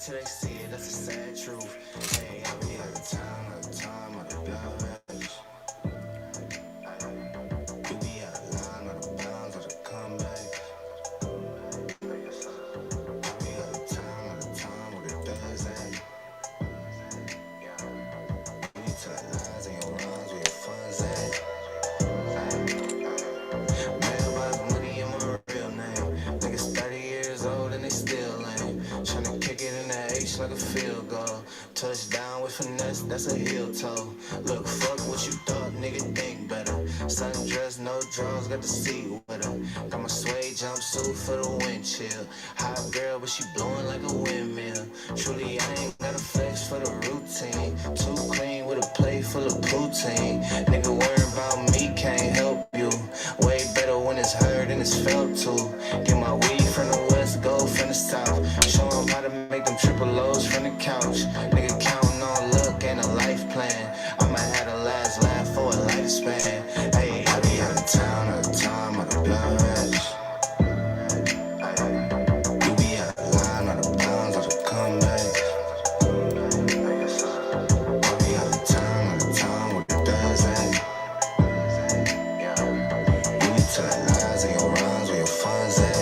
till they see it, that's a sad truth. Hey, I be out of time, out of blood rush. We be out of line, out of bounds, out of comeback. We out of time, what it does at. We tell lies in your rhymes, where your funds at. Mailbox money in my real name. Niggas 30 years old and they still lame. Tryna kick it in the H like a field goal. Touchdown with finesse, that's a heel toe. Look, fuck what you thought, nigga, think better. Sundress, no drawers, got the seat with her. Got my suede jumpsuit for the wind chill. Hot girl, but she blowing like a windmill. Truly, I ain't got a flex for the routine. Too clean with a plate full of poutine. Nigga, worry about me, can't help you. Way better when it's heard and it's felt too. Get my weed from the west, gold from the south. Show 'em how to make them triple O's from the couch. Nigga counting on luck and a life plan. I might have the last laugh for a lifespan. Hey, I be out of time, out of blood rush. You be out of line, out of bounds, out of comeback. I be out of time, what it does at. You be telling lies in your rhymes, where your funds at.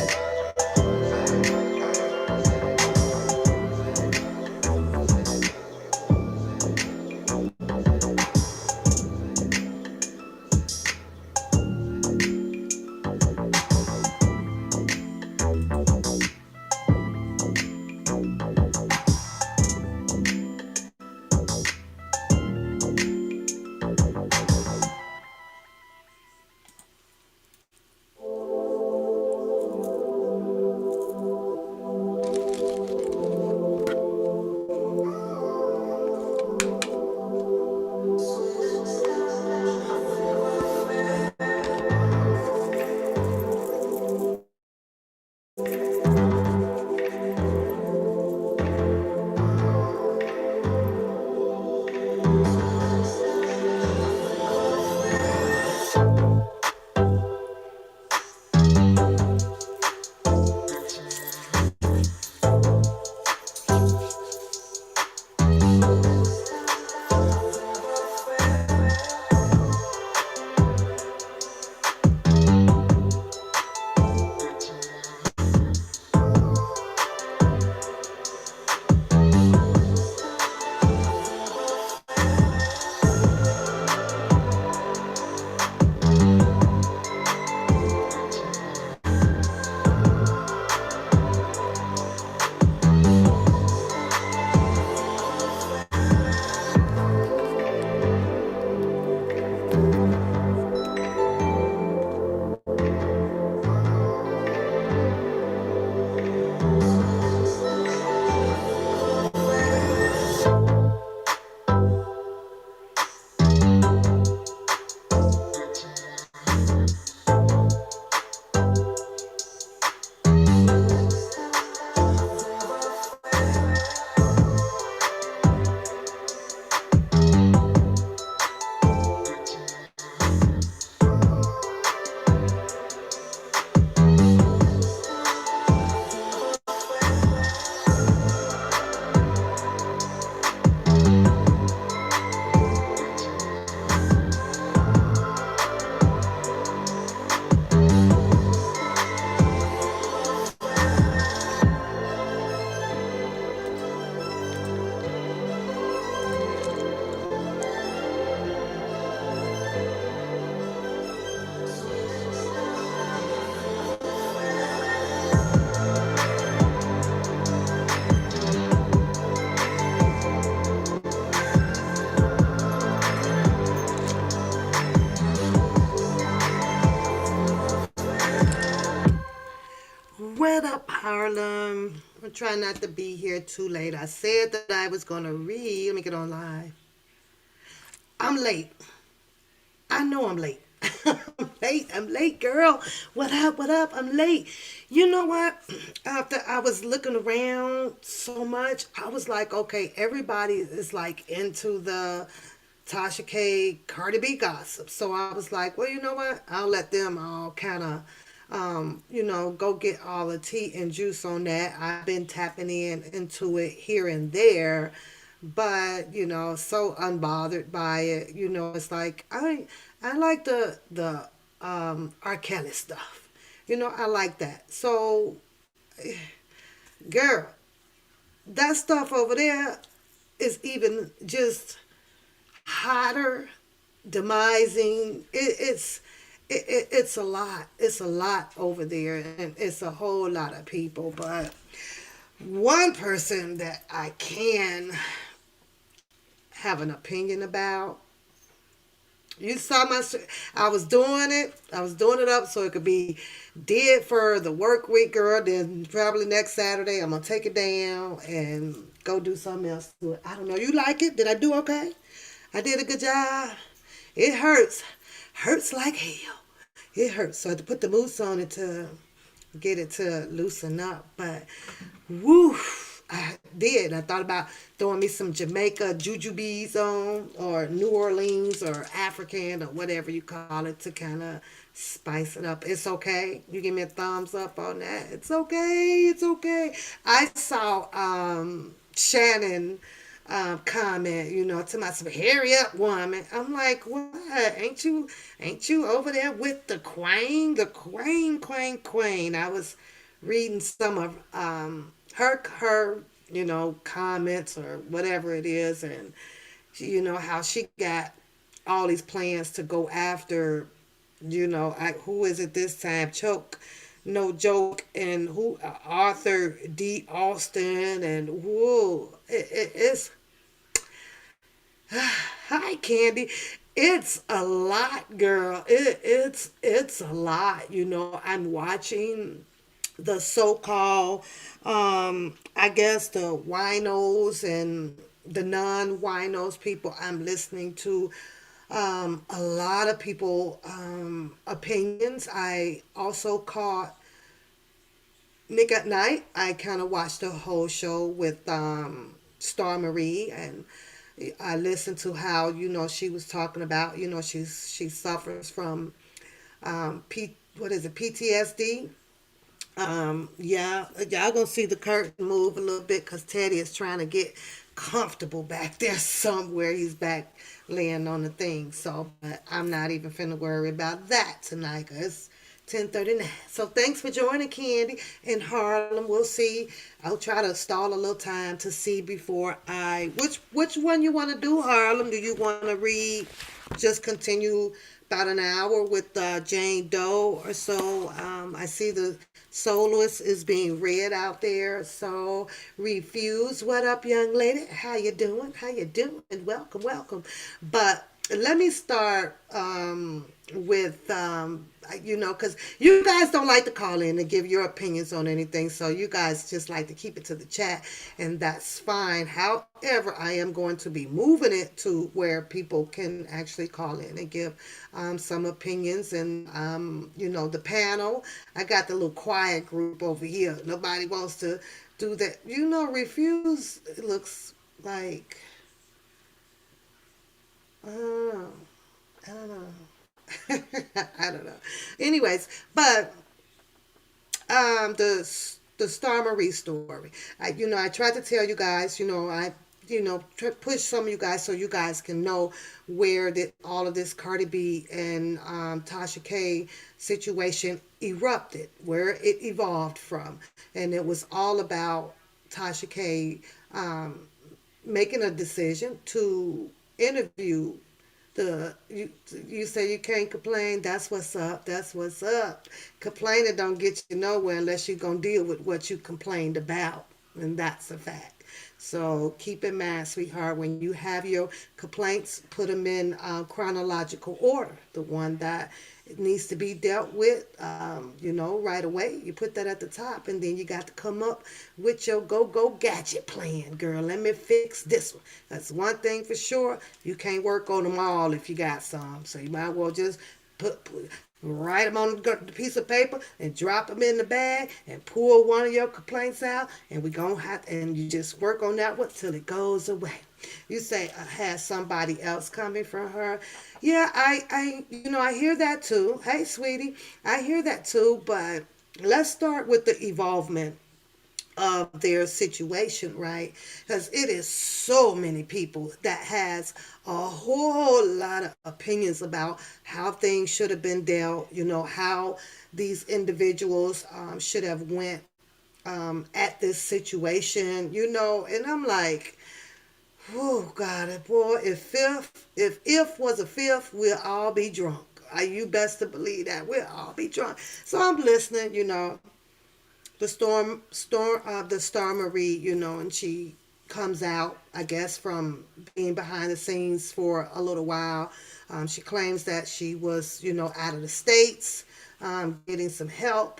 What up, Harlem? I'm trying not to be here too late. I said that I was going to read. Let me get on live. I'm late. I know I'm late. I'm late. I'm late, girl. What up? What up? I'm late. You know what? After I was looking around so much, I was like, okay, everybody is like into the Tasha K, Cardi B gossip. So I was like, well, you know what? I'll let them all kind of Go get all the tea and juice on that. I've been tapping into it here and there, but so unbothered by it. It's like I like the R. Kelly stuff. I like that. So, girl, that stuff over there is even just hotter, demising. It's a lot. It's a lot over there, and it's a whole lot of people. But one person that I can have an opinion about. You saw my. I was doing it. I was doing it up so it could be did for the work week, girl. Then probably next Saturday I'm gonna take it down and go do something else to it. I don't know. You like it? Did I do okay? I did a good job. It hurts like hell. It hurts. So I had to put the mousse on it to get it to loosen up. But woo, I did. I thought about throwing me some Jamaica jujubes on, or New Orleans, or African, or whatever you call it, to kind of spice it up. It's okay. You give me a thumbs up on that. It's okay. It's okay. I saw Shannon comment, to myself, hurry up, woman. I'm like, what? Ain't you over there with the queen, queen? I was reading some of her comments or whatever it is, and how she got all these plans to go after, who is it this time? Choke, no joke, and who Arthur D. Austin, and whoa, it's hi Candy. It's a lot, girl. It's a lot. I'm watching the so-called, I guess the winos and the non-winos people. I'm listening to a lot of people opinions. I also caught Nick at Night. I kind of watched the whole show with Star Marie, and I listened to how she was talking about she suffers from what is it, PTSD. Yeah, y'all gonna see the curtain move a little bit because Teddy is trying to get comfortable back there somewhere. He's back laying on the thing. So, but I'm not even finna worry about that tonight because it's 10:39. So thanks for joining, Candy in Harlem. We'll see. I'll try to stall a little time to see before I which one you want to do, Harlem. Do you want to read? Just continue about an hour with Jane Doe or so. I see the soloist is being read out there. So refuse. What up, young lady? How you doing? How you doing? Welcome, welcome. But let me start with because you guys don't like to call in and give your opinions on anything, so you guys just like to keep it to the chat, and that's fine. However, I am going to be moving it to where people can actually call in and give some opinions, and the panel. I got the little quiet group over here. Nobody wants to do that. Refuse. It looks like oh, I don't know. I don't know. Anyways, but the Star Marie story. I tried to tell you guys. I push some of you guys so you guys can know where that all of this Cardi B and Tasha K situation erupted, where it evolved from, and it was all about Tasha K making a decision to interview you say you can't complain. That's what's up. That's what's up. Complaining don't get you nowhere unless you're gonna deal with what you complained about, and that's a fact. So keep in mind, sweetheart, when you have your complaints, put them in chronological order. The one that it needs to be dealt with, right away. You put that at the top, and then you got to come up with your go gadget plan, girl. Let me fix this one. That's one thing for sure. You can't work on them all if you got some, so you might as well just put write them on the piece of paper and drop them in the bag and pull one of your complaints out, and we gonna have and you just work on that one till it goes away. You say has somebody else coming for her. Yeah, I hear that too. Hey, sweetie, I hear that too. But let's start with the evolvement of their situation, right? Because it is so many people that has a whole lot of opinions about how things should have been dealt. How these individuals should have went at this situation. And I'm like, oh God, boy, if was a fifth, we'll all be drunk. You best to believe that we'll all be drunk. So I'm listening. The Star Marie, and she comes out, I guess, from being behind the scenes for a little while. She claims that she was, out of the states, getting some help.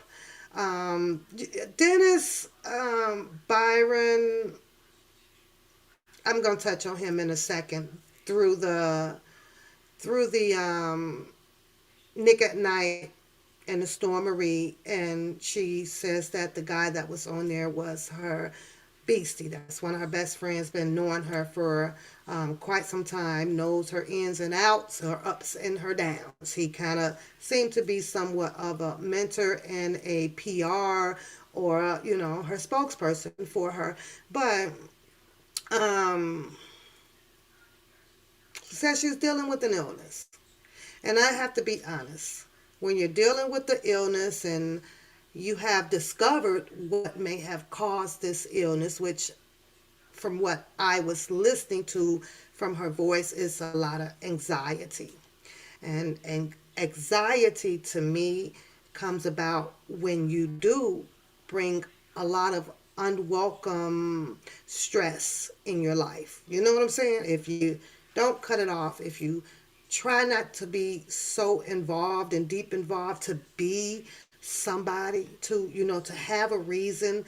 Dennis Byron, I'm gonna touch on him in a second through the Nick at Night and the Storm Marie, and she says that the guy that was on there was her beastie. That's one of her best friends, been knowing her for quite some time, knows her ins and outs, her ups and her downs. He kind of seemed to be somewhat of a mentor and a PR or, her spokesperson for her. But she said she's dealing with an illness. And I have to be honest, when you're dealing with the illness and you have discovered what may have caused this illness, which from what I was listening to from her voice is a lot of anxiety. And anxiety to me comes about when you do bring a lot of unwelcome stress in your life. You know what I'm saying? If you don't cut it off, if you try not to be so involved and deep involved, to be somebody, to have a reason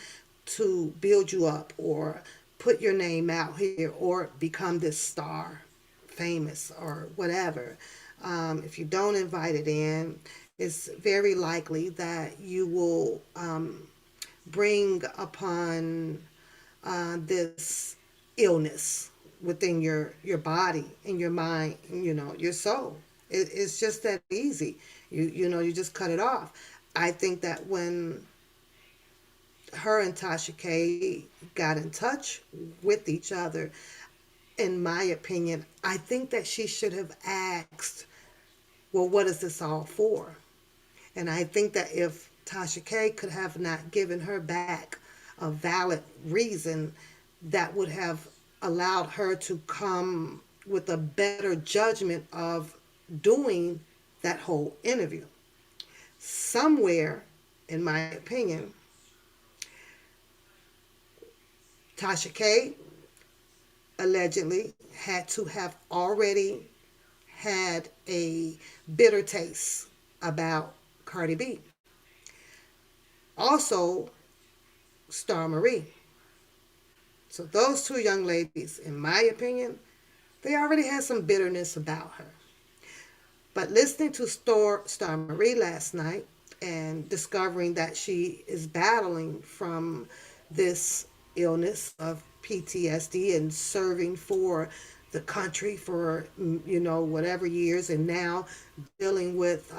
to build you up or put your name out here or become this star, famous or whatever. If you don't invite it in, it's very likely that you will bring upon this illness within your body and your mind and your soul. It's just that easy. You just cut it off. I think that when her and Tasha K got in touch with each other, in my opinion, I think that she should have asked, well, what is this all for? And I think that if Tasha K could have not given her back a valid reason, that would have allowed her to come with a better judgment of doing that whole interview. Somewhere, in my opinion, Tasha K allegedly had to have already had a bitter taste about Cardi B. Also, Star Marie. So those two young ladies, in my opinion, they already had some bitterness about her. But listening to Star Marie last night and discovering that she is battling from this illness of PTSD and serving for the country for whatever years, and now dealing with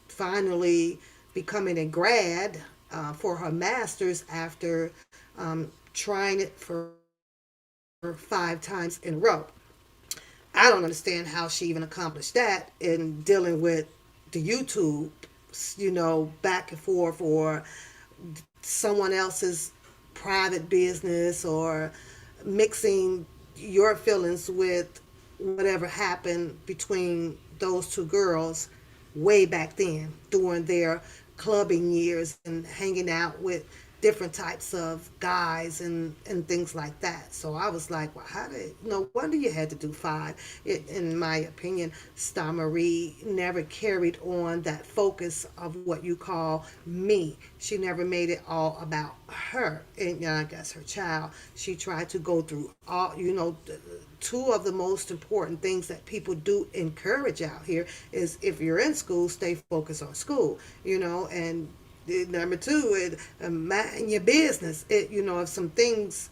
finally becoming a grad for her master's after trying it for 5 times in a row. I don't understand how she even accomplished that in dealing with the YouTube, back and forth, or someone else's private business, or mixing your feelings with whatever happened between those two girls way back then during their clubbing years and hanging out with different types of guys and things like that. So I was like, well, how did, no wonder you had to do 5. In my opinion, Star Marie never carried on that focus of what you call me. She never made it all about her and I guess her child. She tried to go through all, two of the most important things that people do encourage out here is if you're in school, stay focused on school, and number 2, mind your business. If some things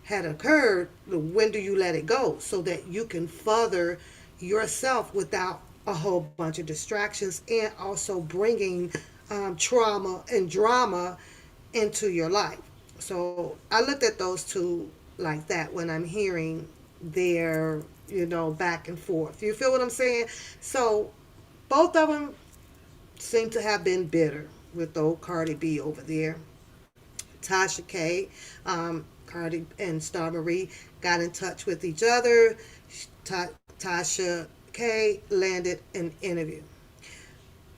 had occurred, when do you let it go so that you can further yourself without a whole bunch of distractions, and also bringing trauma and drama into your life. So I looked at those two like that when I'm hearing their, back and forth. You feel what I'm saying? So both of them seem to have been bitter with old Cardi B over there. Tasha K, Cardi and Star Marie got in touch with each other. Tasha K landed an interview.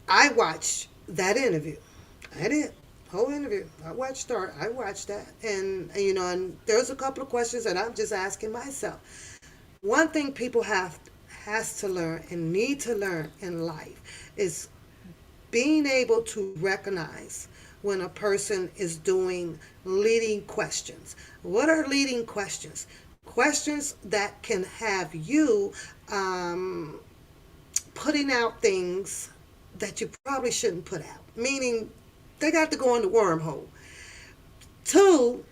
I watched that interview. I did. Whole interview. I watched that. And there's a couple of questions that I'm just asking myself. One thing people has to learn and need to learn in life is being able to recognize when a person is doing leading questions. What are leading questions? Questions that can have you putting out things that you probably shouldn't put out, meaning they got to go in the wormhole. Two,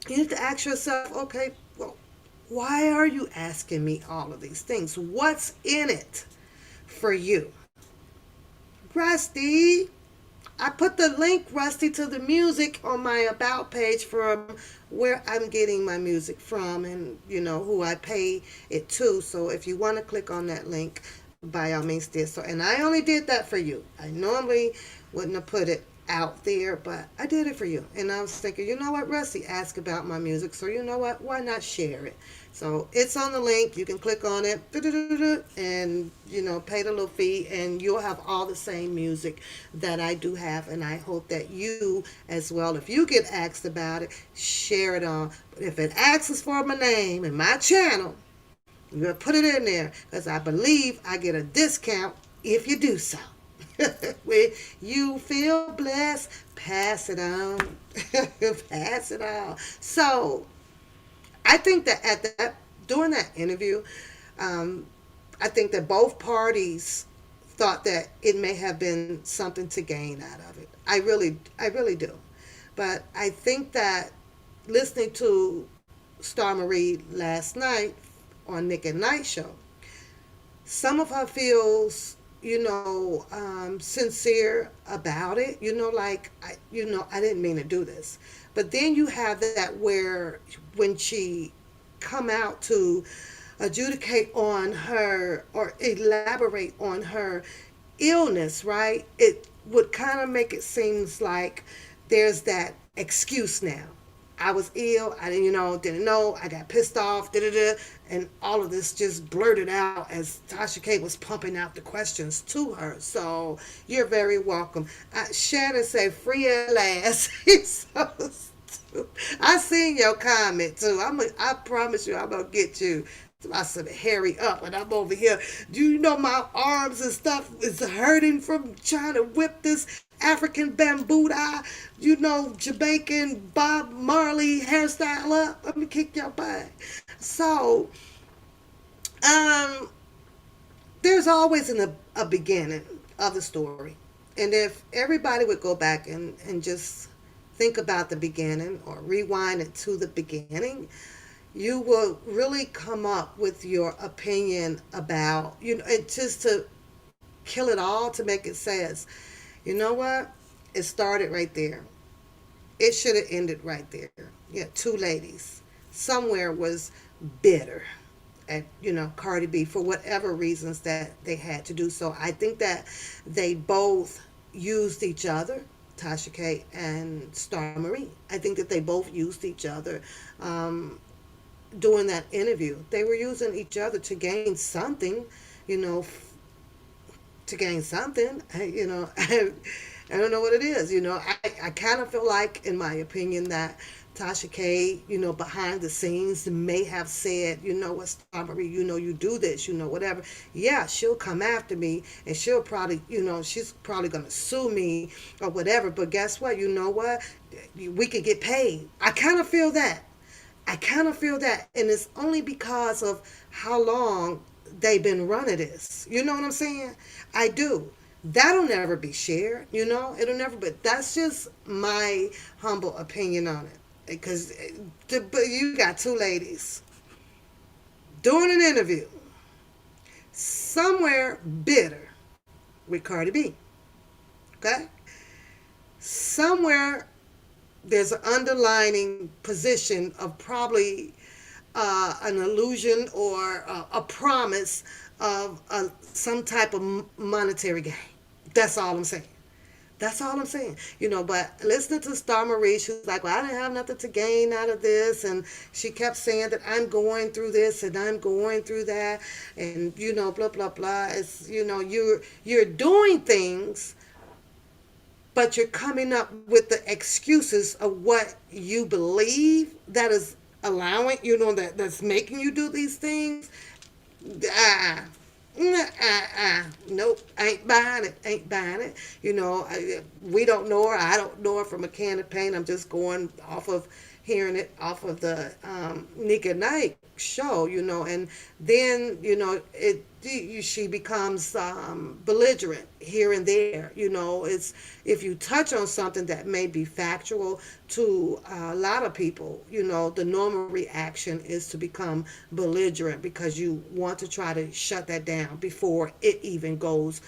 you need to ask yourself, okay, well, why are you asking me all of these things? What's in it for you? Rusty, I put the link, Rusty, to the music on my About page from where I'm getting my music from, and who I pay it to. So if you want to click on that link, by all means do so. And I only did that for you. I normally wouldn't have put it out there, but I did it for you. And I was thinking, you know what, Rusty asked about my music, so you know what, why not share it? So it's on the link. You can click on it and pay the little fee, and you'll have all the same music that I do have. And I hope that you as well, if you get asked about it, share it on. But if it asks for my name and my channel, you're going to put it in there, because I believe I get a discount if you do so. When you feel blessed, pass it on. Pass it on. So I think that during that interview, I think that both parties thought that it may have been something to gain out of it. I really do. But I think that listening to Star Marie last night on Nick and Night show, some of her feels, sincere about it. I didn't mean to do this. But then you have that where when she come out to adjudicate on her or elaborate on her illness, right? It would kind of make it seems like there's that excuse now. I was ill. I didn't know. I got pissed off. Da da da. And all of this just blurted out as Tasha K was pumping out the questions to her. So you're very welcome. Shannon say free at last. He's so stupid. I seen your comment too. I promise you, I'm gonna get you. I said, hurry up, and I'm over here. Do you know my arms and stuff is hurting from trying to whip this African bamboo, Jamaican Bob Marley hairstyle up? Let me kick your butt. So, um, there's always a beginning of the story. And if everybody would go back and just think about the beginning or rewind it to the beginning, you will really come up with your opinion about, and just to kill it all, to make it says, you know what? It started right there. It should have ended right there. Yeah, two ladies. Somewhere was bitter at, Cardi B for whatever reasons that they had to do so. I think that they both used each other, Tasha K and Star Marie. I think that they both used each other. During that interview, they were using each other to gain something, you know, to gain something. I don't know what it is. I kind of feel like, in my opinion, that Tasha K, behind the scenes may have said, what, Star Marie, you do this, whatever. Yeah, she'll come after me, and she'll probably, she's probably going to sue me or whatever. But guess what? You know what? We could get paid. I kind of feel that. And it's only because of how long they've been running this. You know what I'm saying? I do. That'll never be shared, it'll never, but that's just my humble opinion on it. because you got two ladies doing an interview somewhere bitter with Cardi B. Okay, somewhere there's an underlining position of probably an illusion or a promise of some type of monetary gain. That's all I'm saying. That's all I'm saying. But listening to Star Marie, she was like, well, I didn't have nothing to gain out of this. And she kept saying that I'm going through this and I'm going through that. And, blah, blah, blah. It's, you're doing things, but you're coming up with the excuses of what you believe that is allowing, that's making you do these things. Ah, nope, ain't buying it. Ain't buying it. We don't know her. I don't know her from a can of paint. I'm just going off of hearing it off of the Nika Knight show. And then she becomes belligerent here and there. It's if you touch on something that may be factual to a lot of people, the normal reaction is to become belligerent because you want to try to shut that down before it even goes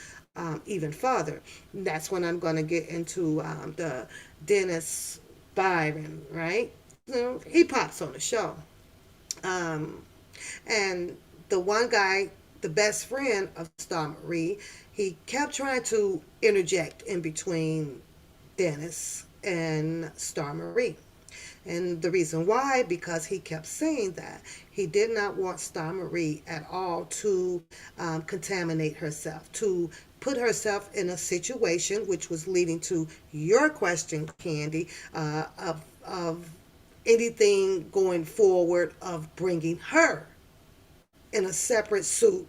even further. That's when I'm going to get into the Dennis Byron, right? He pops on the show. Um, and the one guy, the best friend of Star Marie, he kept trying to interject in between Dennis and Star Marie. And the reason why, because he kept saying that he did not want Star Marie at all to contaminate herself, to put herself in a situation which was leading to your question, Candy, of anything going forward of bringing her in a separate suit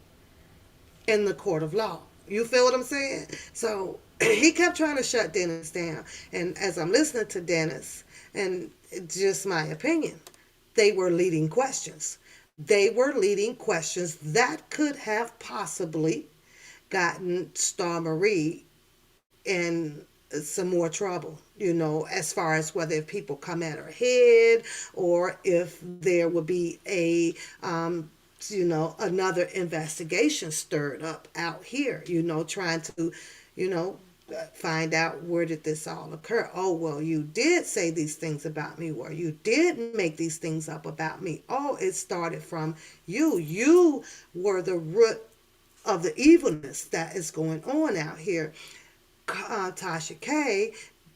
in the court of law. You feel what I'm saying? So he kept trying to shut Dennis down. And as I'm listening to Dennis, and it's just my opinion, they were leading questions. They were leading questions that could have possibly gotten Star Marie in some more trouble, as far as whether if people come at her head or if there would be another investigation stirred up out here, trying to, you know, find out where did this all occur. Oh, well, you did say these things about me, or you did make these things up about me. Oh, it started from you. You were the root of the evilness that is going on out here. Tasha K,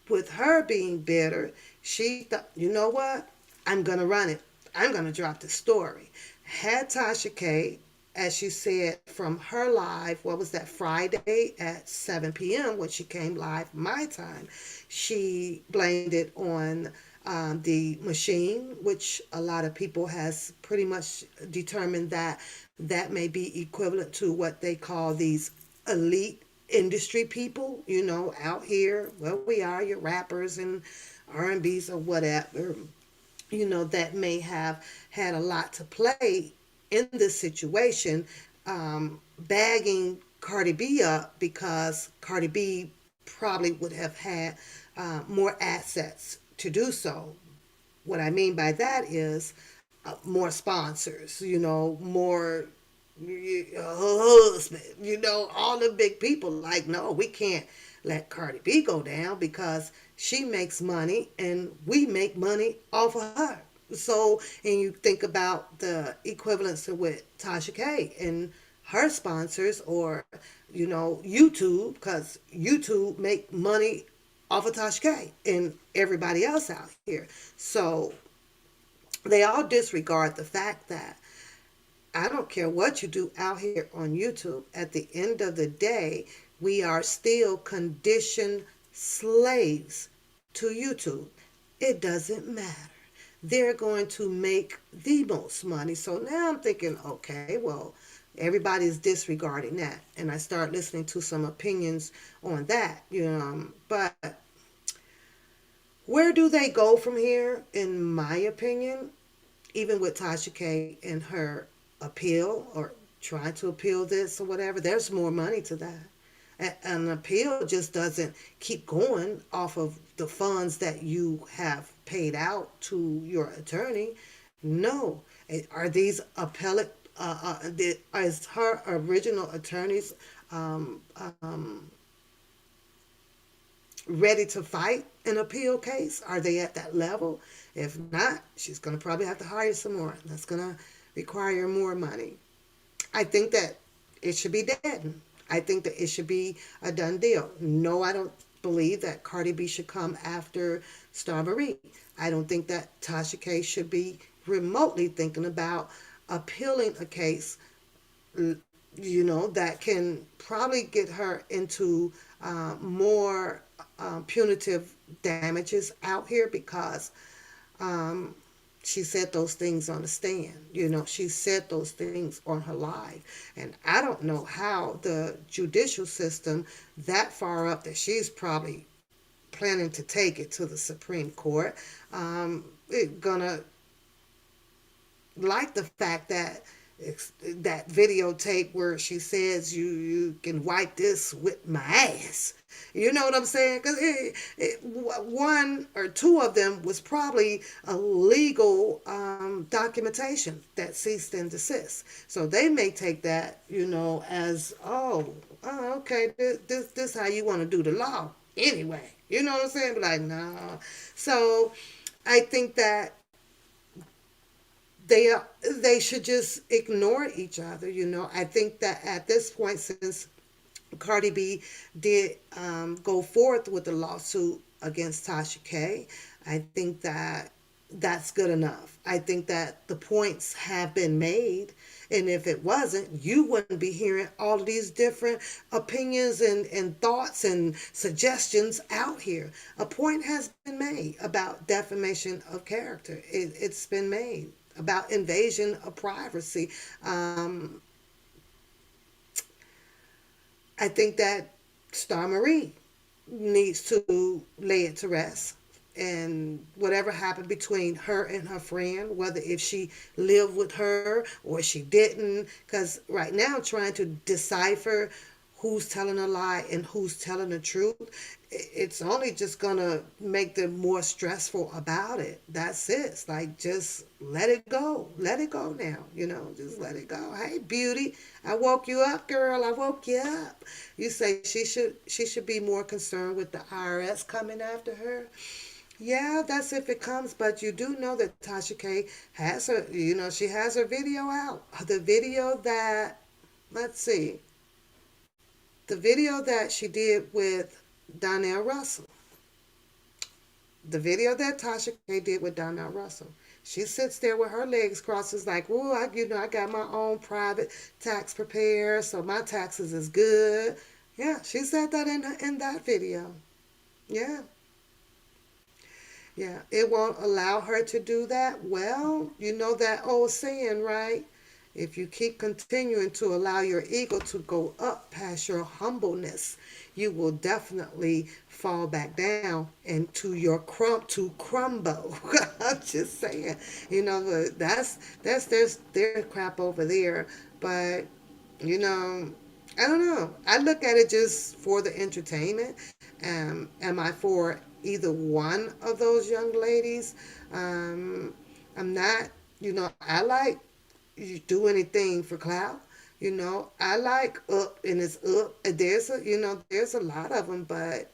with her being bitter, she thought, you know what? I'm going to run it. I'm going to drop the story. Had Tasha K, as she said, from her live, what was that, Friday at 7 p.m. when she came live, my time, she blamed it on the machine, which a lot of people has pretty much determined that that may be equivalent to what they call these elite industry people, out here. Well, we are your rappers and R&Bs or whatever, that may have had a lot to play in this situation, bagging Cardi B up because Cardi B probably would have had more assets to do so. What I mean by that is more sponsors, more husband, all the big people like, no, we can't let Cardi B go down because she makes money and we make money off of her. So, and you think about the equivalence with Tasha K and her sponsors, or YouTube, because YouTube make money off of Tasha K and everybody else out here. So they all disregard the fact that I don't care what you do out here on YouTube. At the end of the day, we are still conditioned slaves to YouTube. It doesn't matter. They're going to make the most money. So now I'm thinking, okay, well, everybody's disregarding that. And I start listening to some opinions on that, But where do they go from here, in my opinion? Even with Tasha K and her appeal or trying to appeal this or whatever, there's more money to that. An appeal just doesn't keep going off of the funds that you have paid out to your attorney. No. Are these appellate, is her original attorneys um, um, ready to fight an appeal case? Are they at that level? If not, she's going to probably have to hire some more. That's going to require more money. I think that it should be dead. I think that it should be a done deal. No, I don't believe that Cardi B should come after Star Marie. I don't think that Tasha K should be remotely thinking about appealing a case, that can probably get her into more punitive damages out here because um, she said those things on the stand. She said those things on her live. And I don't know how the judicial system that far up that she's probably planning to take it to the Supreme Court, gonna like the fact that that videotape where she says you can wipe this with my ass. You know what I'm saying? Because one or two of them was probably a legal documentation that ceased and desist. So they may take that, as okay, this how you want to do the law anyway. You know what I'm saying? But like, no. So I think that they they should just ignore each other. I think that at this point, since Cardi B did go forth with the lawsuit against Tasha K, I think that that's good enough. I think that the points have been made. And if it wasn't, you wouldn't be hearing all of these different opinions and thoughts and suggestions out here. A point has been made about defamation of character. It's been made about invasion of privacy. I think that Star Marie needs to lay it to rest. And whatever happened between her and her friend, whether if she lived with her or she didn't, because right now trying to decipher who's telling a lie and who's telling the truth, it's only just gonna make them more stressful about it. That's it. It's like, just let it go. Let it go now. Just let it go. Hey, beauty, I woke you up, girl. I woke you up. You say she should be more concerned with the IRS coming after her. Yeah, that's if it comes, but you do know that Tasha K has her, she has her video out. The video that, let's see, the video that she did with Donnell Russell. The video that Tasha K did with Donnell Russell. She sits there with her legs crossed, is like, "Ooh, I got my own private tax prepared, so my taxes is good." Yeah, she said that in that video. Yeah, yeah. It won't allow her to do that. Well, you know that old saying, right? If you keep continuing to allow your ego to go up past your humbleness, you will definitely fall back down into your to crumble. I'm just saying, that's their crap over there. But I don't know. I look at it just for the entertainment. Am I for either one of those young ladies? Um, I'm not. I like you do anything for clout. I like up and it's up. There's a lot of them, but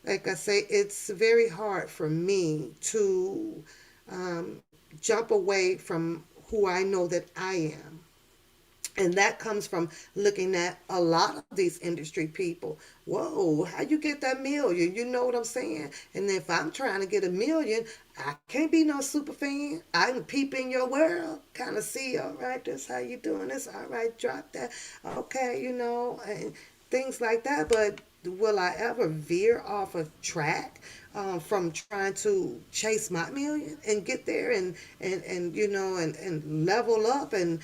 like I say, it's very hard for me to um, jump away from who I know that I am. And that comes from looking at a lot of these industry people. Whoa, how you get that million? You know what I'm saying? And if I'm trying to get a million, I can't be no super fan. I can peep in your world, kind of see, all right, this how you doing this. All right, drop that. Okay, and things like that. But will I ever veer off a track from trying to chase my million and get there and level up and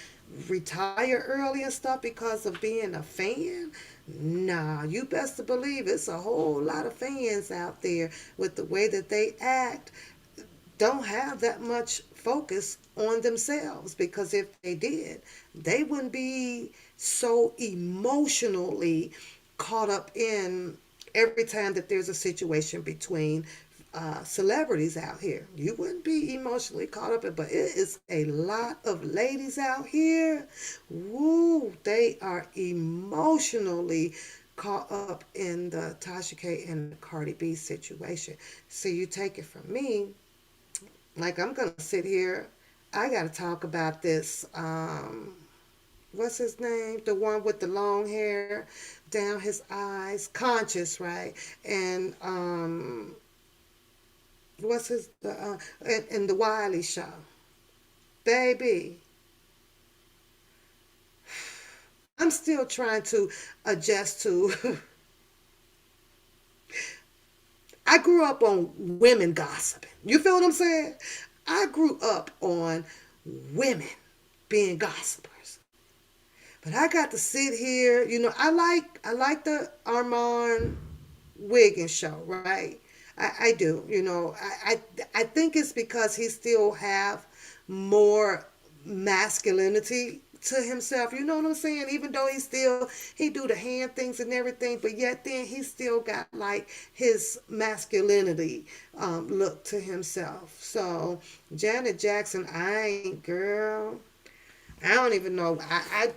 retire early and stuff because of being a fan? Nah, you best to believe it's a whole lot of fans out there with the way that they act don't have that much focus on themselves, because if they did, they wouldn't be so emotionally caught up in every time that there's a situation between celebrities out here. You wouldn't be emotionally caught up in, but it is a lot of ladies out here. Woo, they are emotionally caught up in the Tasha K and the Cardi B situation. So you take it from me, like I'm gonna sit here. I gotta talk about this. What's his name? The one with the long hair down his eyes, conscious, right? And what's his in the Wiley show, baby. I'm still trying to adjust to. I grew up on women gossiping. You feel what I'm saying? I grew up on women being gossipers. But I got to sit here, I like the Armand Wiggins show, right? I do, I think it's because he still have more masculinity to himself. You know what I'm saying? Even though he do the hand things and everything, but yet then he still got like his masculinity look to himself. So Janet Jackson, I ain't girl. I don't even know. I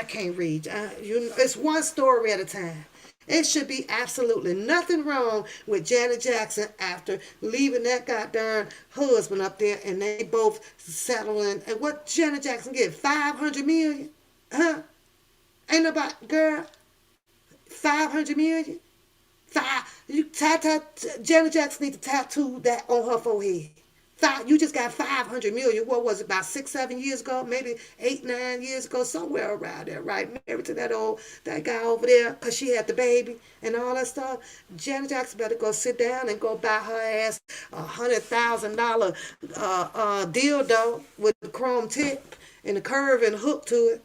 can't read. It's one story at a time. It should be absolutely nothing wrong with Janet Jackson after leaving that goddamn husband up there, and they both settling. And what Janet Jackson get? 500 million? Huh? Ain't nobody, girl. 500 million? Janet Jackson need to tattoo that on her forehead. You just got 500 million. What was it, about 6, 7 years ago? Maybe 8, 9 years ago, somewhere around there, right? Married to that guy over there, cause she had the baby and all that stuff. Janet Jackson better go sit down and go buy her ass $100,000 dildo with the chrome tip and the curve and hook to it.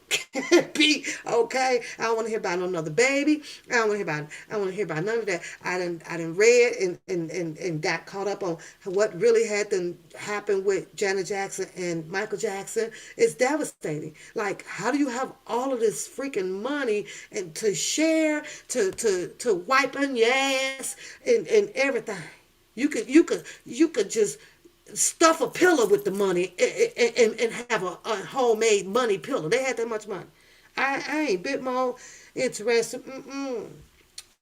Be okay. I don't want to hear about no another baby. I don't want to hear about none of that. I done read and got caught up on what really had to happen with Janet Jackson and Michael Jackson. It's devastating. Like, how do you have all of this freaking money and to share, to wipe on your ass and everything? You could just stuff a pillow with the money and have a homemade money pillow. They had that much money. I ain't bit more interested. Mm-mm.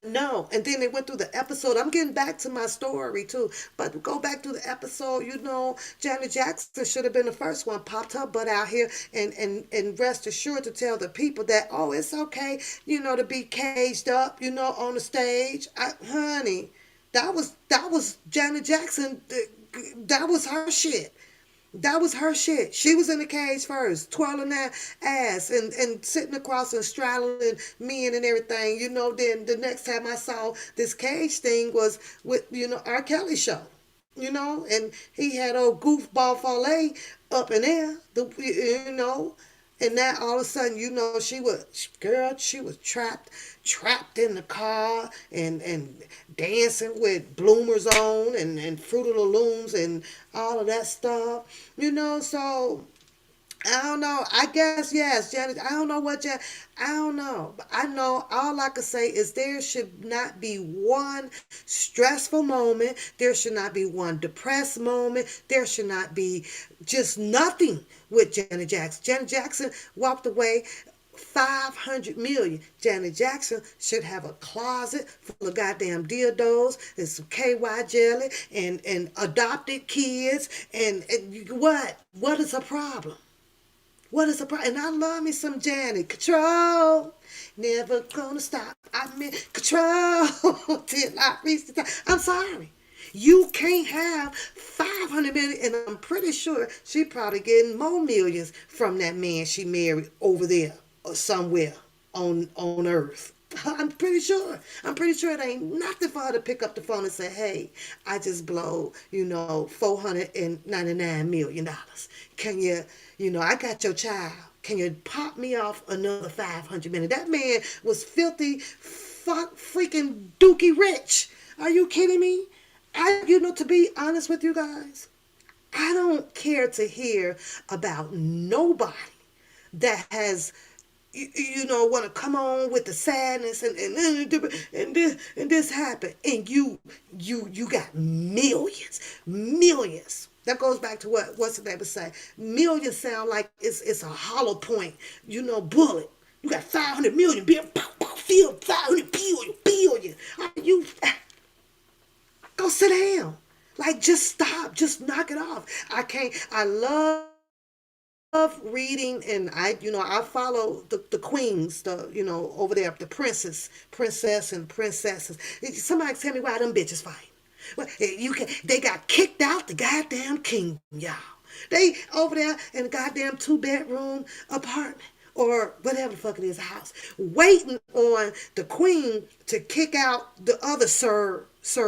No, and then they went through the episode. I'm getting back to my story too, but go back to the episode. Janet Jackson should have been the first one, popped her butt out here, and rest assured to tell the people that, oh, it's okay, to be caged up, on the stage. Honey, that was Janet Jackson. That was her shit. That was her shit. She was in the cage first, twirling that ass and sitting across and straddling men and everything. Then the next time I saw this cage thing was with, R. Kelly show. And he had old goofball Foley up in there, and now all of a sudden, she was trapped in the car and dancing with bloomers on and Fruit of the Looms and all of that stuff. So I don't know. I guess yes, Janet. I don't know I don't know. But I know all I can say is there should not be one stressful moment. There should not be one depressed moment. There should not be just nothing with Janet Jackson. Janet Jackson walked away 500 million. Janet Jackson should have a closet full of goddamn dildos and some KY jelly and adopted kids and what is a problem? What is the problem? And I love me some Janet. Control. Never gonna stop. I'm in control till I reach the top. I'm sorry. You can't have 500 million, and I'm pretty sure she probably getting more millions from that man she married over there or somewhere on earth. I'm pretty sure. I'm pretty sure it ain't nothing for her to pick up the phone and say, "Hey, I just blow, $499 million. Can you, I got your child. Can you pop me off another 500 million?" That man was filthy, freaking dookie rich. Are you kidding me? To be honest with you guys, I don't care to hear about nobody that has want to come on with the sadness and this happened, and you got millions. That goes back to what's the name would say. Millions sound like it's a hollow point, bullet. You got 500 million, feel 500 billion. You go sit down. Like, just stop. Just knock it off. I can't. I love reading, and I follow the queens, over there, the princess and princesses. Somebody tell me why them bitches fight. Well, they got kicked out the goddamn kingdom, y'all. They over there in a goddamn 2-bedroom apartment, or whatever the fuck it is, a house, waiting on the queen to kick out the other sir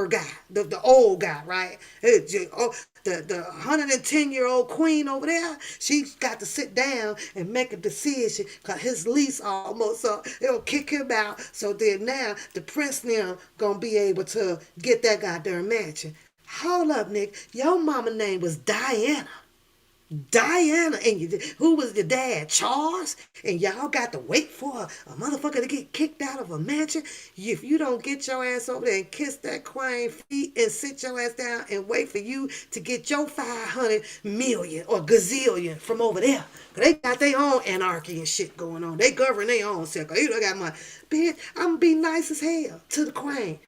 guy, the old guy, right? The 110-year-old queen over there, she's got to sit down and make a decision because his lease almost up. It'll kick him out. So then now the prince now gonna be able to get that goddamn mansion. Hold up, Nick. Your mama name was Diana. Diana, and who was your dad? Charles? And y'all got to wait for a motherfucker to get kicked out of a mansion? If you don't get your ass over there and kiss that queen feet and sit your ass down and wait for you to get your 500 million or gazillion from over there. Cause they got their own anarchy and shit going on. They govern their own circle. You don't got my bitch. I'm gonna be nice as hell to the queen.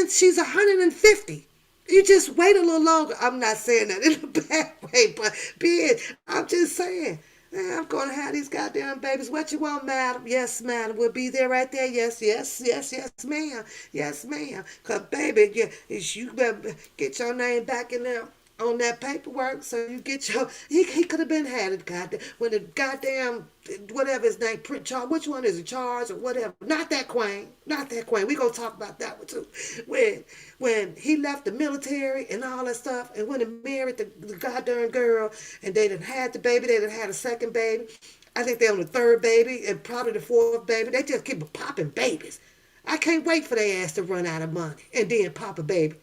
She's 150. You just wait a little longer. I'm not saying that in a bad way, but bitch, I'm just saying. I'm gonna have these goddamn babies. What you want, madam? Yes, madam. We'll be there right there. Yes, yes, yes, yes, ma'am. Yes, ma'am. Cause baby, you better get your name back in there on that paperwork, so you get your. He could have been had it, goddamn. When the goddamn whatever his name, Charles. Which one is it, Charles or whatever? Not that Queen. Not that Queen. We gonna talk about that one too. When he left the military and all that stuff, and when he married the goddamn girl, and they done had the baby, they done had a second baby. I think they're on the third baby and probably the fourth baby. They just keep popping babies. I can't wait for their ass to run out of money and then pop a baby.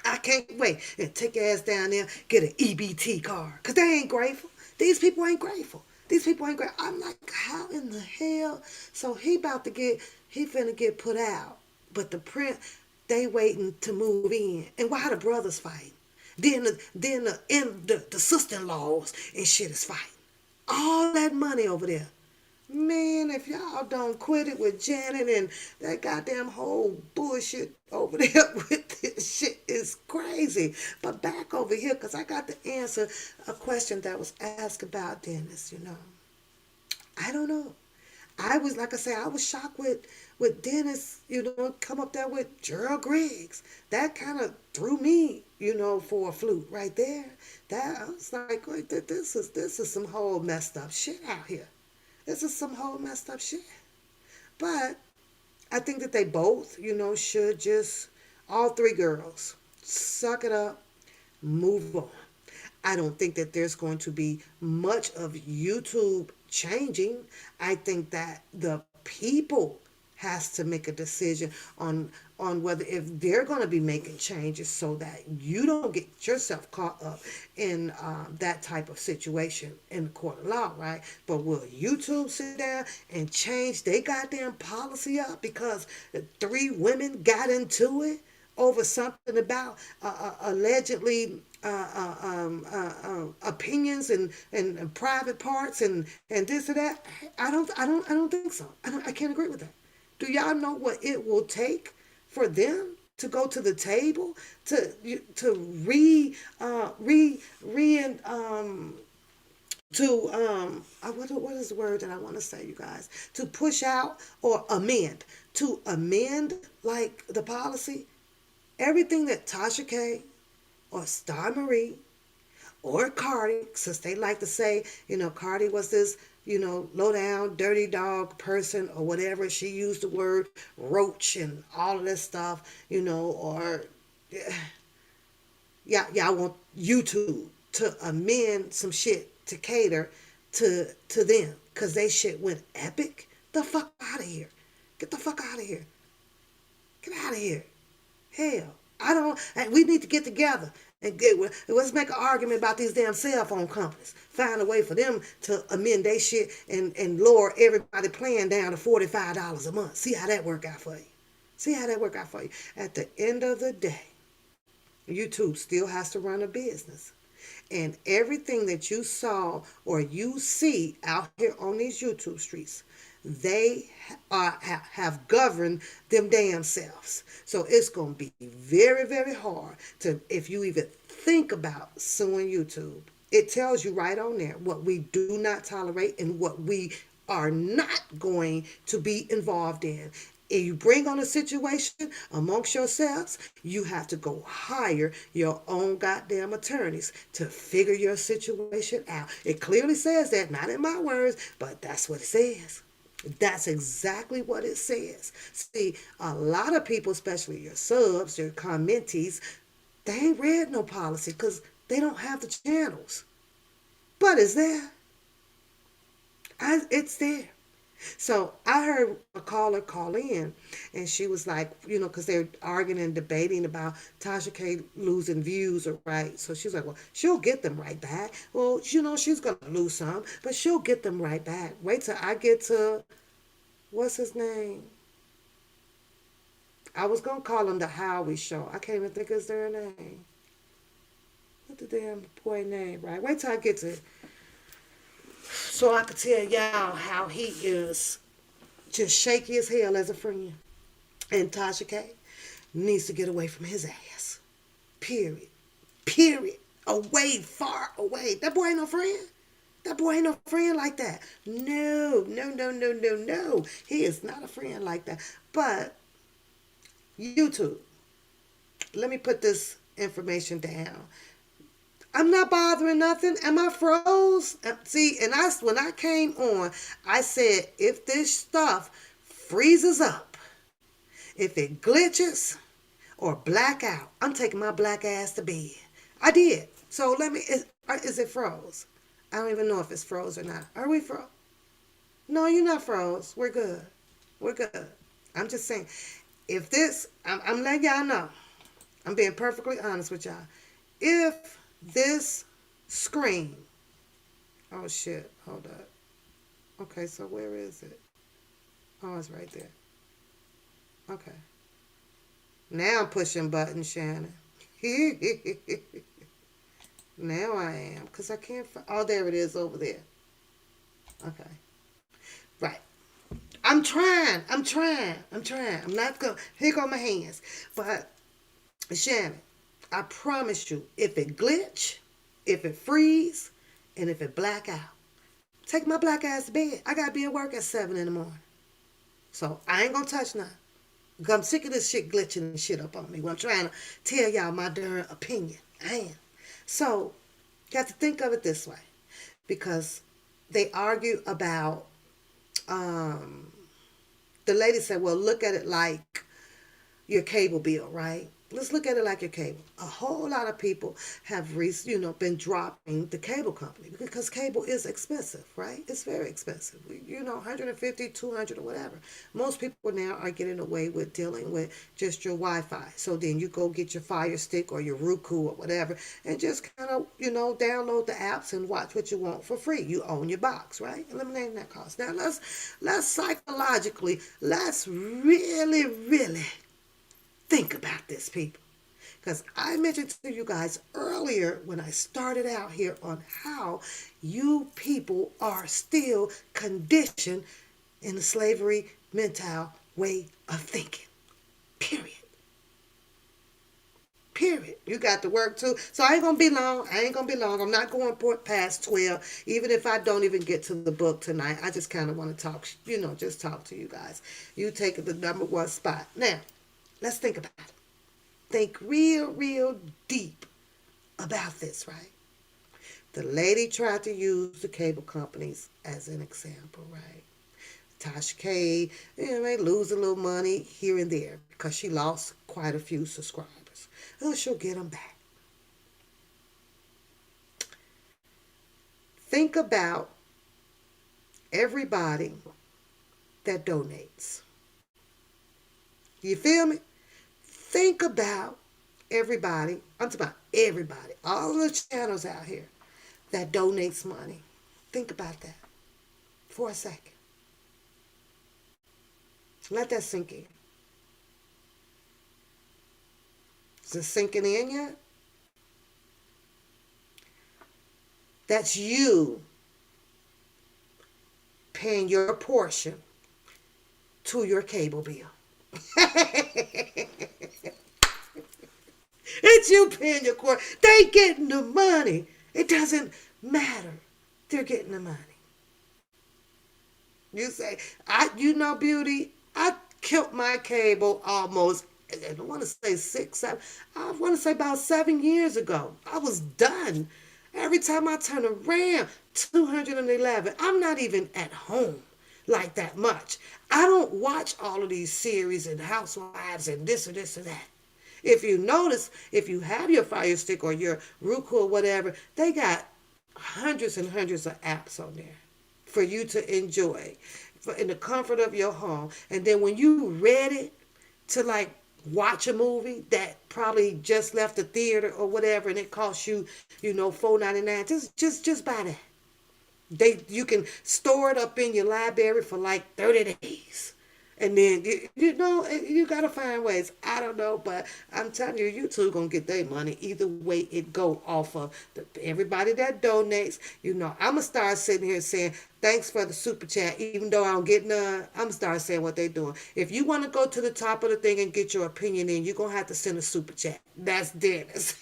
I can't wait and take your ass down there, get an EBT card. Because they ain't grateful. These people ain't grateful. These people ain't grateful. I'm like, how in the hell? So he finna get put out. But the prince, they waiting to move in. And why the brothers fighting? Then the sister-in-laws and shit is fighting. All that money over there. Man, if y'all don't quit it with Janet and that goddamn whole bullshit over there with this shit is crazy. But back over here, because I got to answer a question that was asked about Dennis. I don't know. I was, like I said, I was shocked with Dennis, come up there with Gerald Griggs. That kind of threw me, for a flute right there. That I was like, wait, this is some whole messed up shit out here. This is some whole messed up shit. But I think that they both, should just, all three girls, suck it up, move on. I don't think that there's going to be much of YouTube changing. I think that the people has to make a decision on whether if they're going to be making changes so that you don't get yourself caught up in that type of situation in the court of law, right? But will YouTube sit down and change their goddamn policy up because the three women got into it over something about allegedly opinions and private parts and this or that? I don't think so. I can't agree with that. Do y'all know what it will take for them to go to the table to what is the word that I want to say, you guys, to push out or amend like the policy? Everything that Tasha K or Star Marie or Cardi, since they like to say, Cardi was this, low down, dirty dog person or whatever. She used the word roach and all of this stuff, or yeah, I want YouTube to amend some shit to cater to them because they shit went epic. The fuck out of here. Get the fuck out of here. Get out of here. Hell, I don't. We need to get together and let's make an argument about these damn cell phone companies. Find a way for them to amend their shit and lower everybody plan down to $45 a month. See how that work out for you. See how that work out for you. At the end of the day, YouTube still has to run a business. And everything that you saw or you see out here on these YouTube streets, they have governed them damn selves. So it's going to be very, very hard to, if you even think about suing YouTube. It tells you right on there what we do not tolerate and what we are not going to be involved in. If you bring on a situation amongst yourselves, you have to go hire your own goddamn attorneys to figure your situation out. It clearly says that, not in my words, but that's what it says. That's exactly what it says. See, a lot of people, especially your subs, your commentees, they ain't read no policy because they don't have the channels. But it's there. It's there. So I heard a caller call in, and she was like, because they're arguing and debating about Tasha K losing views, or right. So she's like, well, she'll get them right back. Well, she's going to lose some, but she'll get them right back. Wait till I get to, what's his name? I was going to call him the Howie Show. I can't even think of their name. What the damn boy name, right? Wait till I get to, so I could tell y'all how he is just shaky as hell as a friend. And Tasha K needs to get away from his ass. Period. Period. Away, far away. That boy ain't no friend. That boy ain't no friend like that. No, no, no, no, no, no. He is not a friend like that. But YouTube, let me put this information down. I'm not bothering nothing. Am I froze? See, and when I came on, I said, if this stuff freezes up, if it glitches or black out, I'm taking my black ass to bed. I did. So is it froze? I don't even know if it's froze or not. Are we froze? No, you're not froze. We're good. We're good. I'm just saying, if this, I'm letting y'all know. I'm being perfectly honest with y'all. If this screen, oh shit, hold up. Okay, so where is it? Oh, it's right there. Okay. Now I'm pushing buttons, Shannon. Now I am, because I can't oh, there it is over there. Okay. Right. I'm trying. I'm not going, here go my hands. But, Shannon, I promise you, if it glitch, if it freeze, and if it black out, take my black ass to bed. I got to be at work at 7 in the morning. So I ain't going to touch nothing. I'm sick of this shit glitching and shit up on me when I'm trying to tell y'all my darn opinion. I am. So you have to think of it this way. Because they argue about, the lady said, well, look at it like your cable bill, right? Let's look at it like your cable. A whole lot of people have, been dropping the cable company because cable is expensive, right? It's very expensive. 150, 200 or whatever. Most people now are getting away with dealing with just your Wi-Fi. So then you go get your Fire Stick or your Roku or whatever and just kind of, download the apps and watch what you want for free. You own your box, right? Eliminating that cost. Now let's psychologically, let's really, really think about this, people. Because I mentioned to you guys earlier when I started out here on how you people are still conditioned in the slavery mental way of thinking. Period. Period. You got to work too. So I ain't going to be long. I'm not going past 12, even if I don't even get to the book tonight. I just kind of want to talk, just talk to you guys. You take the number one spot. Now, let's think about it. Think real, real deep about this, right? The lady tried to use the cable companies as an example, right? Tasha K, may lose a little money here and there because she lost quite a few subscribers. Oh, she'll get them back. Think about everybody that donates. You feel me? Think about Everybody, I'm talking about everybody, all the channels out here that donates money. Think about that for a second. Let that sink in. Is it sinking in yet? That's you paying your portion to your cable bill. It's you paying your court. They getting the money. It doesn't matter. They're getting the money. You say, beauty, I killed my cable almost, I don't want to say 6, 7, I want to say about 7 years ago. I was done. Every time I turn around, 211. I'm not even at home like that much. I don't watch all of these series and housewives and this and this and that. If you notice, if you have your Fire Stick or your Roku or whatever, they got hundreds and hundreds of apps on there for you to enjoy in the comfort of your home. And then when you ready to like watch a movie that probably just left the theater or whatever, and it costs you, $4.99, just buy that. You can store it up in your library for like 30 days. And then you gotta find ways. I don't know, but I'm telling you, YouTube gonna get their money either way it go off of everybody that donates. I'm gonna start sitting here saying thanks for the super chat, even though I don't get none. I'm gonna start saying what they doing. If you want to go to the top of the thing and get your opinion in, you're gonna have to send a super chat. That's Dennis.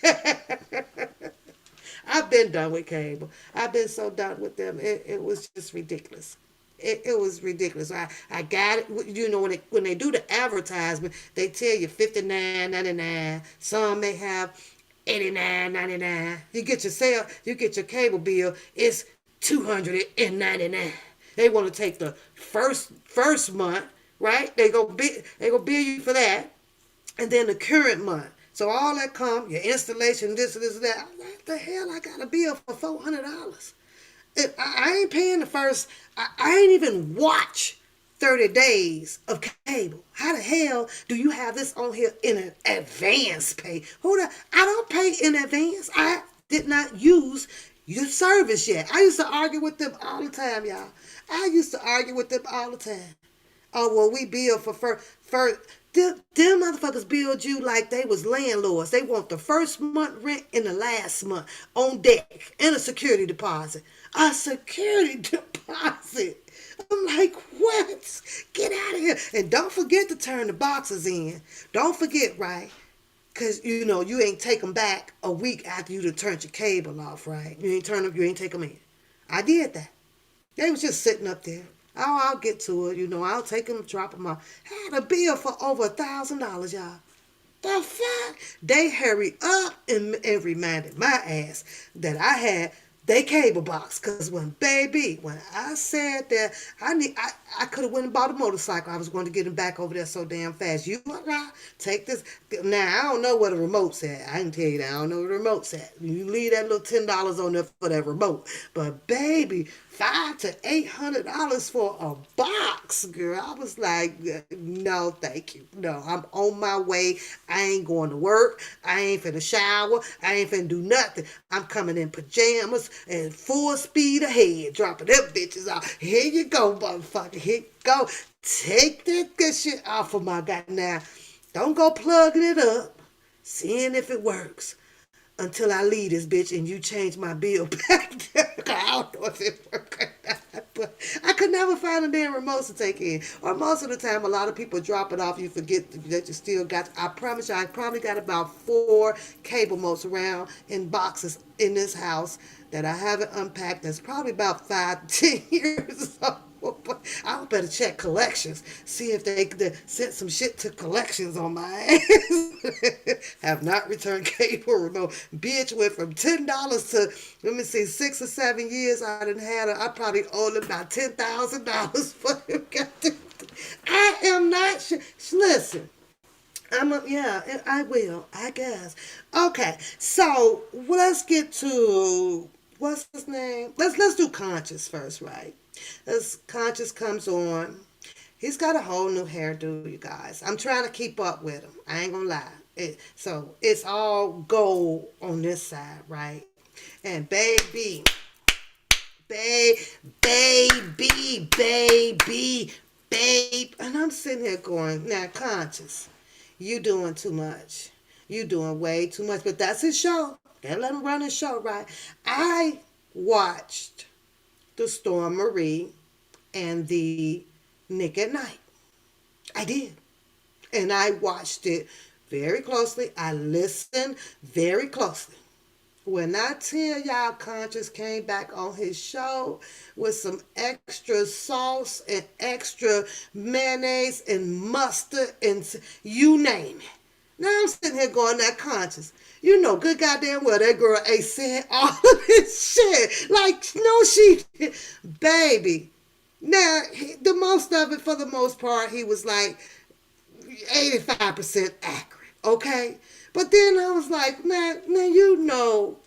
I've been done with cable. I've been so done with them. It was just ridiculous. It was ridiculous. I got it. When they do the advertisement, they tell you $59.99. Some may have $89.99. You get your cable bill. It's $299. They want to take the first month, right? They go bill you for that, and then the current month. So all that come, your installation, this, and that. What the hell? I got a bill for $400. I ain't paying the first. I ain't even watch 30 days of cable. How the hell do you have this on here in an advance pay? I don't pay in advance. I did not use your service yet. I used to argue with them all the time, y'all. I used to argue with them all the time. Oh, well, we bill for first. Them motherfuckers billed you like they was landlords. They want the first month rent and the last month on deck and a security deposit. A security deposit. I'm like, what? Get out of here. And don't forget to turn the boxes in. Don't forget, right? Because, you ain't take them back a week after you turned your cable off, right? You ain't take them in. I did that. They was just sitting up there. Oh, I'll get to it. I'll take them, drop them off. Had a bill for over $1,000, y'all. The fuck? They hurried up and reminded my ass that I had they cable box. Cause when I said that I could have went and bought a motorcycle. I was going to get him back over there so damn fast. You take this. Now I don't know where the remote's at. I can tell you that I don't know where the remote's at. You leave that little $10 on there for that remote. But baby, $500 to $800 for a box, girl. I was like, no, thank you. No, I'm on my way. I ain't going to work. I ain't finna shower. I ain't finna do nothing. I'm coming in pajamas and full speed ahead, dropping them bitches off. Here you go, motherfucker. Here you go. Take that good shit off of my guy now. Don't go plugging it up, seeing if it works until I leave this bitch and you change my bill back. I don't know if it works or not, but I could never find a damn remote to take in. Or most of the time, a lot of people drop it off. You forget that you still got. I promise you, I probably got about 4 cable modes around in boxes in this house that I haven't unpacked. That's probably about 5 to 10 years old. I better check collections, see if they sent some shit to collections on my ass. Have not returned cable remote. Bitch went from $10 to, let me see, 6 or 7 years. I probably owed them about $10,000 for him. I am not sure. Listen. I will, I guess. Okay, so let's get to what's his name? Let's do Conscious first, right? As Conscious comes on, he's got a whole new hairdo, you guys. I'm trying to keep up with him. I ain't gonna lie. So it's all gold on this side, right? And babe, babe. And I'm sitting here going, now, conscious, you doing too much. You doing way too much. But that's his show. Gotta let him run his show, right? I watched the Storm Marie and the Nick at Night. I did. And I watched it very closely. I listened very closely. When I tell y'all, Conscious came back on his show with some extra sauce and extra mayonnaise and mustard and you name it. Now I'm sitting here going, that Conscious. You know good goddamn well that girl ain't saying all of this shit. Like, no, she, baby. Now, the most of it, for the most part, he was like 85% accurate, okay? But then I was like, now you know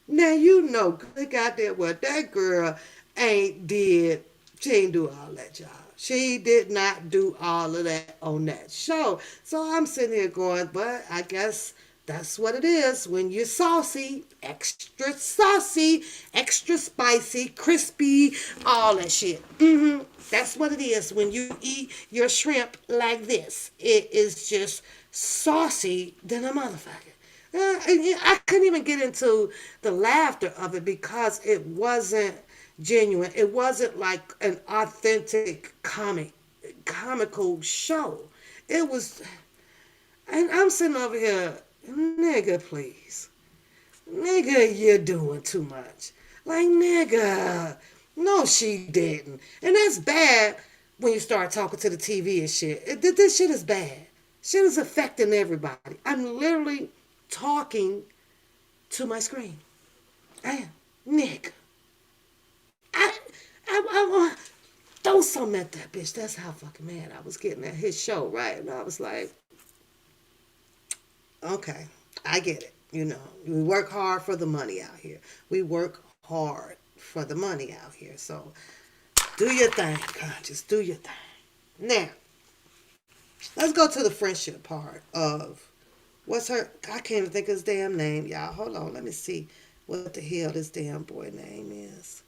good goddamn well that girl ain't did, she ain't do all that, y'all. She did not do all of that on that show. So I'm sitting here going, but I guess that's what it is when you're saucy, extra spicy, crispy, all that shit. That's what it is when you eat your shrimp like this. It is just saucy than a motherfucker. I couldn't even get into the laughter of it because it wasn't genuine. It wasn't like an authentic comical show. It was, and I'm sitting over here, nigga, please. Nigga, you're doing too much. Like, nigga. No, she didn't. And that's bad when you start talking to the TV and shit. This shit is bad. Shit is affecting everybody. I'm literally talking to my screen. I am. Nigga. I throw something at that bitch. That's how fucking mad I was getting at his show, right? And I was like, okay, I get it. You know, we work hard for the money out here. We work hard for the money out here. So do your thing, conscious. Do your thing. Now, let's go to the friendship part of what's her. I can't even think of his damn name, y'all. Hold on, let me see what the hell this damn boy name is.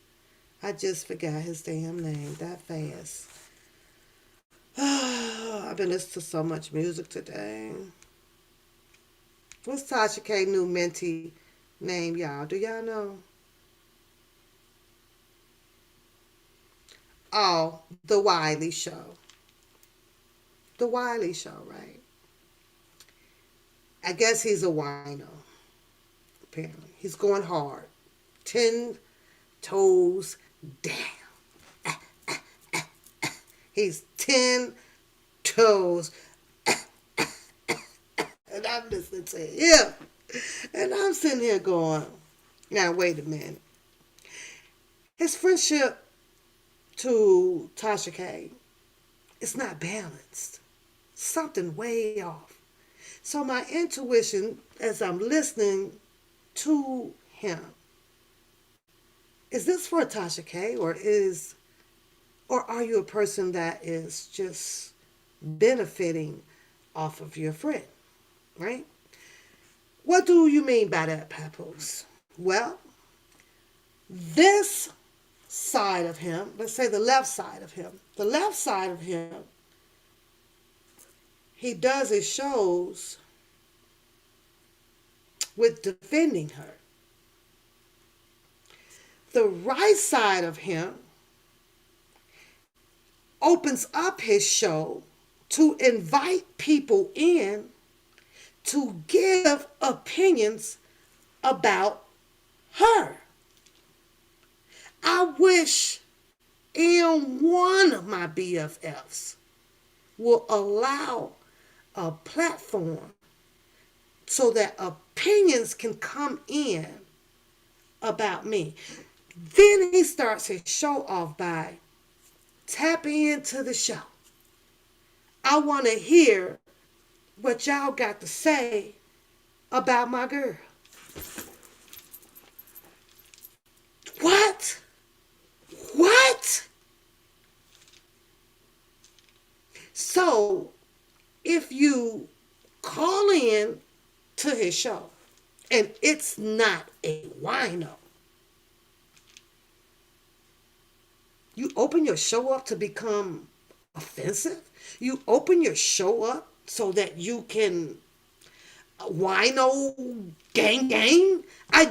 I just forgot his damn name that fast. I've been listening to so much music today. What's Tasha K new mentee name, y'all? Do y'all know? Oh, The Wiley Show. The Wiley Show, right? I guess he's a wino, apparently. He's going hard. 10 toes down. He's 10 toes. And I'm listening to him. And I'm sitting here going, now wait a minute. His friendship to Tasha K, it's not balanced. Something way off. So my intuition, as I'm listening to him, is this for Tasha K, or are you a person that is just benefiting off of your friend, right? What do you mean by that, Papoose? Well, this side of him, let's say the left side of him, he does his shows with defending her. The right side of him opens up his show to invite people in to give opinions about her. I wish one of my BFFs will allow a platform so that opinions can come in about me. Then he starts his show off by tapping into the show. I want to hear what y'all got to say about my girl. What? What? So, if you call his show and it's not a wino, you open your show up to become offensive. You open your show up so that you can wino gang. I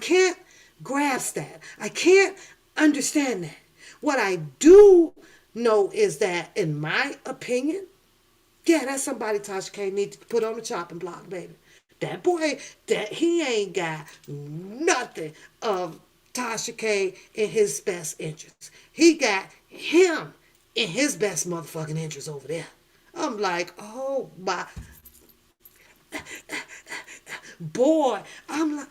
can't grasp that. I can't understand that. What I do know is that, in my opinion, yeah, that's somebody Tasha K need to put on the chopping block, baby. That boy, that he ain't got nothing of Tasha K in his best interest. He got him in his best motherfucking interest over there. I'm like, oh my boy. I'm like,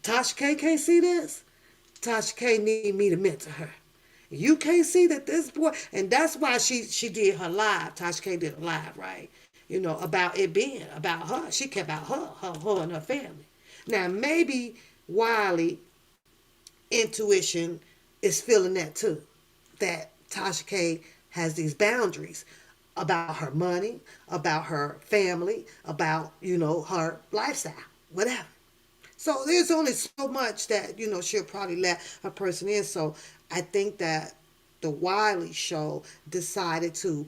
Tasha K can't see this. Tasha K need me to mentor her. You can't see that this boy, and that's why she did her live. Tasha K did a live, right? You know, about it being about her. She kept about her and her family. Now maybe Wiley intuition is feeling that too, that Tasha K has these boundaries about her money, about her family, about her lifestyle, whatever. So there's only so much that she'll probably let a person in. So I think that the Wiley show decided to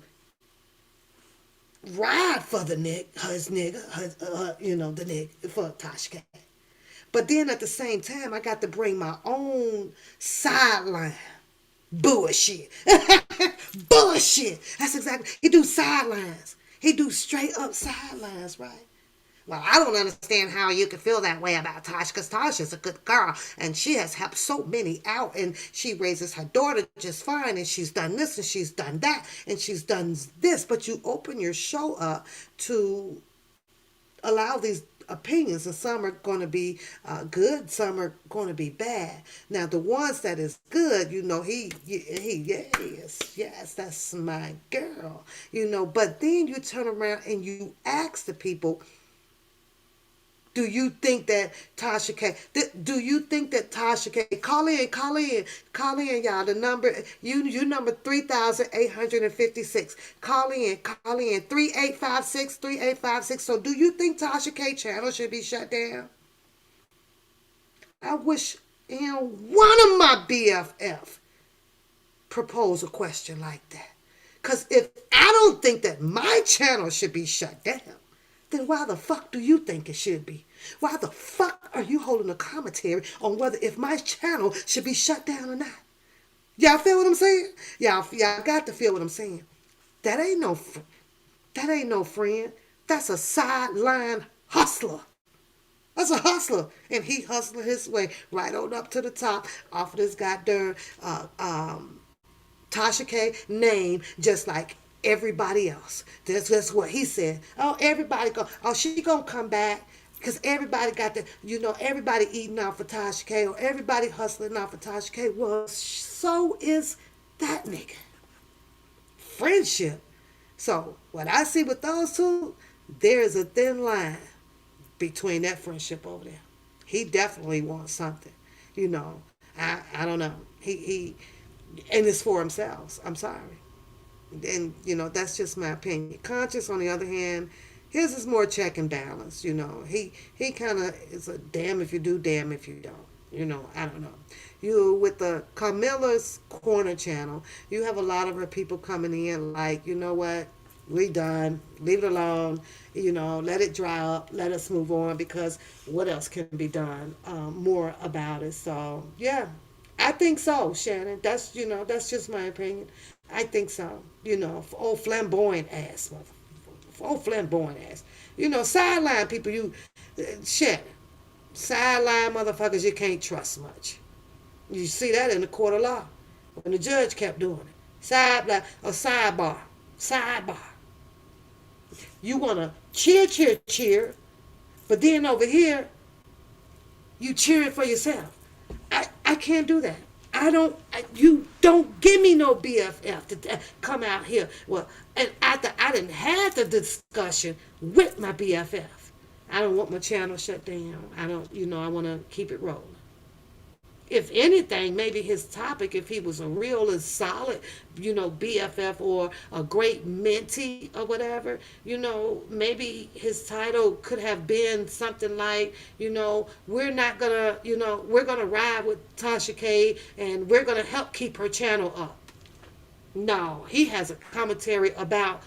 ride for the his nigga, the nigga for Tasha K. But then at the same time, I got to bring my own sideline bullshit. Bullshit. That's exactly. He do sidelines. He do straight up sidelines, right? Well, I don't understand how you can feel that way about Tasha, because Tasha's a good girl and she has helped so many out and she raises her daughter just fine and she's done this and she's done that and she's done this. But you open your show up to allow these opinions, and some are going to be good, some are going to be bad. Now the ones that is good, he yes, that's my girl, but then you turn around and you ask the people, do you think that Tasha K? Do you think that Tasha K? Call in, y'all. The number you number 3,856. Call in 3856. So, do you think Tasha K channel should be shut down? I wish one of my BFF propose a question like that. Cause if I don't think that my channel should be shut down, then why the fuck do you think it should be? Why the fuck are you holding a commentary on whether if my channel should be shut down or not? Y'all feel what I'm saying? Y'all got to feel what I'm saying. That ain't no friend. That's a sideline hustler. That's a hustler. And he hustled his way right on up to the top off of this goddamn Tasha K name, just like everybody else. That's what he said. Oh, everybody go. Oh, she gonna come back because everybody got the, everybody eating off of Tasha K or everybody hustling off of Tasha K. Well, so is that nigga. Friendship. So what I see with those two, there is a thin line between that friendship over there. He definitely wants something. I don't know. He and it's for himself. I'm sorry. And that's just my opinion. Conscious, on the other hand, his is more check and balance. He kind of is a damn if you do, damn if you don't. I don't know. You with the Camilla's Corner channel, you have a lot of her people coming in like, you know what, we done, leave it alone. Let it dry up, let us move on, because what else can be done more about it? So yeah, I think so, Shannon. That's just my opinion. I think so. Old flamboyant ass, old flamboyant ass. Sideline people. Shit, sideline motherfuckers. You can't trust much. You see that in the court of law when the judge kept doing it. Sidebar. You wanna cheer, but then over here you cheering for yourself. I can't do that. You don't give me no BFF to come out here. Well, and after I didn't have the discussion with my BFF, I don't want my channel shut down. I don't, I want to keep it rolling. if anything, maybe his topic, if he was a real and solid, BFF or a great mentee or whatever, maybe his title could have been something like, we're not gonna, we're gonna ride with Tasha K and we're gonna help keep her channel up. No, he has a commentary about,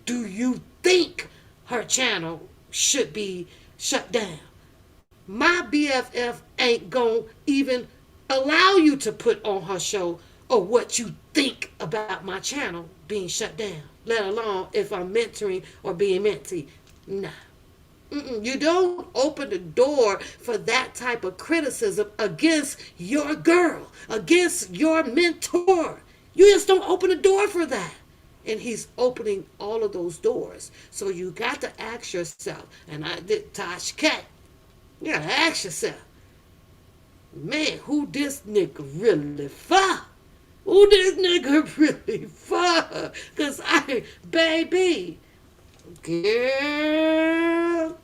do you think her channel should be shut down? My BFF ain't gonna even allow you to put on her show or what you think about my channel being shut down, let alone if I'm mentoring or being mentee. Nah. You don't open the door for that type of criticism against your girl, against your mentor. You just don't open the door for that. And he's opening all of those doors. So you got to ask yourself, and I did Tosh Cat. You gotta ask yourself, man, who this nigga really for? Who this nigga really for? Cause baby, girl,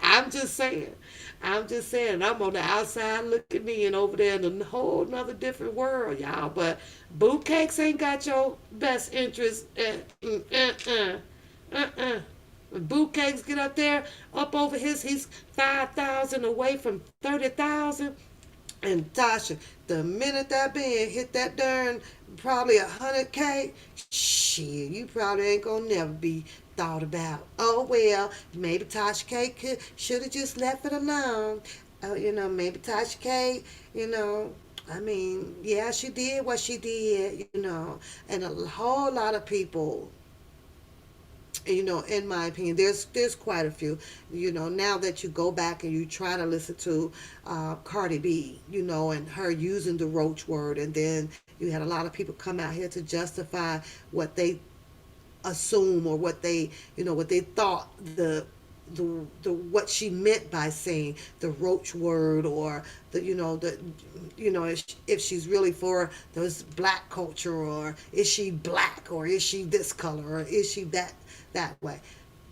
I'm just saying. I'm just saying, I'm on the outside looking in over there in a whole nother different world, y'all. But Boo Cakes ain't got your best interest. When Boo Cakes get up there, up over he's 5,000 away from 30,000. And Tasha, the minute that band hit that darn probably 100K, shit, you probably ain't gonna never be thought about. Oh well, maybe Tasha K should have just left it alone. Oh, maybe Tasha K, I mean, yeah, she did what she did, and a whole lot of people, in my opinion, there's quite a few, now that you go back and you try to listen to Cardi B, and her using the roach word, and then you had a lot of people come out here to justify what they assume, or what they, what they thought the what she meant by saying the roach word, or if she's really for those black culture, or is she black, or is she this color, or is she that way.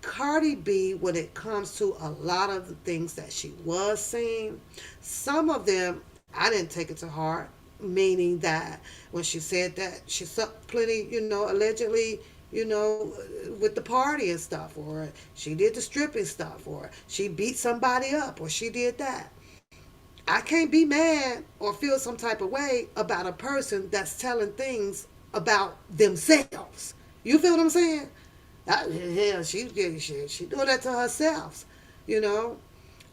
Cardi B, when it comes to a lot of the things that she was saying, some of them I didn't take it to heart, meaning that when she said that she sucked plenty, allegedly, with the party and stuff, or she did the stripping stuff, or she beat somebody up, or she did that. I can't be mad or feel some type of way about a person that's telling things about themselves. You feel what I'm saying? Hell, she doing that to herself. You know,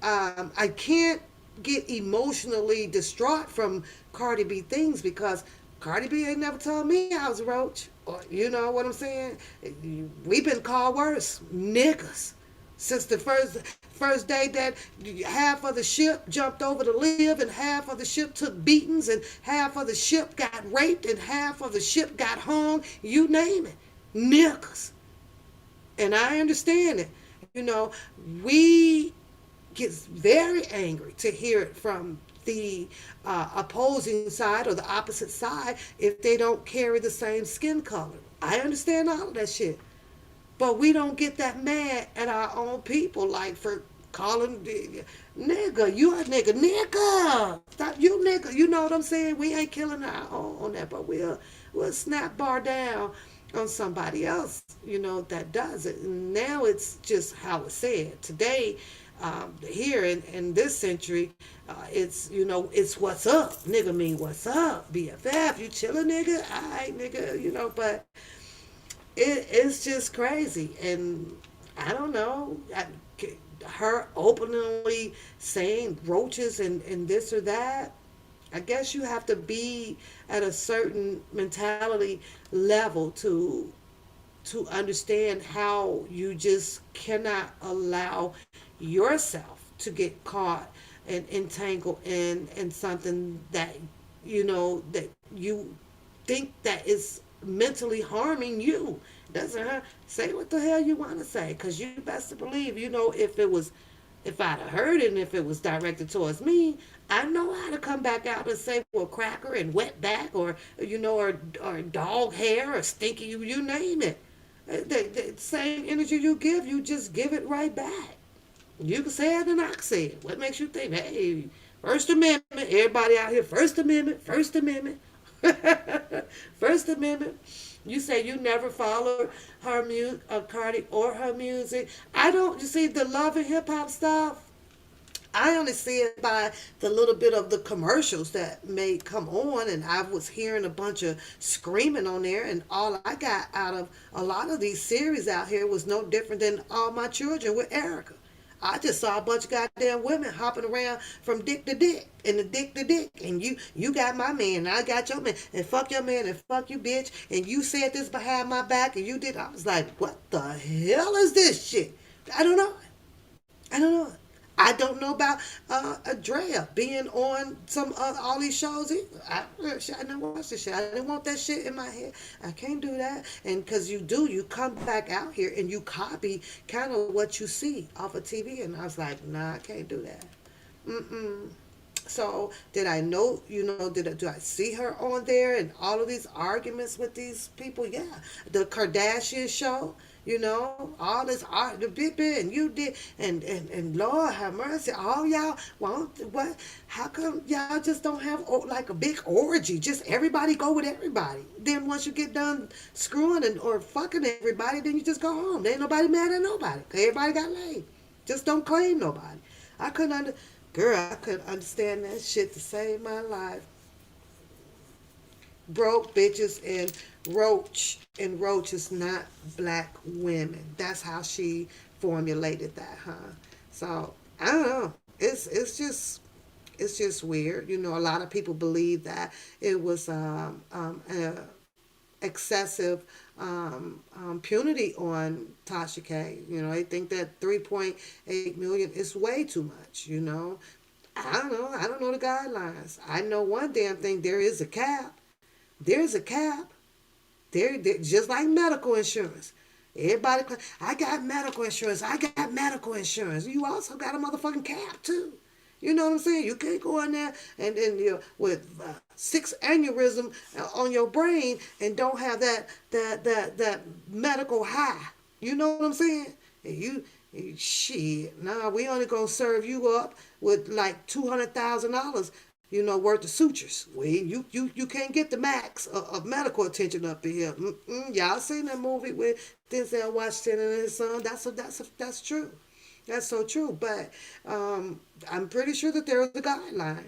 I can't get emotionally distraught from Cardi B things, because Cardi B ain't never told me I was a roach. Or, you know what I'm saying? We've been called worse, niggas, since the first day that half of the ship jumped over to live, and half of the ship took beatings, and half of the ship got raped, and half of the ship got hung. You name it, niggas. And I understand it. You know, we get very angry to hear it from the opposing side or the opposite side if they don't carry the same skin color. I understand all of that shit. But we don't get that mad at our own people, like for calling nigga, you a nigga. Stop, you nigga. You know what I'm saying? We ain't killing our own on that, but we'll snap bar down on somebody else, that does it. And now it's just how it's said. Today, here in this century, it's what's up. Nigga mean what's up. BFF, you chillin', nigga? Alright, nigga, but it's just crazy. And I don't know, her openly saying roaches and this or that, I guess you have to be at a certain mentality level to understand how you just cannot allow yourself to get caught and entangled in something that that you think that is mentally harming you. Doesn't hurt. Say what the hell you want to say, because you best to believe, if I'd have heard it and if it was directed towards me, I know how to come back out and say, well, cracker and wet back, or or dog hair, or stinky, you name it. The same energy you give, you just give it right back. You can say it and I can say it. What makes you think, hey, First Amendment. Everybody out here, First Amendment, First Amendment. First Amendment. You say you never followed her music, Cardi, or her music. I don't. You see the love and hip hop stuff. I only see it by the little bit of the commercials that may come on, and I was hearing a bunch of screaming on there, and all I got out of a lot of these series out here was no different than All My Children with Erica. I just saw a bunch of goddamn women hopping around from dick to dick and the dick to dick, and you got my man, and I got your man, and fuck your man, and fuck you, bitch, and you said this behind my back, and you did. I was like, what the hell is this shit? I don't know. I don't know. I don't know about Drea being on some all these shows either. I didn't watch this shit. I didn't want that shit in my head. I can't do that. And because you do, you come back out here and you copy kind of what you see off of TV. And I was like, nah, I can't do that. Mm-mm. So did I know? Do I see her on there and all of these arguments with these people? Yeah, the Kardashian show. All this art, the big bit, and you did, and Lord have mercy, all y'all want what? How come y'all just don't have like a big orgy? Just everybody go with everybody. Then once you get done screwing or fucking everybody, then you just go home. There ain't nobody mad at nobody. Everybody got laid. Just don't claim nobody. I couldn't girl, I couldn't understand that shit to save my life. Broke bitches and Roach is not black women. That's how she formulated that, huh? So I don't know. It's just weird. A lot of people believe that it was excessive punity on Tasha K. They think that 3.8 million is way too much. I don't know. I don't know the guidelines. I know one damn thing. There is a cap. There's a cap. There, just like medical insurance. Everybody, I got medical insurance. I got medical insurance. You also got a motherfucking cap too. You know what I'm saying? You can't go in there and with six aneurysm on your brain and don't have that medical high. You know what I'm saying? And shit. Nah, we only gonna serve you up with like $200,000. Worth of sutures. You can't get the max of medical attention up in here. Y'all seen that movie with Denzel Washington and his son? That's true. That's so true. But I'm pretty sure that there was a guideline.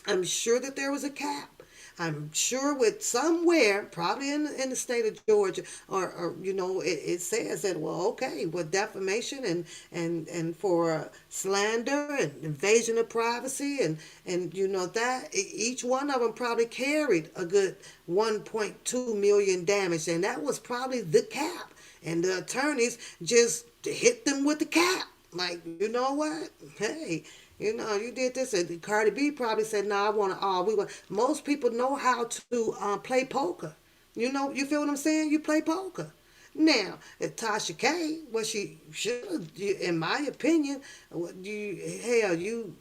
I'm sure that there was a cap. I'm sure with somewhere, probably in the state of Georgia, it says that, well, okay, with defamation and for slander and invasion of privacy and that each one of them probably carried a good 1.2 million damage, and that was probably the cap, and the attorneys just hit them with the cap. Like, you know what? Hey, you did this, and Cardi B probably said, "No, I want to all." Most people know how to play poker. You feel what I'm saying? You play poker. Now, if Tasha K, what she should, in my opinion, you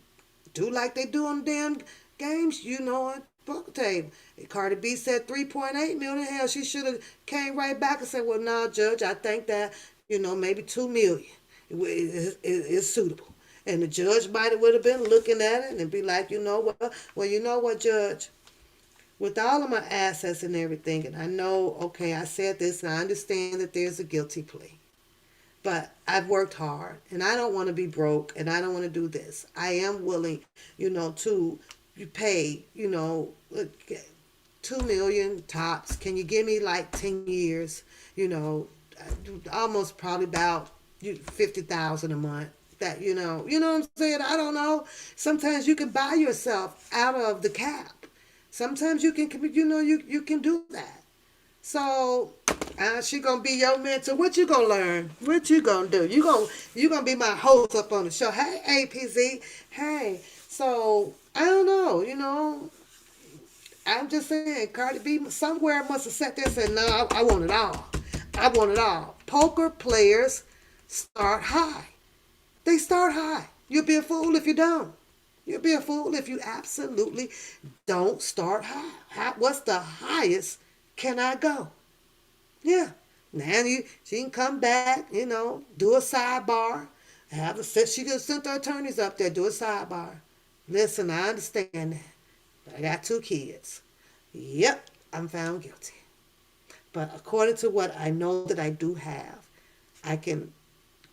do like they do on the damn games, on poker table. Cardi B said 3.8 million. Hell, she should have came right back and said, "Well, nah, Judge, I think that maybe 2 million is suitable." And the judge might have would have been looking at it and be like, you know what, Judge, with all of my assets and everything, and I know, okay, I said this, and I understand that there's a guilty plea, but I've worked hard, and I don't want to be broke, and I don't want to do this. I am willing, to pay, 2 million tops. Can you give me like 10 years? Almost probably about 50,000 a month. That what I'm saying. I don't know. Sometimes you can buy yourself out of the cap. Sometimes you can, you can do that. So she gonna be your mentor. What you gonna learn? What you gonna do? You gonna be my host up on the show. Hey, APZ. Hey. So I don't know. I'm just saying, Cardi B somewhere must have sat there and said, "No, I want it all. I want it all." Poker players start high. They start high. You'll be a fool if you don't. You'll be a fool if you absolutely don't start high. What's the highest can I go? Yeah. Now she can come back, do a sidebar. She can send her attorneys up there, do a sidebar. Listen, I understand that. I got two kids. Yep, I'm found guilty. But according to what I know that I do have, I can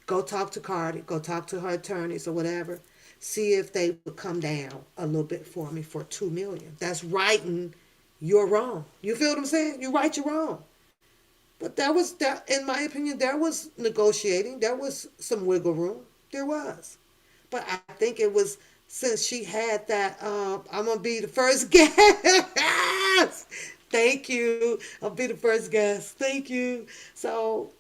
go talk to Cardi, go talk to her attorneys or whatever, see if they would come down a little bit for me for 2 million. That's righting your wrong. You feel what I'm saying? You right your wrong. But that was that, in my opinion, there was negotiating. There was some wiggle room. There was. But I think it was since she had that. I'm gonna be the first guest. Thank you. I'll be the first guest. Thank you. So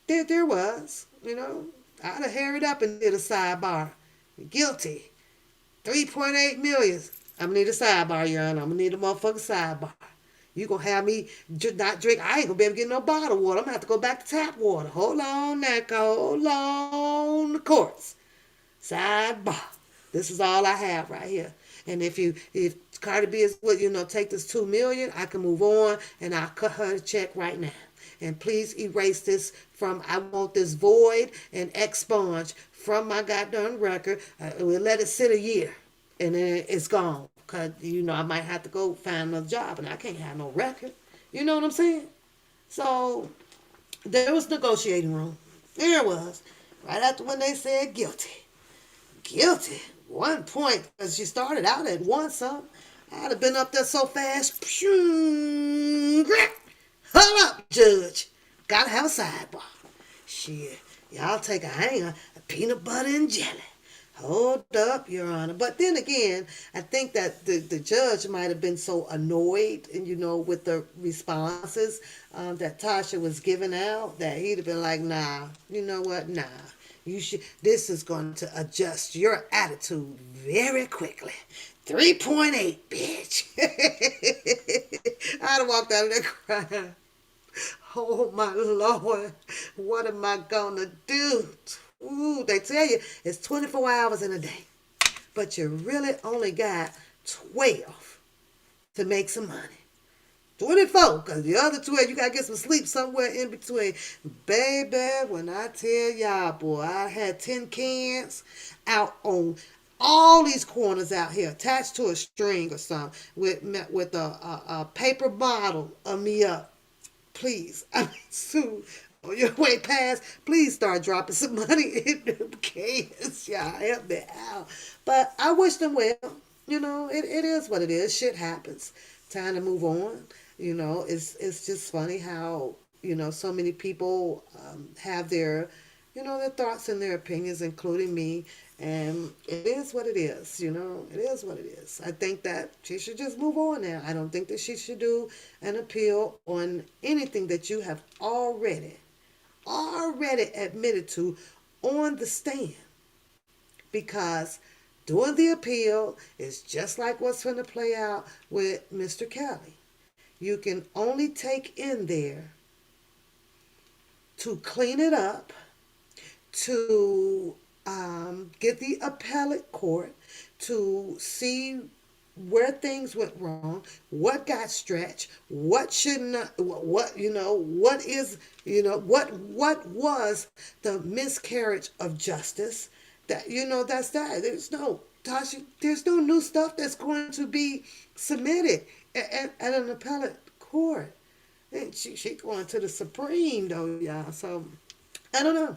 there was, I'd have hurried up and did a sidebar. Guilty. 3.8 million. I'm gonna need a sidebar, Your Honor. I'm gonna need a motherfucking sidebar. You gonna have me not drink? I ain't gonna be able to get no bottled water. I'm gonna have to go back to tap water. Hold on, Nico. Hold on, the courts. Sidebar. This is all I have right here. And if Cardi B is what take this 2 million, I can move on and I'll cut her a check right now. And please erase this from. I want this void and expunge from my goddamn record. We'll let it sit a year, and then it's gone. Cause I might have to go find another job, and I can't have no record. You know what I'm saying? So there was negotiating room. There was. Right after when they said guilty. Guilty. 1 point, because she started out at one something. I'd have been up there so fast. Hold up, Judge. Gotta have a sidebar. Shit. Y'all take a hanger, a peanut butter and jelly. Hold up, Your Honor. But then again, I think that the judge might have been so annoyed, and with the responses that Tasha was giving out, that he'd have been like, nah, you know what, nah. You should. This is going to adjust your attitude very quickly. 3.8, bitch. I'd have walked out of there crying. Oh my Lord, what am I gonna do? Ooh, they tell you it's 24 hours in a day, but you really only got 12 to make some money. 24, because the other 12, you got to get some sleep somewhere in between. Baby, when I tell y'all, boy, I had 10 cans out on all these corners out here attached to a string or something with a paper bottle of me up. Please, I mean, soon on your way past, please start dropping some money in them cans. Y'all help me out. But I wish them well. It is what it is. Shit happens. Time to move on. It's just funny how so many people have their thoughts and their opinions, including me. And it is what it is. It is what it is. I think that she should just move on now. I don't think that she should do an appeal on anything that you have already admitted to on the stand, because doing the appeal is just like what's going to play out with Mr. Kelly. You can only take in there to clean it up, to get the appellate court to see where things went wrong, what got stretched, what should not, what is, what was the miscarriage of justice. That's that. Tasha, there's no new stuff that's going to be submitted at an appellate court. And she going to the Supreme though, y'all. So I don't know.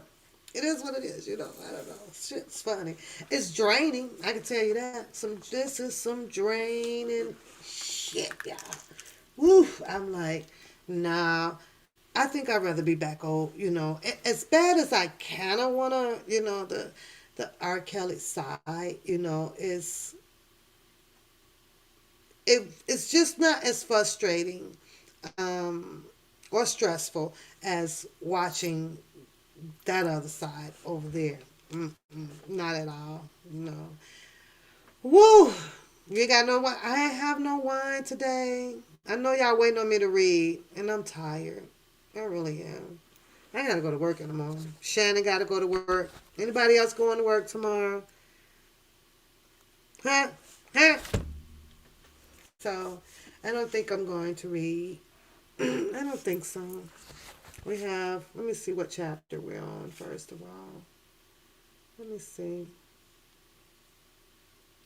It is what it is, I don't know. Shit's funny. It's draining. I can tell you that. This is some draining shit, y'all. Woof. I'm like, nah. I think I'd rather be back old. As bad as I kind of wanna, the R. Kelly side, is it's just not as frustrating or stressful as watching that other side over there. Not at all. No. Woo! You got no wine? I have no wine today. I know y'all waiting on me to read, and I'm tired. I really am. I gotta go to work in the morning. Shannon gotta go to work. Anybody else going to work tomorrow? Huh? Huh? So, I don't think I'm going to read. I don't think so. Let me see what chapter we're on, first of all. Let me see.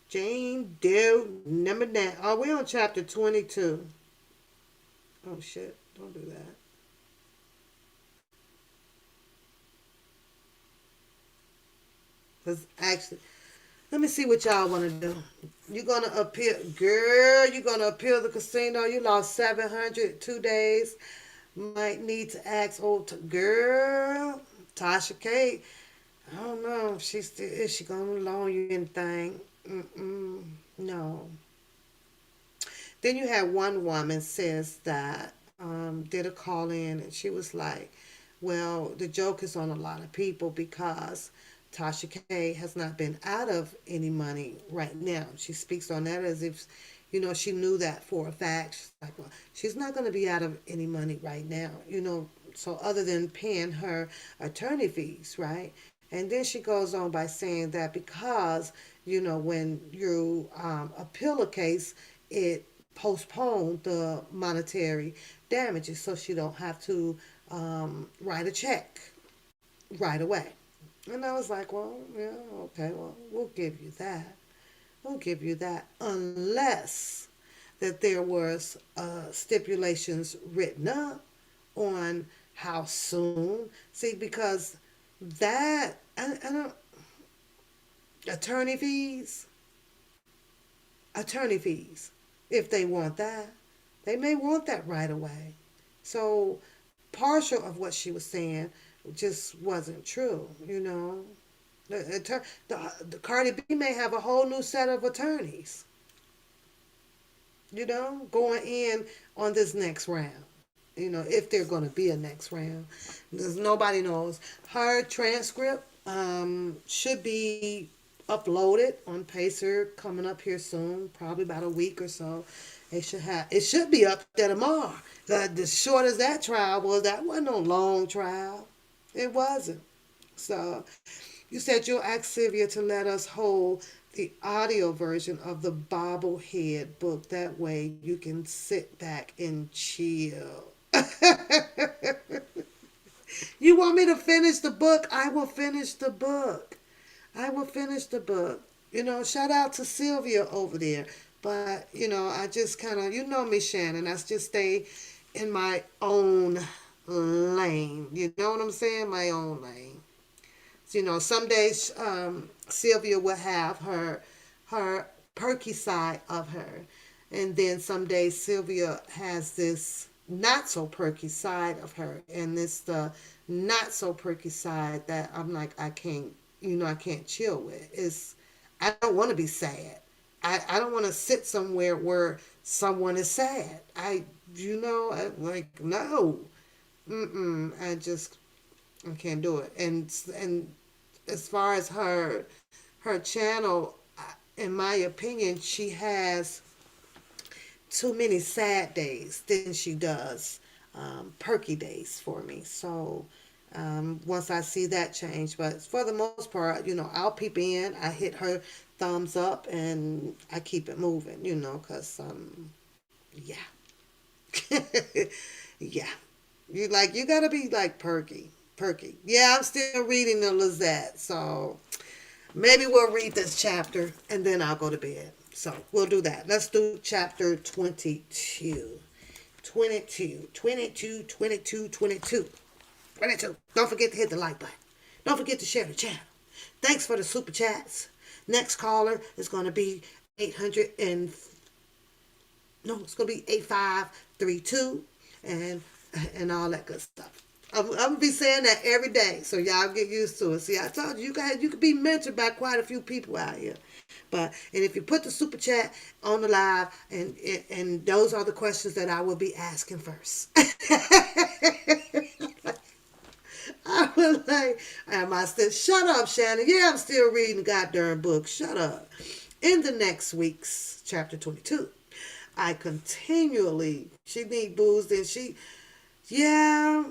Jane Doe, number 9. Oh, we're on chapter 22. Oh, shit. Don't do that. Because actually, let me see what y'all want to do. You're going to appeal. Girl, you're going to appeal the casino. You lost 700 2 days. Might need to ask girl, Tasha K. I don't know if she's still, is she going to loan you anything? Mm-mm, no. Then you had one woman says that did a call in and she was like, well, the joke is on a lot of people because Tasha K has not been out of any money right now. She speaks on that as if, she knew that for a fact. She's like, well, she's not going to be out of any money right now, so other than paying her attorney fees, right? And then she goes on by saying that because, when you appeal a case, it postpone the monetary damages so she don't have to write a check right away. And I was like, well, yeah, okay, well, we'll give you that. We'll give you that unless that there was stipulations written up on how soon. See, because that, I don't, attorney fees, attorney fees, if they want that, they may want that right away. So, partial of what she was saying just wasn't true. The Cardi B may have a whole new set of attorneys, going in on this next round. If they're going to be a next round, because nobody knows. Her transcript should be uploaded on Pacer coming up here soon, probably about a week or so. It should be up there tomorrow. As short as that trial was, that wasn't no long trial. It wasn't. So you said you'll ask Sylvia to let us hold the audio version of the bobblehead book. That way you can sit back and chill. You want me to finish the book? I will finish the book. I will finish the book. Shout out to Sylvia over there. But, I just kind of, me, Shannon. I just stay in my own lane. You know what I'm saying? My own lane. Some days Sylvia will have her perky side of her, and then some days Sylvia has this not so perky side of her, and this the not so perky side that I'm like I can't chill with. I don't want to be sad. I don't want to sit somewhere where someone is sad. Like no, I can't do it. And as far as her channel, in my opinion, she has too many sad days than she does perky days for me. So once I see that change, but for the most part, I'll peep in, I hit her thumbs up, and I keep it moving, because yeah, yeah. You gotta be like perky. Yeah, I'm still reading the Lizette, so maybe we'll read this chapter and then I'll go to bed. So we'll do that. Let's do chapter 22. 22, 22, 22, 22. 22. Don't forget to hit the like button. Don't forget to share the channel. Thanks for the super chats. Next caller is going to be 800 and no, it's going to be 8532 and all that good stuff. I'm gonna be saying that every day, so y'all get used to it. See, I told you you could be mentored by quite a few people out here. And if you put the super chat on the live, and those are the questions that I will be asking first. I was like, am I still? Shut up, Shannon. Yeah, I'm still reading the goddamn book. Shut up. In the next week's chapter 22, I continually she need booze. Then yeah.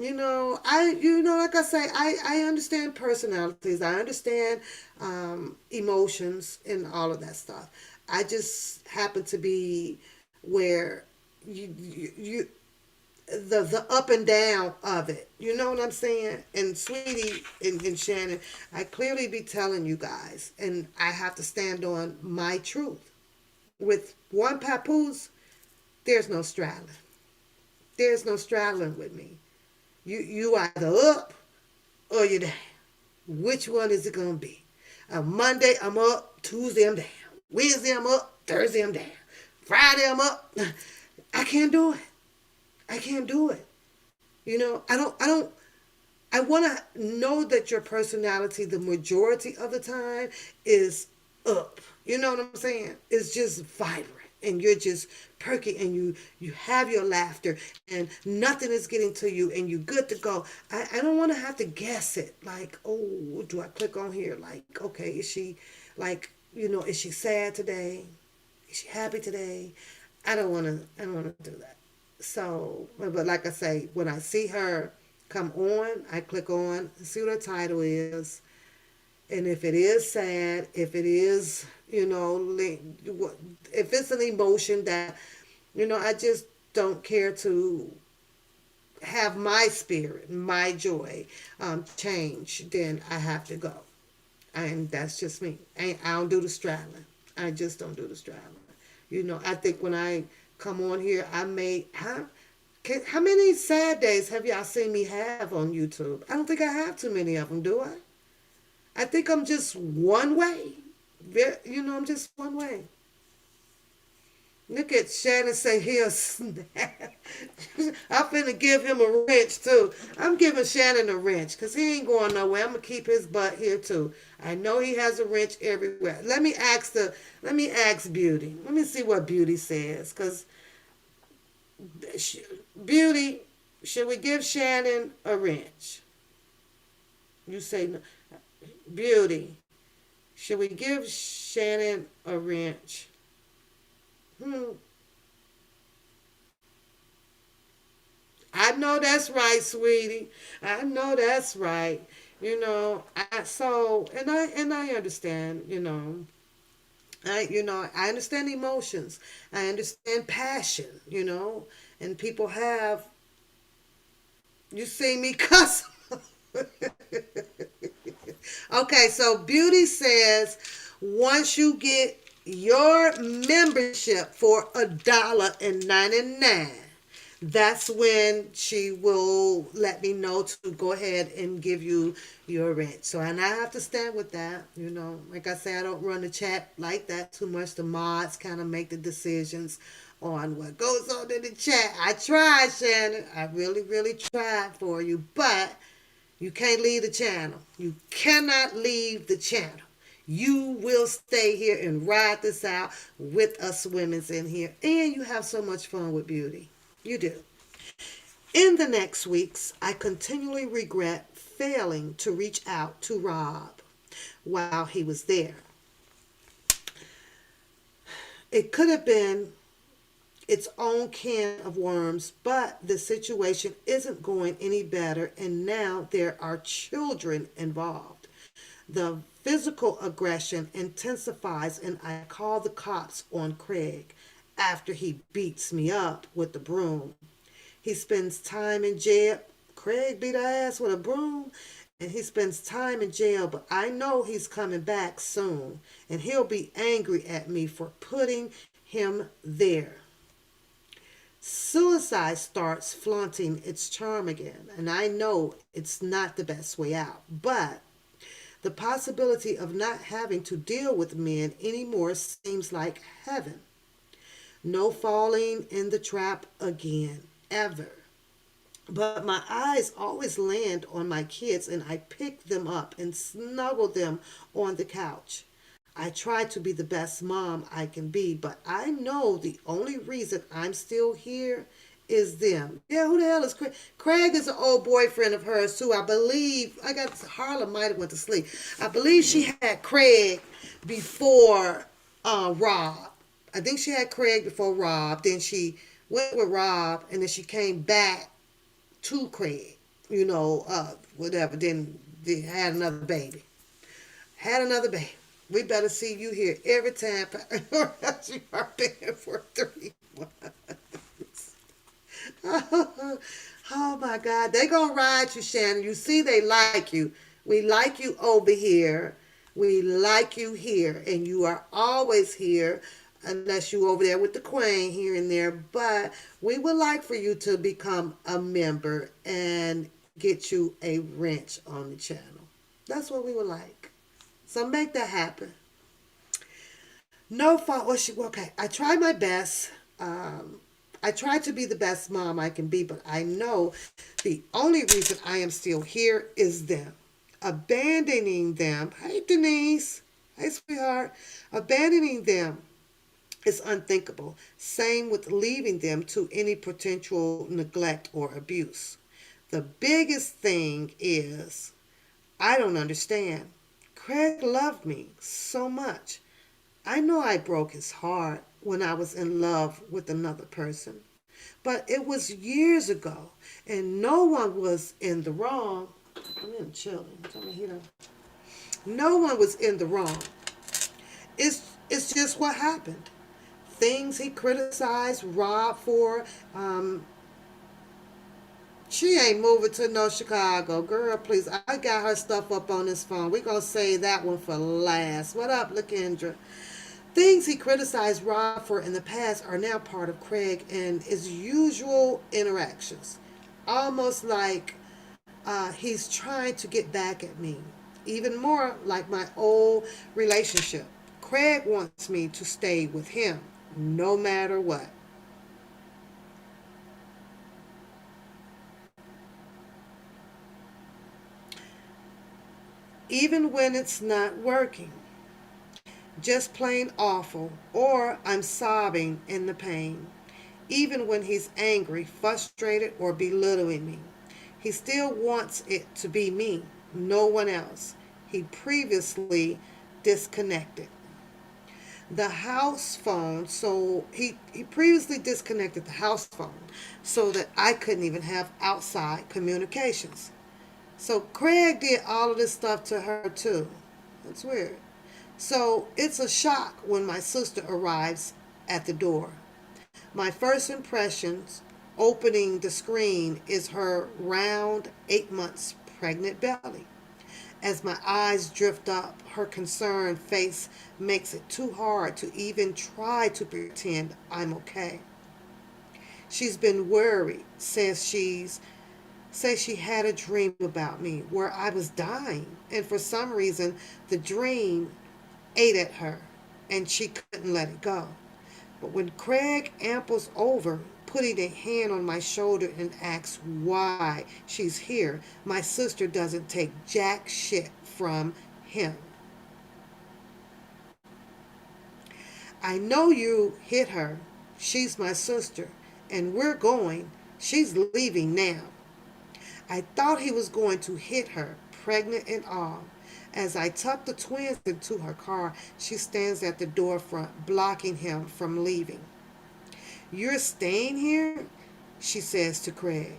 Like I say, I understand personalities. I understand emotions and all of that stuff. I just happen to be where you the up and down of it. You know what I'm saying? And Sweetie and Shannon, I clearly be telling you guys, and I have to stand on my truth. With one papoose, there's no straddling. There's no straddling with me. You either up or you down. Which one is it gonna be? Monday I'm up, Tuesday I'm down, Wednesday I'm up, Thursday I'm down, Friday I'm up. I can't do it. I can't do it. I don't. I want to know that your personality, the majority of the time, is up. You know what I'm saying? It's just vibrant, and you're just perky, and you have your laughter, and nothing is getting to you, and you're good to go. I don't want to have to guess it. Like, oh, do I click on here? Like, okay, is she like, is she sad today? Is she happy today? I don't want to. I don't want to do that. So, but like I say, when I see her come on, I click on, see what her title is, and if it is sad, if it is, if it's an emotion that, I just don't care to have my spirit, my joy, change, then I have to go. And that's just me. I don't do the straddling. I just don't do the straddling. I think when I come on here, I may, how many sad days have y'all seen me have on YouTube? I don't think I have too many of them, do I? I think I'm just one way. I'm just one way. Look at Shannon say he'll snap. I'm finna give him a wrench too. I'm giving Shannon a wrench because he ain't going nowhere. I'm gonna keep his butt here too. I know he has a wrench everywhere. Let me ask Beauty. Let me see what Beauty says. Cause Beauty, should we give Shannon a wrench? You say no. Beauty, should we give Shannon a wrench? Hmm. I know that's right, sweetie. I know that's right. I understand. I understand emotions. I understand passion. And people have. You see me cuss. Okay, so Beauty says once you get your membership for $1.99, that's when she will let me know to go ahead and give you your rent. So, and I have to stand with that. Like I say, I don't run the chat like that too much. The mods kind of make the decisions on what goes on in the chat. I tried, Shannon. I really, really tried for you, but you can't leave the channel. You cannot leave the channel. You will stay here and ride this out with us women's in here. And you have so much fun with Beauty. You do. In the next weeks, I continually regret failing to reach out to Rob while he was there. It could have been its own can of worms, but the situation isn't going any better, and now there are children involved. The physical aggression intensifies, and I call the cops on Craig after he beats me up with the broom. He spends time in jail. Craig beat her ass with a broom, and he spends time in jail, but I know he's coming back soon, and he'll be angry at me for putting him there. Suicide starts flaunting its charm again, and I know it's not the best way out, but the possibility of not having to deal with men anymore seems like heaven. No falling in the trap again, ever. But my eyes always land on my kids, and I pick them up and snuggle them on the couch. I try to be the best mom I can be, but I know the only reason I'm still here is them. Yeah, who the hell is Craig? Craig is an old boyfriend of hers too. I believe Harla might have went to sleep. I believe she had Craig before Rob. I think she had Craig before Rob. Then she went with Rob, and then she came back to Craig. Whatever. Then they had another baby. Had another baby. We better see you here every time, or else you are paying for 3 months. Oh my God. They gonna ride you, Shannon. You see they like you. We like you over here. We like you here. And you are always here unless you over there with the queen here and there. But we would like for you to become a member and get you a wrench on the channel. That's what we would like. So make that happen. No fault. Okay, I try my best. Um, I try to be the best mom I can be, but I know the only reason I am still here is them. Abandoning them. Hey, Denise. Hey, sweetheart. Abandoning them is unthinkable. Same with leaving them to any potential neglect or abuse. The biggest thing is I don't understand. Craig loved me so much. I know I broke his heart when I was in love with another person, but it was years ago, and no one was in the wrong. I'm in chilling. Tell me here. No one was in the wrong. It's just what happened. Things he criticized Rob for. She ain't moving to no Chicago. Girl, please. I got her stuff up on this phone. We gonna save that one for last. What up, LaKendra? Things he criticized Rob for in the past are now part of Craig and his usual interactions. Almost like he's trying to get back at me. Even more like my old relationship. Craig wants me to stay with him no matter what. Even when it's not working. Just plain awful, or I'm sobbing in the pain. Even when he's angry, frustrated, or belittling me, he still wants it to be me, no one else. He previously disconnected the house phone, so he previously disconnected the house phone so that I couldn't even have outside communications. So Craig did all of this stuff to her too. That's weird. So it's a shock when my sister arrives at the door. My first impressions opening the screen is her round 8 months pregnant belly. As my eyes drift up, her concerned face makes it too hard to even try to pretend I'm okay. She's been worried, says she had a dream about me where I was dying, and for some reason the dream ate at her and she couldn't let it go. But when Craig amples over, putting a hand on my shoulder and asks why she's here, my sister doesn't take jack shit from him. I know you hit her. She's my sister. And we're going. She's leaving now. I thought he was going to hit her, pregnant and all. As I tuck the twins into her car, she stands at the door front, blocking him from leaving. You're staying here? She says to Craig.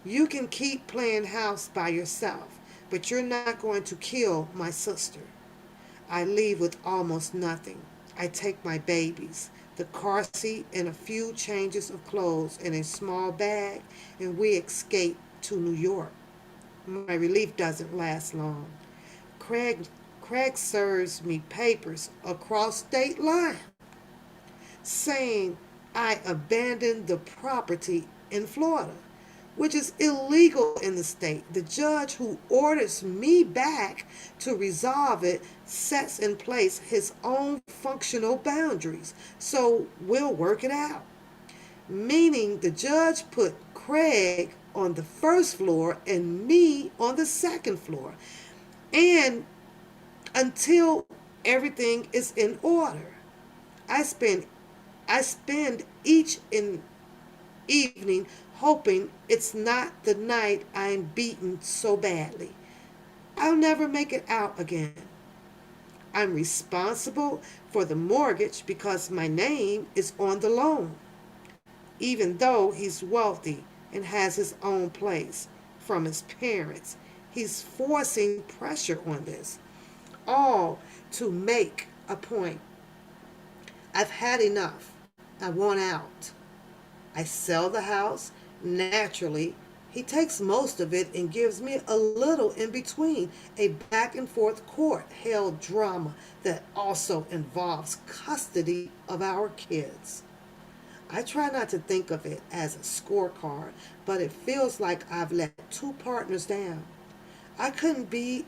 You can keep playing house by yourself, but you're not going to kill my sister. I leave with almost nothing. I take my babies, the car seat, and a few changes of clothes in a small bag, and we escape to New York. My relief doesn't last long. Craig, Craig serves me papers across state line saying I abandoned the property in Florida, which is illegal in the state. The judge who orders me back to resolve it sets in place his own functional boundaries. So we'll work it out. Meaning the judge put Craig on the first floor and me on the second floor. And until everything is in order, I spend I spend each evening hoping it's not the night I'm beaten so badly. I'll never make it out again. I'm responsible for the mortgage because my name is on the loan, even though he's wealthy and has his own place from his parents. He's forcing pressure on this, all to make a point. I've had enough. I want out. I sell the house. Naturally, he takes most of it and gives me a little in between, a back and forth court held drama that also involves custody of our kids. I try not to think of it as a scorecard, but it feels like I've let two partners down. I couldn't be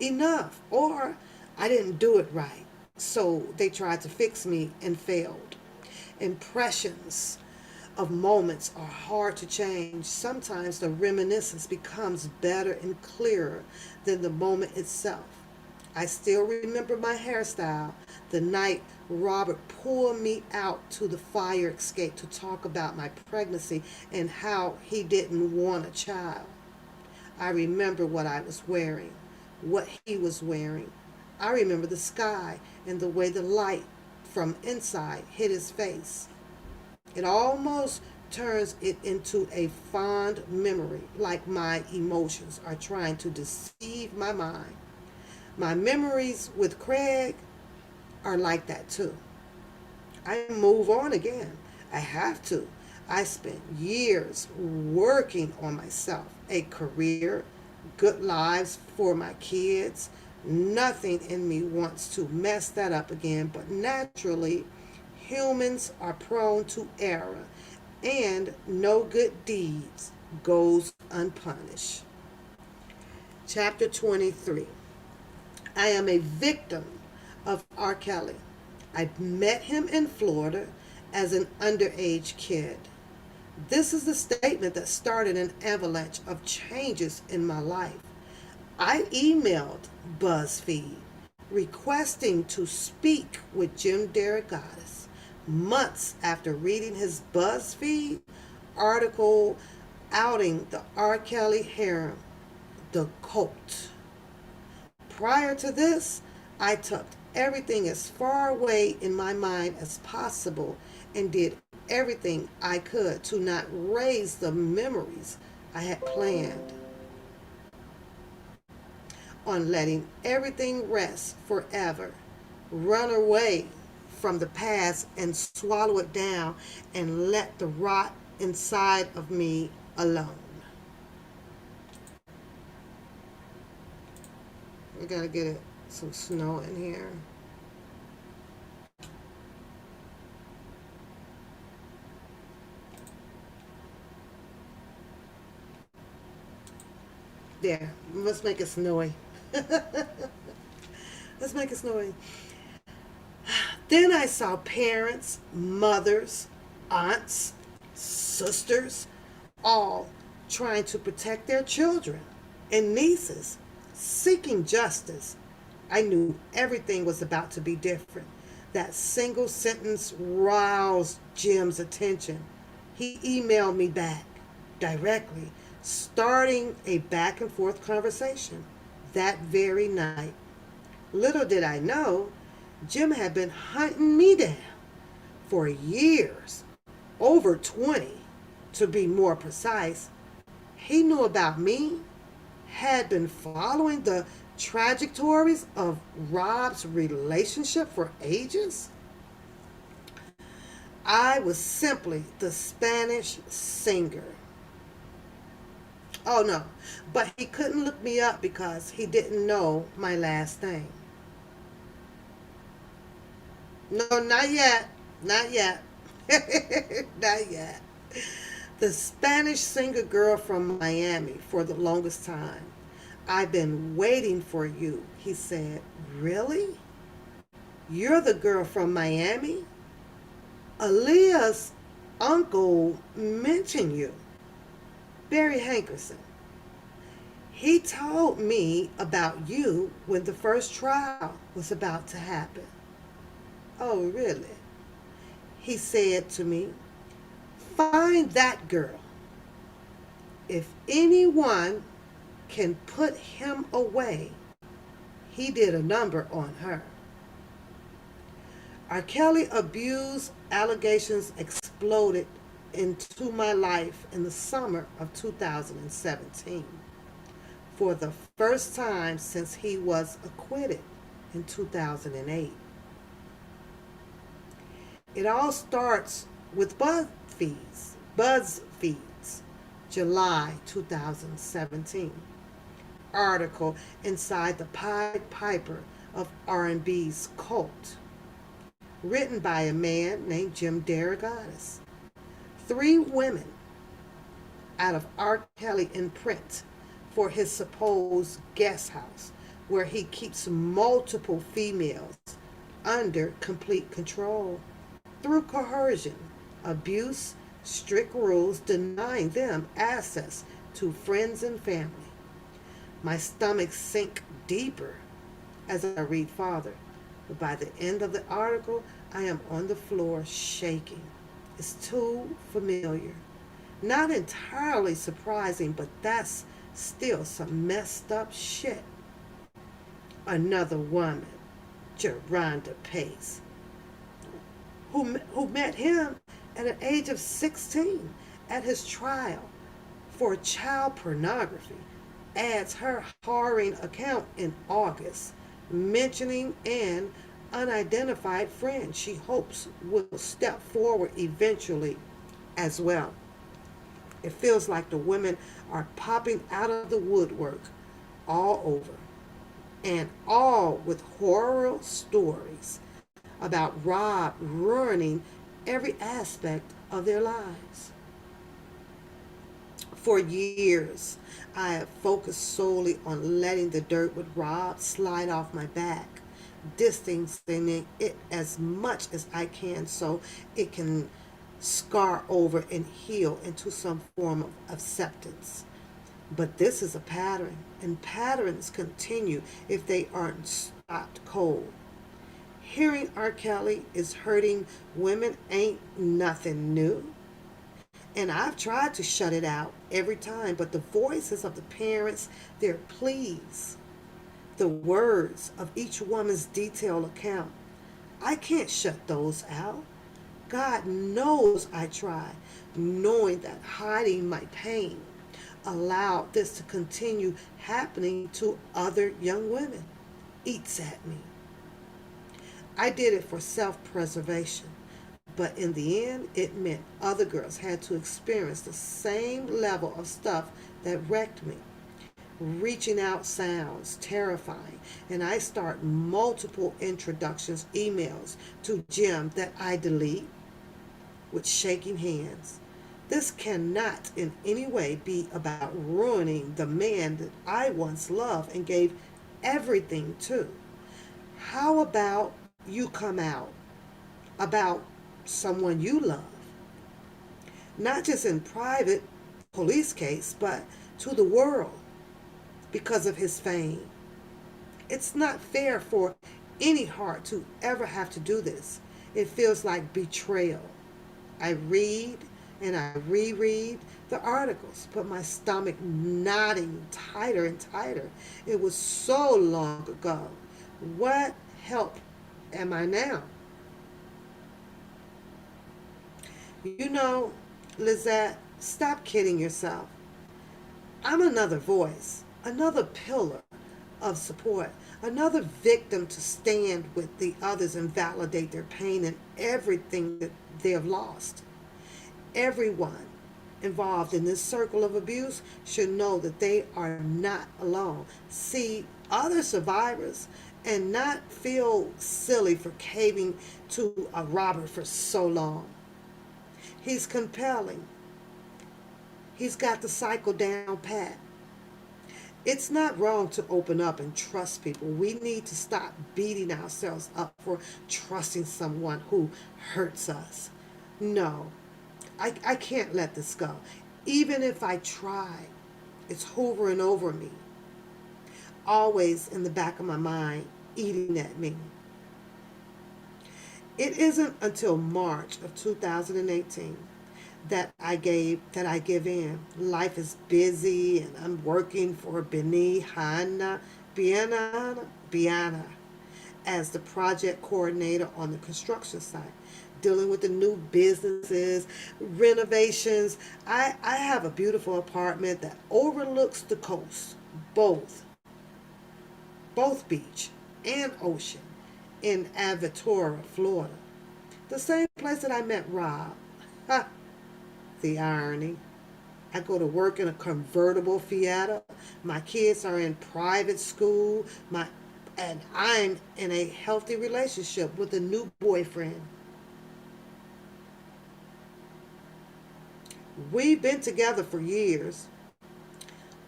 enough, or I didn't do it right. So they tried to fix me and failed. Impressions of moments are hard to change. Sometimes the reminiscence becomes better and clearer than the moment itself. I still remember my hairstyle the night Robert pulled me out to the fire escape to talk about my pregnancy and how he didn't want a child. I remember what I was wearing, what he was wearing. I remember the sky and the way the light from inside hit his face. It almost turns it into a fond memory, like my emotions are trying to deceive my mind. My memories with Craig are like that too. I move on again. I have to. I spent years working on myself, a career, good lives for my kids. Nothing in me wants to mess that up again, but naturally, humans are prone to error, and no good deeds goes unpunished. Chapter 23. I am a victim of R. Kelly. I met him in Florida as an underage kid. This is the statement that started an avalanche of changes in my life. I emailed BuzzFeed requesting to speak with Jim Derogatis months after reading his BuzzFeed article outing the R. Kelly harem, the cult. Prior to this, I tucked everything as far away in my mind as possible and did everything I could to not raise the memories I had planned on letting everything rest forever, run away from the past and swallow it down and let the rot inside of me alone. We gotta get some snow in here. There, let's make it snowy. Let's make it snowy. Then I saw parents, mothers, aunts, sisters, all trying to protect their children and nieces, seeking justice. I knew everything was about to be different. That single sentence roused Jim's attention. He emailed me back directly, starting a back and forth conversation that very night. Little did I know, Jim had been hunting me down for years, over 20 to be more precise. He knew about me, had been following the trajectories of Rob's relationship for ages. I was simply the Spanish singer. Oh no, but he couldn't look me up because he didn't know my last name. No, not yet. Not yet. Not yet. The Spanish singer girl from Miami for the longest time. I've been waiting for you, he said. Really? You're the girl from Miami? Aaliyah's uncle mentioned you. Barry Hankerson. He told me about you when the first trial was about to happen. Oh, really? He said to me, find that girl. If anyone can put him away, he did a number on her. R. Kelly abuse allegations exploded into my life in the summer of 2017 for the first time since he was acquitted in 2008. It all starts with BuzzFeed's July 2017 article inside the Pied Piper of R&B's cult, written by a man named Jim Derogatis. Three women out of R. Kelly in print for his supposed guest house, where he keeps multiple females under complete control through coercion, abuse, strict rules denying them access to friends and family. My stomach sink deeper as I read farther, but by the end of the article, I am on the floor shaking. It's too familiar. Not entirely surprising, but that's still some messed up shit. Another woman, Geronda Pace, who met him at an age of 16 at his trial for child pornography, adds her harrowing account in August, mentioning an unidentified friend she hopes will step forward eventually as well. It feels like the women are popping out of the woodwork all over, and all with horror stories about Rob ruining every aspect of their lives. For years, I have focused solely on letting the dirt with Rob slide off my back, distancing it as much as I can so it can scar over and heal into some form of acceptance. But this is a pattern, and patterns continue if they aren't stopped cold. Hearing R. Kelly is hurting women ain't nothing new. And I've tried to shut it out every time, but the voices of the parents, their pleas, the words of each woman's detailed account, I can't shut those out. God knows I try, knowing that hiding my pain allowed this to continue happening to other young women. Eats at me. I did it for self-preservation, but in the end, it meant other girls had to experience the same level of stuff that wrecked me. Reaching out sounds terrifying, and I start multiple introductions, emails to Jim that I delete with shaking hands. This cannot in any way be about ruining the man that I once loved and gave everything to. How about you come out about someone you love? Not just in private police case, but to the world because of his fame. It's not fair for any heart to ever have to do this. It feels like betrayal. I read and I reread the articles, but my stomach knotting tighter and tighter. It was so long ago. What help am I now? You know, Lizette, stop kidding yourself. I'm another voice, another pillar of support, another victim to stand with the others and validate their pain and everything that they have lost. Everyone involved in this circle of abuse should know that they are not alone. See other survivors and not feel silly for caving to a robber for so long. He's compelling. He's got the cycle down pat. It's not wrong to open up and trust people. We need to stop beating ourselves up for trusting someone who hurts us. No, I can't let this go. Even if I try, it's hovering over me, always in the back of my mind, eating at me. It isn't until March of 2018 that I give in. Life is busy and I'm working for Biana as the project coordinator on the construction site, dealing with the new businesses, renovations. I have a beautiful apartment that overlooks the coast, both both beach and ocean in Aventura, Florida. The same place that I met Rob. Ha, the irony. I go to work in a convertible Fiat. My kids are in private school. And I'm in a healthy relationship with a new boyfriend. We've been together for years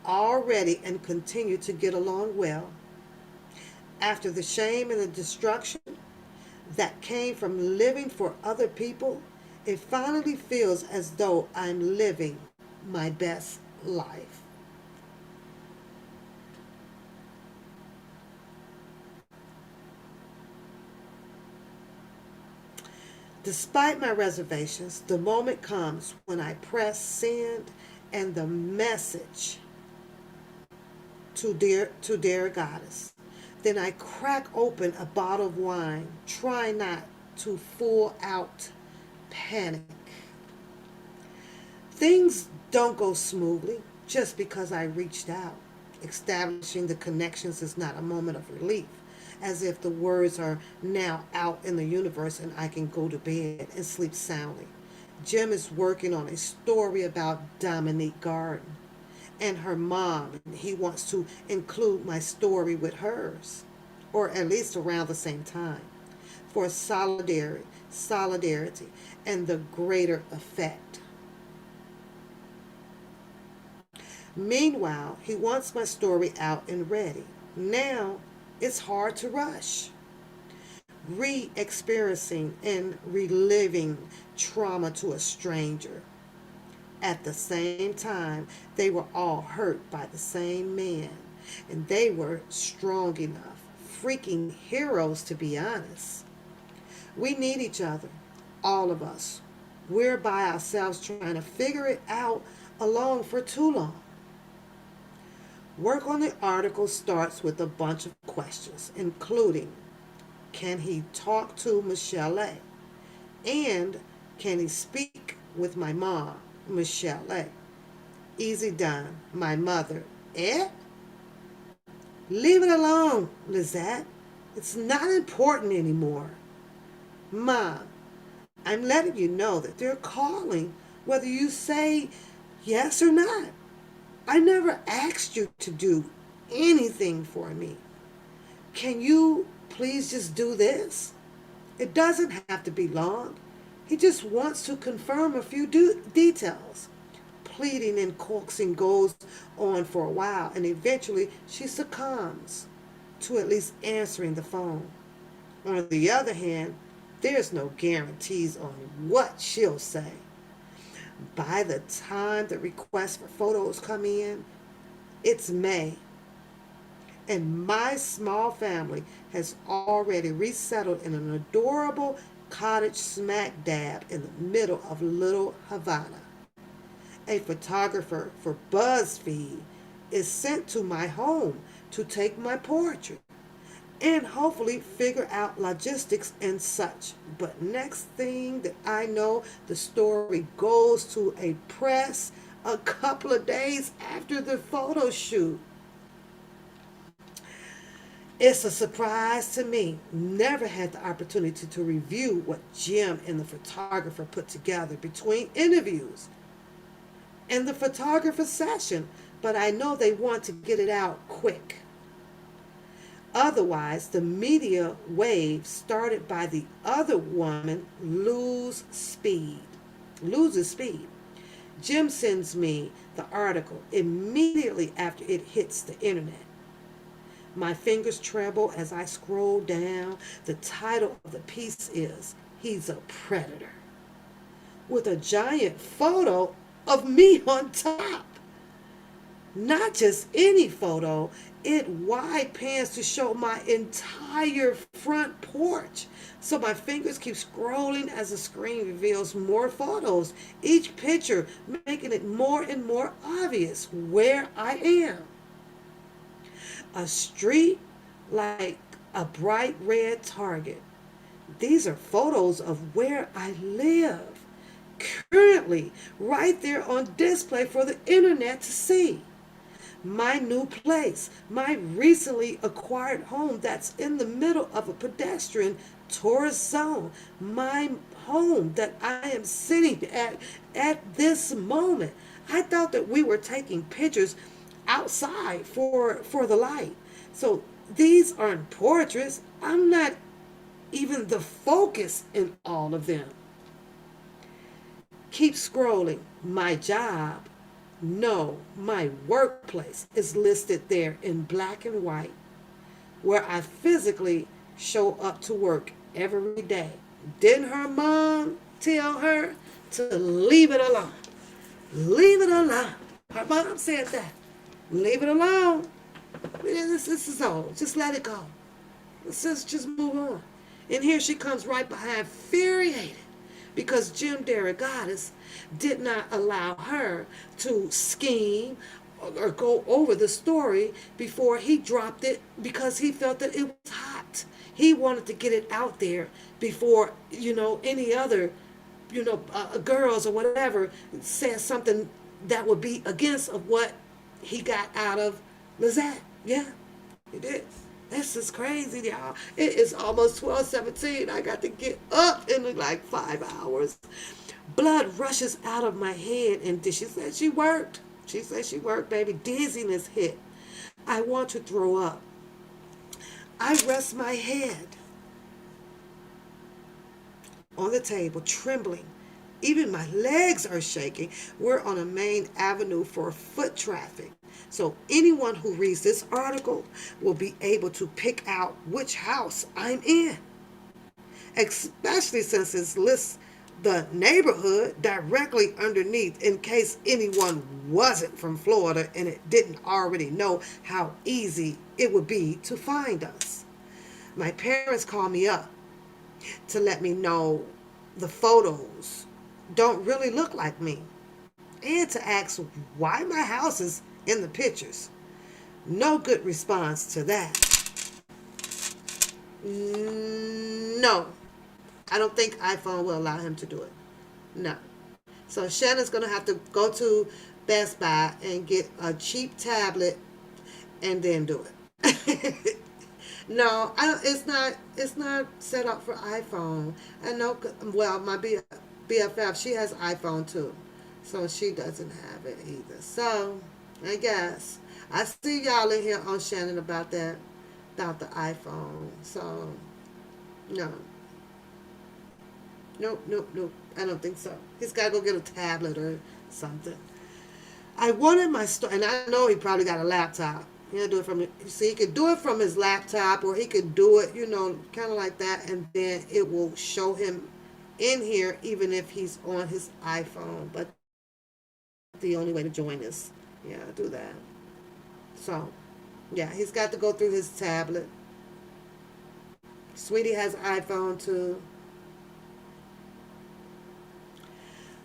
already and continue to get along well. After the shame and the destruction that came from living for other people, it finally feels as though I'm living my best life. Despite my reservations, the moment comes when I press send and the message to dear goddess. Then I crack open a bottle of wine, try not to full out panic. Things don't go smoothly just because I reached out. Establishing the connections is not a moment of relief, as if the words are now out in the universe and I can go to bed and sleep soundly. Jim is working on a story about Dominique Garden and her mom, and he wants to include my story with hers, or at least around the same time, for solidarity, and the greater effect. Meanwhile, he wants my story out and ready. Now, it's hard to rush. Re experiencing and reliving trauma to a stranger. At the same time, they were all hurt by the same man, and they were strong enough, freaking heroes to be honest. We need each other, all of us. We're by ourselves trying to figure it out alone for too long. Work on the article starts with a bunch of questions, including can he talk to Michelle A? And can he speak with my mom, Michelle A? Easy done, my mother. Eh? Leave it alone, Lizette. It's not important anymore. Mom, I'm letting you know that they're calling whether you say yes or not. I never asked you to do anything for me. Can you please just do this? It doesn't have to be long. He just wants to confirm a few details. Pleading and coaxing goes on for a while, and eventually she succumbs to at least answering the phone. On the other hand, there's no guarantees on what she'll say. By the time the requests for photos come in, it's May, and my small family has already resettled in an adorable cottage smack dab in the middle of Little Havana. A photographer for BuzzFeed is sent to my home to take my portrait and hopefully figure out logistics and such. But next thing that I know, the story goes to a press a couple of days after the photo shoot. It's a surprise to me. Never had the opportunity to review what Jim and the photographer put together between interviews and the photographer session, but I know they want to get it out quick. Otherwise, the media wave started by the other woman loses speed. Jim sends me the article immediately after it hits the internet. My fingers tremble as I scroll down. The title of the piece is He's a Predator, with a giant photo of me on top. Not just any photo, it wide pans to show my entire front porch. So my fingers keep scrolling as the screen reveals more photos, each picture making it more and more obvious where I am. A street like a bright red target. These are photos of where I live, currently right there on display for the internet to see. My new place, my recently acquired home that's in the middle of a pedestrian tourist zone, my home that I am sitting at this moment. I thought that we were taking pictures outside for the light. So these aren't portraits. I'm not even the focus in all of them. Keep scrolling. My job, no, my workplace is listed there in black and white, where I physically show up to work every day. Didn't her mom tell her to leave it alone? Leave it alone. Her mom said that. Leave it alone. This is all. Just let it go. Let's just move on. And here she comes right behind, infuriated, because Jim Derogatis did not allow her to scheme or go over the story before he dropped it because he felt that it was hot. He wanted to get it out there before, any other, girls or whatever said something that would be against of what he got out of Lizette. Yeah, he did. This is crazy, y'all. It is almost 12:17. I got to get up in like 5 hours. Blood rushes out of my head, and she said she worked. She said she worked, baby. Dizziness hit. I want to throw up. I rest my head on the table, trembling. Even my legs are shaking. We're on a main avenue for foot traffic. So anyone who reads this article will be able to pick out which house I'm in, especially since it lists the neighborhood directly underneath in case anyone wasn't from Florida and it didn't already know how easy it would be to find us. My parents called me up to let me know the photos don't really look like me and to ask why my house is in the pictures. No good response to that. No, I don't think iPhone will allow him to do it. No. So Shannon's going to have to go to Best Buy and get a cheap tablet and then do it. No, it's not. It's not set up for iPhone. I know. Well, my BFF, she has iPhone too, so she doesn't have it either. So I guess I see y'all in here on Shannon about that, about the iPhone. So no, nope. I don't think so. He's got to go get a tablet or something. I wanted my store, and I know he probably got a laptop. He'll do it from. See, he could do it from his laptop, or he could do it, kind of like that, and then it will show him in here, even if he's on his iPhone. But the only way to join is, do that. So, yeah, he's got to go through his tablet. Sweetie has an iPhone too.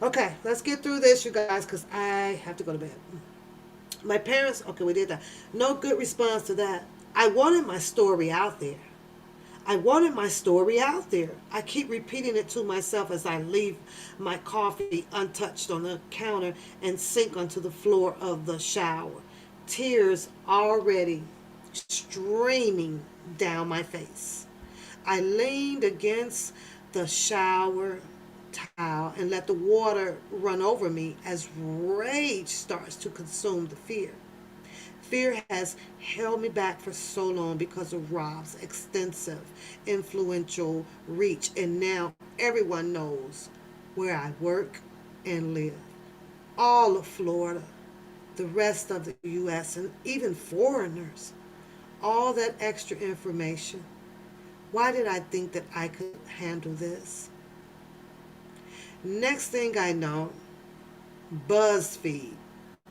Okay, let's get through this, you guys, because I have to go to bed. My parents, okay, we did that. No good response to that. I wanted my story out there. I wanted my story out there. I keep repeating it to myself as I leave my coffee untouched on the counter and sink onto the floor of the shower. Tears already streaming down my face. I leaned against the shower towel and let the water run over me as rage starts to consume the fear. Fear has held me back for so long because of Rob's extensive, influential reach, and now everyone knows where I work and live. All of Florida, the rest of the U.S., and even foreigners. All that extra information. Why did I think that I could handle this? Next thing I know, BuzzFeed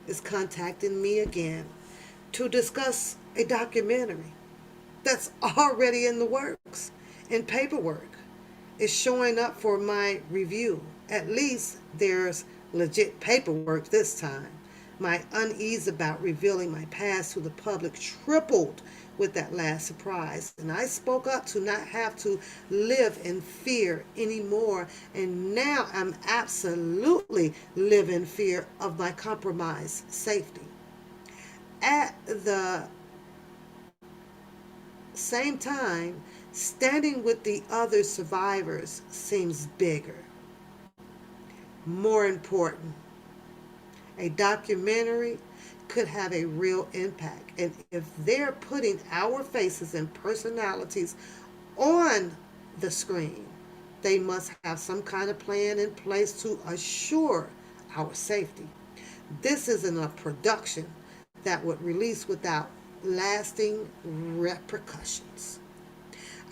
is contacting me again to discuss a documentary that's already in the works and paperwork is showing up for my review. At least there's legit paperwork this time. My unease about revealing my past to the public tripled with that last surprise. And I spoke up to not have to live in fear anymore. And now I'm absolutely live in fear of my compromised safety. At the same time, Standing with the other survivors seems bigger, more important. A documentary could have a real impact. And if they're putting our faces and personalities on the screen, they must have some kind of plan in place to assure our safety. This isn't a production that would release without lasting repercussions.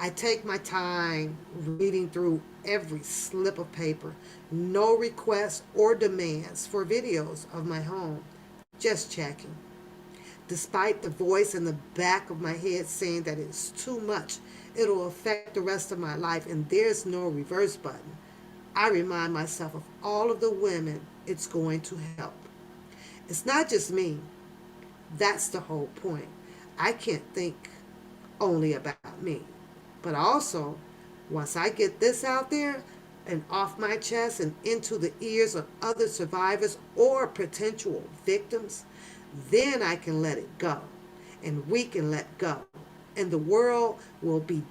I take my time reading through every slip of paper. No requests or demands for videos of my home. Just checking. Despite the voice in the back of my head saying that it's too much, it'll affect the rest of my life and there's no reverse button, I remind myself of all of the women it's going to help. It's not just me. That's the whole point. I can't think only about me. But also, once I get this out there and off my chest and into the ears of other survivors or potential victims, then I can let it go. And we can let go. And the world will be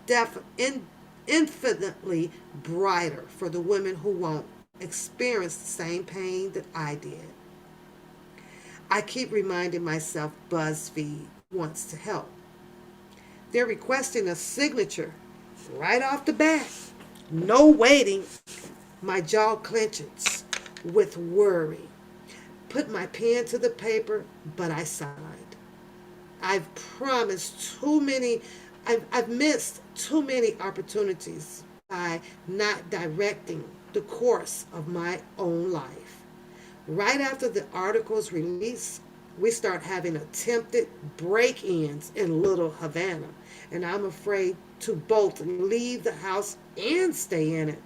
infinitely brighter for the women who won't experience the same pain that I did. I keep reminding myself BuzzFeed wants to help. They're requesting a signature right off the bat. No waiting. My jaw clenches with worry. Put my pen to the paper, but I signed. I've promised too many, I've missed too many opportunities by not directing the course of my own life. Right after the article's release, we start having attempted break ins in Little Havana, and I'm afraid to both leave the house and stay in it.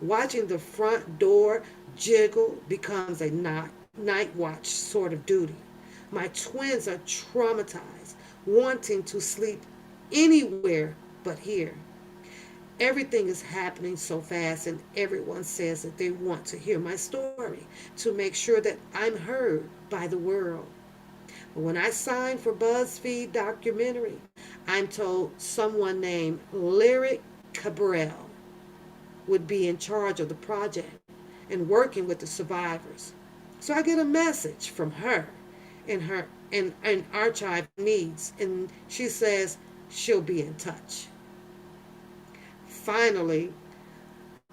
Watching the front door jiggle becomes a night watch sort of duty. My twins are traumatized, wanting to sleep anywhere but here. Everything is happening so fast, and everyone says that they want to hear my story to make sure that I'm heard by the world. But when I signed for BuzzFeed documentary, I'm told someone named Lyric Cabral would be in charge of the project and working with the survivors. So I get a message from her and archive needs, and she says she'll be in touch. Finally,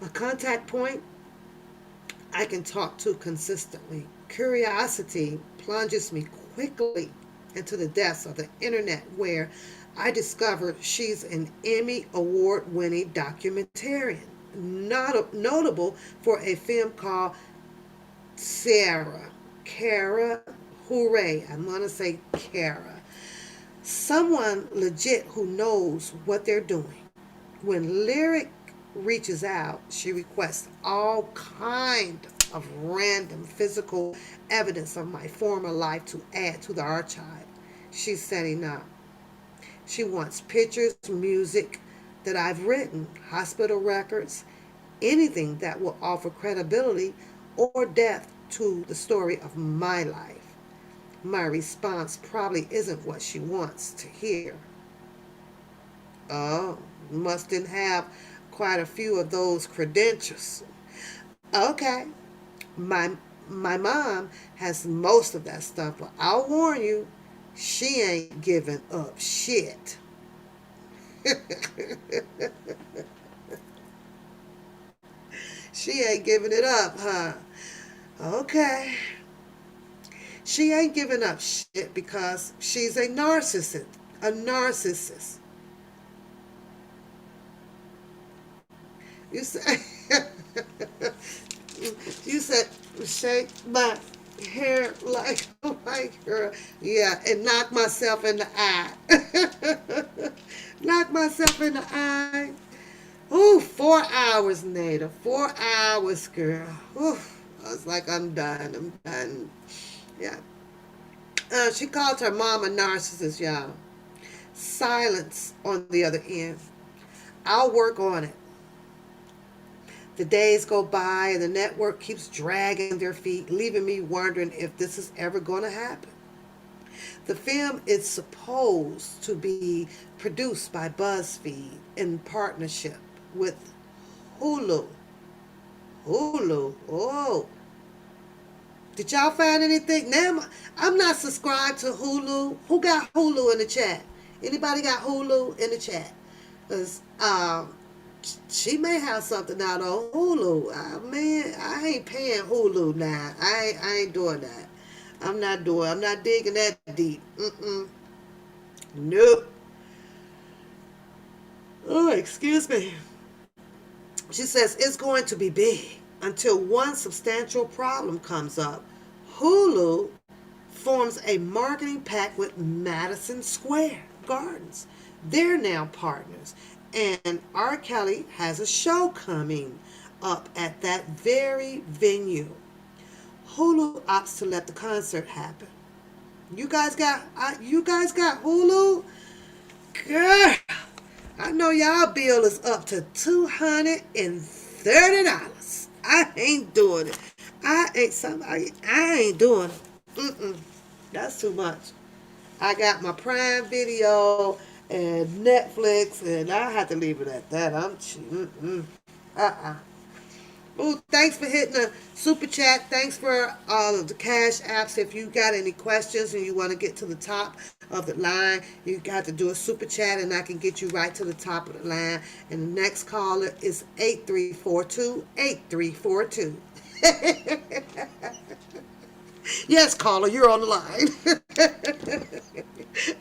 a contact point I can talk to consistently. Curiosity plunges me quickly into the depths of the internet where I discovered she's an Emmy Award winning documentarian, notable for a film called Sarah. Kara, hooray, I'm going to say Kara. Someone legit who knows what they're doing. When Lyric reaches out, she requests all kind of random physical evidence of my former life to add to the archive she's setting up. She wants pictures, music that I've written, hospital records, anything that will offer credibility or depth to the story of my life. My response probably isn't what she wants to hear. Oh, mustn't have quite a few of those credentials. Okay, my my mom has most of that stuff, but I'll warn you, she ain't giving up shit. She ain't giving it up, huh? Okay. She ain't giving up shit because she's a narcissist. A narcissist. You say, you said, shake my hair like her. Yeah, and knock myself in the eye. Knock myself in the eye. Ooh, 4 hours, Nada. 4 hours, girl. Ooh, I was like, I'm done. I'm done. Yeah. She called her mom a narcissist, y'all. Silence on the other end. I'll work on it. The days go by and the network keeps dragging their feet, leaving me wondering if this is ever going to happen. The film is supposed to be produced by BuzzFeed in partnership with Hulu. Hulu. Oh, did y'all find anything? Now I'm not subscribed to Hulu. Who got Hulu in the chat? Anybody got Hulu in the chat? Cause she may have something out on Hulu. Man, I ain't paying Hulu now. I ain't doing that. I'm not digging that deep. Nope. Oh, excuse me. She says it's going to be big until one substantial problem comes up. Hulu forms a marketing pact with Madison Square Gardens. They're now partners. And R. Kelly has a show coming up at that very venue. Hulu opts to let the concert happen. You guys got Hulu? Girl, I know y'all bill is up to $230. I ain't doing it. I ain't doing it. That's too much. I got my Prime Video and Netflix, and I have to leave it at that. I'm cheap. Uh-uh. Ooh, thanks for hitting the super chat. Thanks for all of the cash apps. If you got any questions and you want to get to the top of the line, you got to do a super chat, and I can get you right to the top of the line. And the next caller is 8342-8342. Yes, caller, you're on the line.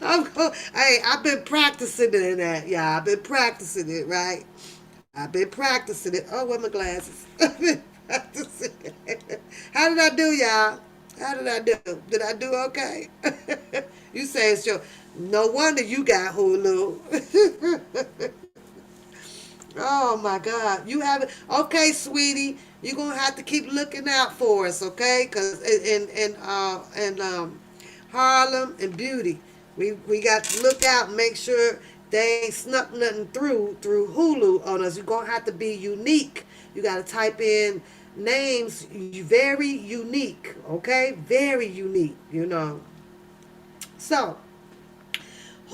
I've been practicing it in that, y'all. I've been practicing it, right? I've been practicing it. Oh, where are my glasses? I've been practicing it. How did I do, y'all? How did I do? Did I do okay? You say it's your. No wonder you got Hulu. Oh my God, you have it. Okay, sweetie, you're gonna have to keep looking out for us, okay? Cause in Harlem and Beauty, we got to look out and make sure they ain't snuck nothing through Hulu on us. You're gonna have to be unique. You got to type in names very unique, okay? Very unique, you know. So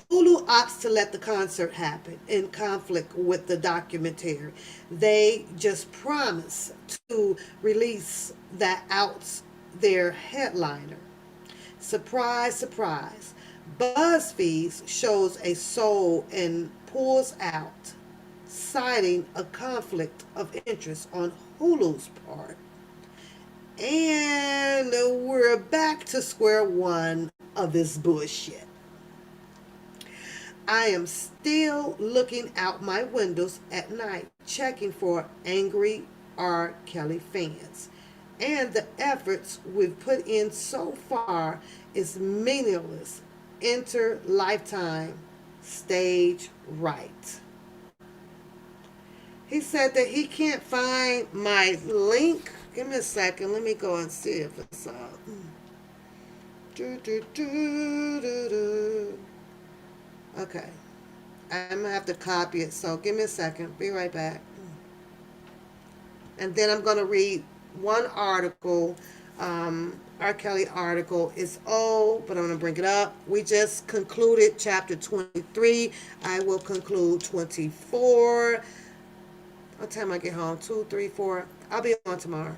Hulu opts to let the concert happen in conflict with the documentary. They just promise to release that out their headliner. Surprise, surprise. BuzzFeed shows a soul and pulls out, citing a conflict of interest on Hulu's part. And we're back to square one of this bullshit. I am still looking out my windows at night, checking for angry R. Kelly fans. And the efforts we've put in so far is meaningless. Enter Lifetime stage right. He said that he can't find my link. Give me a second. Let me go and see if it's up. Do, do, do, do, do. Okay. I'm going to have to copy it, so give me a second. Be right back. And then I'm going to read one article, R. Kelly article. It's old, but I'm going to bring it up. We just concluded chapter 23. I will conclude 24. What time I get home? 2, 3, 4. I'll be on tomorrow.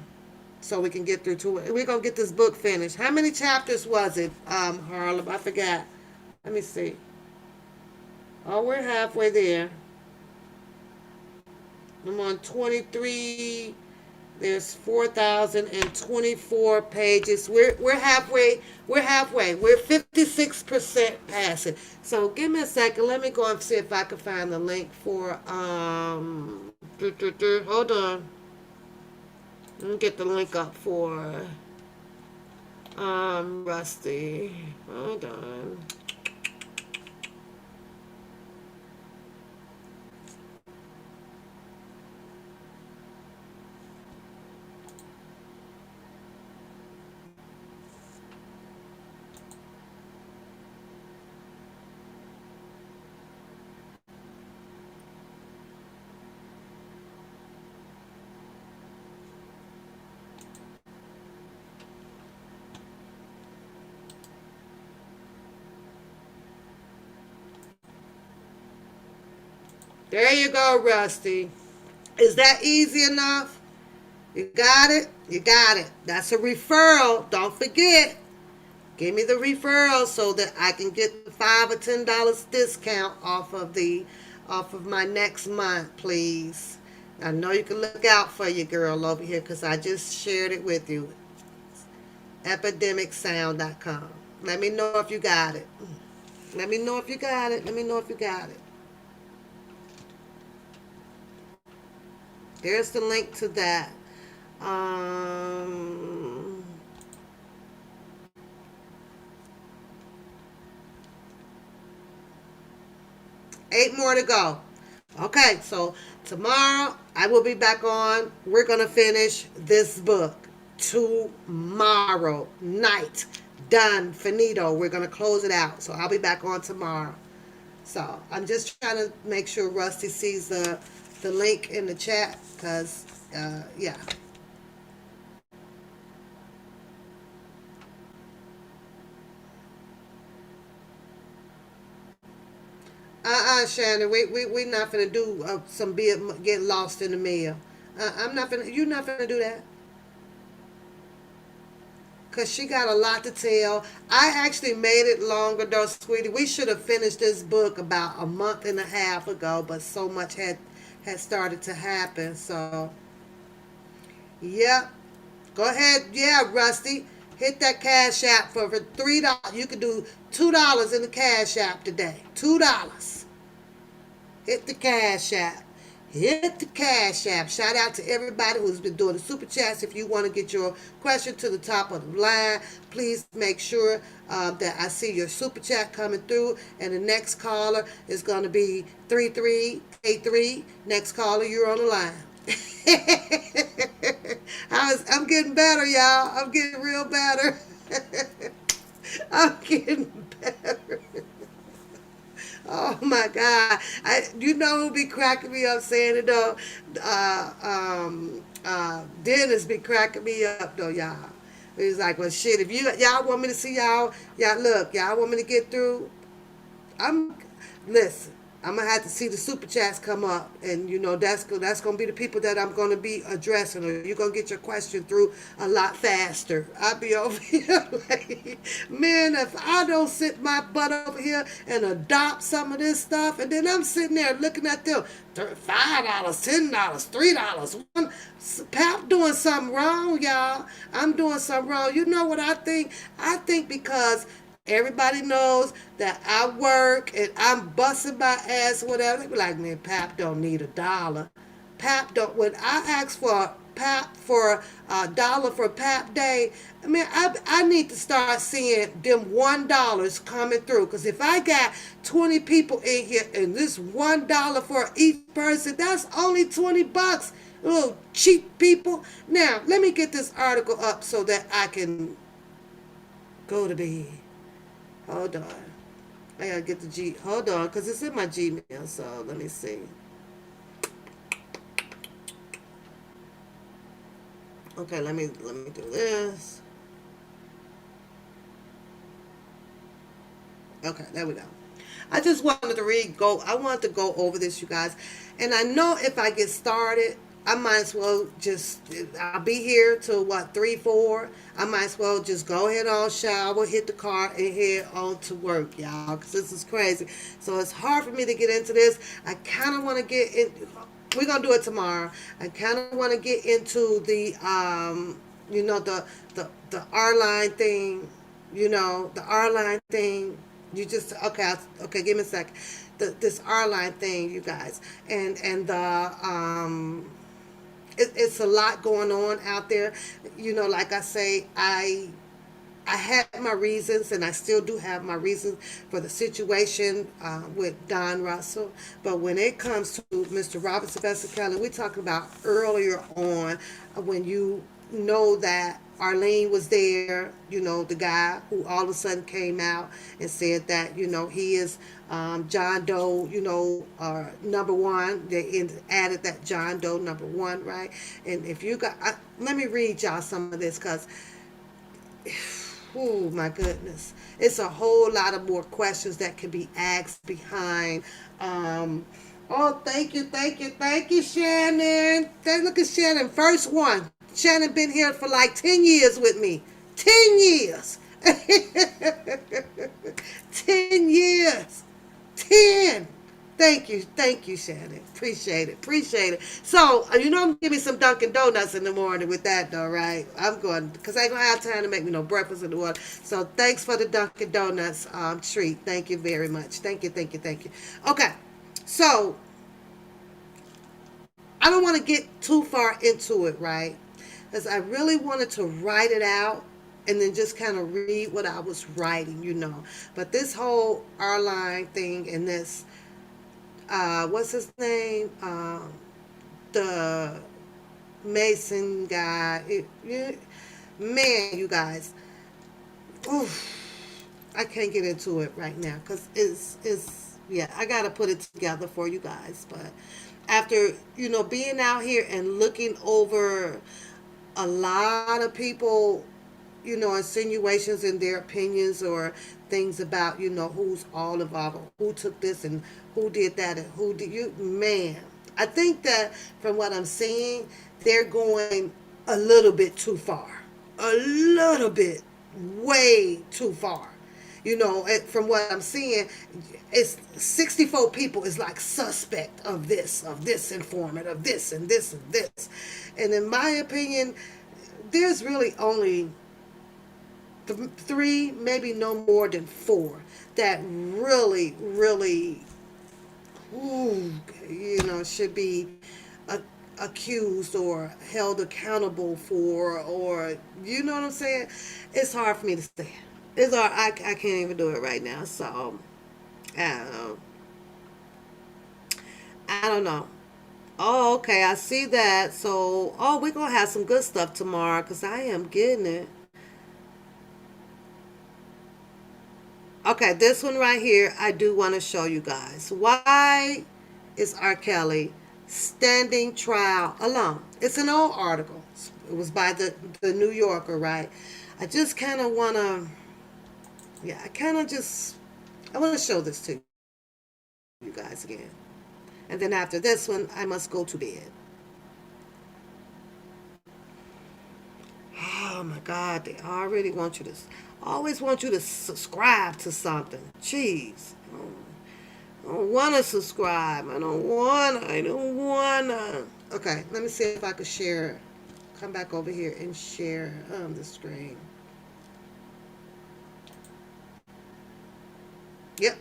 So we can get through two. We're going to get this book finished. How many chapters was it, Harlem? I forgot. Let me see. Oh, we're halfway there. I'm on 23. There's 4,024 pages. We're halfway. We're halfway. We're 56% past it. So give me a second. Let me go and see if I can find the link for hold on. Let me get the link up for Rusty. Hold on. There you go, Rusty. Is that easy enough? You got it? You got it. That's a referral. Don't forget. Give me the referral so that I can get the $5 or $10 discount off of my next month, please. I know you can look out for your girl over here because I just shared it with you. Epidemicsound.com. Let me know if you got it. Let me know if you got it. Let me know if you got it. There's the link to that. Um, 8 more to go. Okay, so tomorrow I will be back on. We're going to finish this book tomorrow night. Done. Finito. We're going to close it out. So I'll be back on tomorrow. So I'm just trying to make sure Rusty sees the link in the chat because, yeah. Shannon, we not gonna do some be get lost in the mail. I'm not gonna. You're not gonna do that. Cause she got a lot to tell. I actually made it longer though, sweetie. We should have finished this book about a month and a half ago, but so much had started to happen. So, yep. Go ahead, yeah, Rusty. Hit that cash app for $3. You can do $2 in the cash app today. $2. Hit the cash app. Hit the cash app. Shout out to everybody who's been doing the super chats. If you want to get your question to the top of the line, please make sure that I see your super chat coming through. And the next caller is going to be 3383. Next caller, you're on the line. I'm getting better, y'all. I'm getting real better. I'm getting better. Oh my God! You know who be cracking me up saying it though? Dennis be cracking me up though, y'all. He's like, well, shit. If y'all want me to see y'all look, y'all want me to get through. I'm listen. I'm gonna have to see the super chats come up, and that's gonna be the people that I'm gonna be addressing. Or you're gonna get your question through a lot faster. I'll be over here like, man, if I don't sit my butt over here and adopt some of this stuff, and then I'm sitting there looking at them, $5, $10, $3, one. Pap doing something wrong, y'all. I'm doing something wrong. You know what I think? I think because everybody knows that I work and I'm busting my ass, whatever. They be like, man, Pap don't need $1. Pap don't. When I ask for Pap for $1 for Pap Day, I mean, I need to start seeing them $1 coming through. Because if I got 20 people in here and this $1 for each person, that's only $20. Little cheap people. Now, let me get this article up so that I can go to bed. Hold on. I gotta get the G. Hold on, because it's in my Gmail. So let me see. Okay, let me do this. Okay, there we go. I just wanted to I wanted to go over this, you guys. And I know if I get started, I might as well just, I'll be here till what, 3, 4. I might as well just go ahead on, shower, hit the car, and head on to work, y'all, because this is crazy. So it's hard for me to get into this. I kind of want to get in. We're going to do it tomorrow. I kind of want to get into the R line thing, the R line thing. You just okay. Give me a second. This R line thing, you guys, and it's a lot going on out there. Like I say, I had my reasons, and I still do have my reasons for the situation with Don Russell. But when it comes to Mr. Robert Sylvester Kelly, we're talking about earlier on when you know that Arlene was there, the guy who all of a sudden came out and said that, he is John Doe, number one. They added that John Doe number one, right? And if you let me read y'all some of this because oh my goodness. It's a whole lot of more questions that can be asked behind Oh, thank you, Shannon. Look at Shannon, first one. Shannon been here for like 10 years with me. 10 years. 10 years. 10. Thank you, Shannon. Appreciate it. So, I'm gonna give me some Dunkin' Donuts in the morning with that, though, right? I'm going because I ain't gonna have time to make me no breakfast in the water. So, thanks for the Dunkin' Donuts treat. Thank you very much. Thank you. Okay, so I don't want to get too far into it, right? Because I really wanted to write it out and then just kind of read what I was writing. But this whole R line thing and this, what's his name? The Mason guy. Man, you guys. Oof, I can't get into it right now because yeah, I got to put it together for you guys. But after, being out here and looking over a lot of people, insinuations in their opinions or things about, who's all involved, or who took this and who did that and who did you, man. I think that from what I'm seeing, they're going a little bit too far. A little bit, way too far. From what I'm seeing, it's 64 people is like suspect of this informant, of this and this and this. And in my opinion, there's really only three, maybe no more than four, that really, really, ooh, should be a, accused or held accountable for, or you know what I'm saying? It's hard for me to say. It's hard. I can't even do it right now. So I don't know. I don't know. Oh, okay. I see that. So, we're gonna have some good stuff tomorrow because I am getting it. Okay, this one right here, I do want to show you guys. Why is R. Kelly standing trial alone? It's an old article. It was by the New Yorker, right? I just kind of want to, yeah, I want to show this to you guys again. And then after this one, I must go to bed. Oh my God, they already want you to, always want you to subscribe to something. Jeez. I don't want to subscribe. I don't wanna. Okay, let me see if I could share. Come back over here and share the screen. Yep.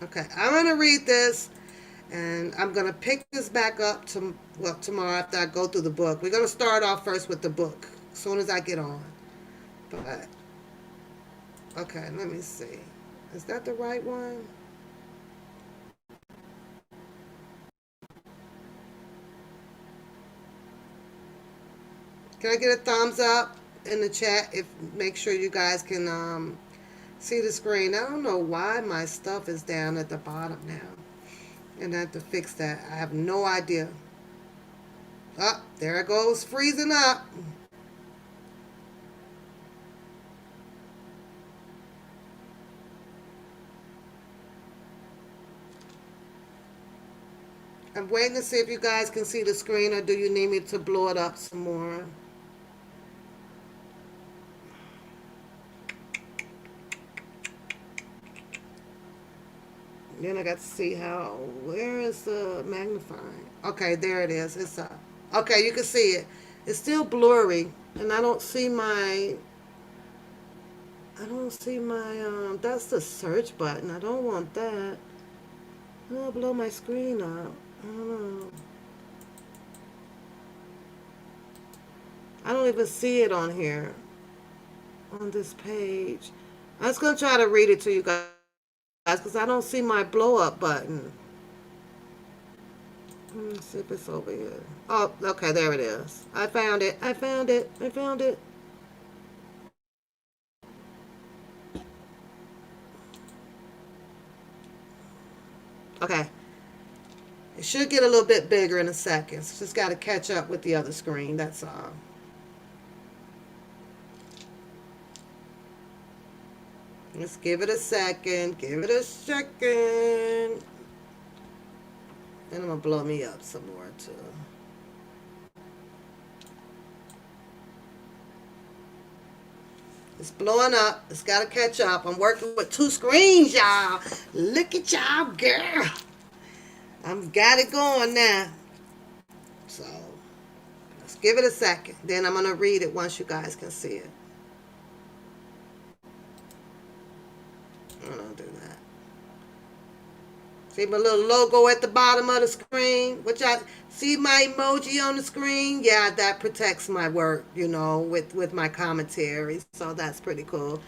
Okay, I'm gonna read this, and I'm gonna pick this back up tomorrow after I go through the book. We're gonna start off first with the book as soon as I get on. But okay, let me see. Is that the right one? Can I get a thumbs up in the chat? If make sure you guys can see the screen. I don't know why my stuff is down at the bottom now, and I have to fix that. I have no idea. Oh, there it goes, freezing up. I'm waiting to see if you guys can see the screen, or do you need me to blow it up some more? Then I got to see how. Where is the magnifying? Okay, there it is. It's up. Okay, you can see it. It's still blurry, and I don't see my. I don't see my. That's the search button. I don't want that. I'll blow my screen up. I don't know. I don't even see it on here, on this page. I was gonna try to read it to you guys because I don't see my blow up button. Let's see if it's over here. Oh, okay, there it is. I found it. I found it. I found it. Okay. It should get a little bit bigger in a second. It's just got to catch up with the other screen. That's all. Let's give it a second. Give it a second. And I'm going to blow me up some more, too. It's blowing up. It's got to catch up. I'm working with two screens, y'all. Look at y'all, girl. I've got it going now. So, let's give it a second. Then I'm going to read it once you guys can see it. I'm going to do that. See my little logo at the bottom of the screen? Which I see my emoji on the screen? Yeah, that protects my work, with my commentary. So that's pretty cool.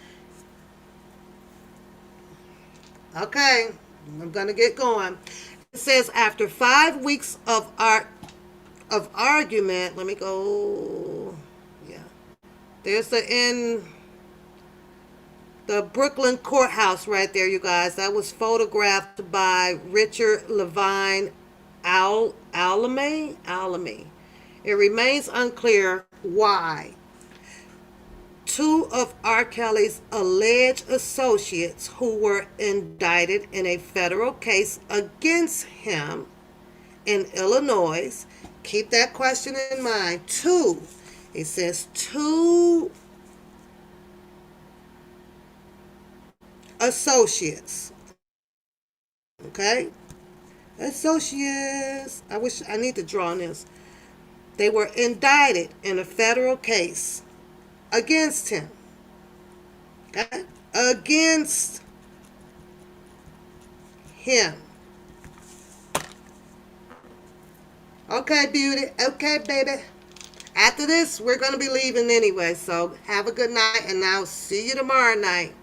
Okay, I'm gonna get going. It says after 5 weeks of argument. Let me go. Yeah, there's the Brooklyn courthouse right there, you guys. That was photographed by Richard Levine Alamy. It remains unclear why two of R. Kelly's alleged associates who were indicted in a federal case against him in Illinois. Keep that question in mind. Two. It says two associates. Okay? Associates. I need to draw on this. They were indicted in a federal case against him. Okay? Against him. Okay, beauty. Okay, baby. After this, we're going to be leaving anyway. So have a good night, and I'll see you tomorrow night.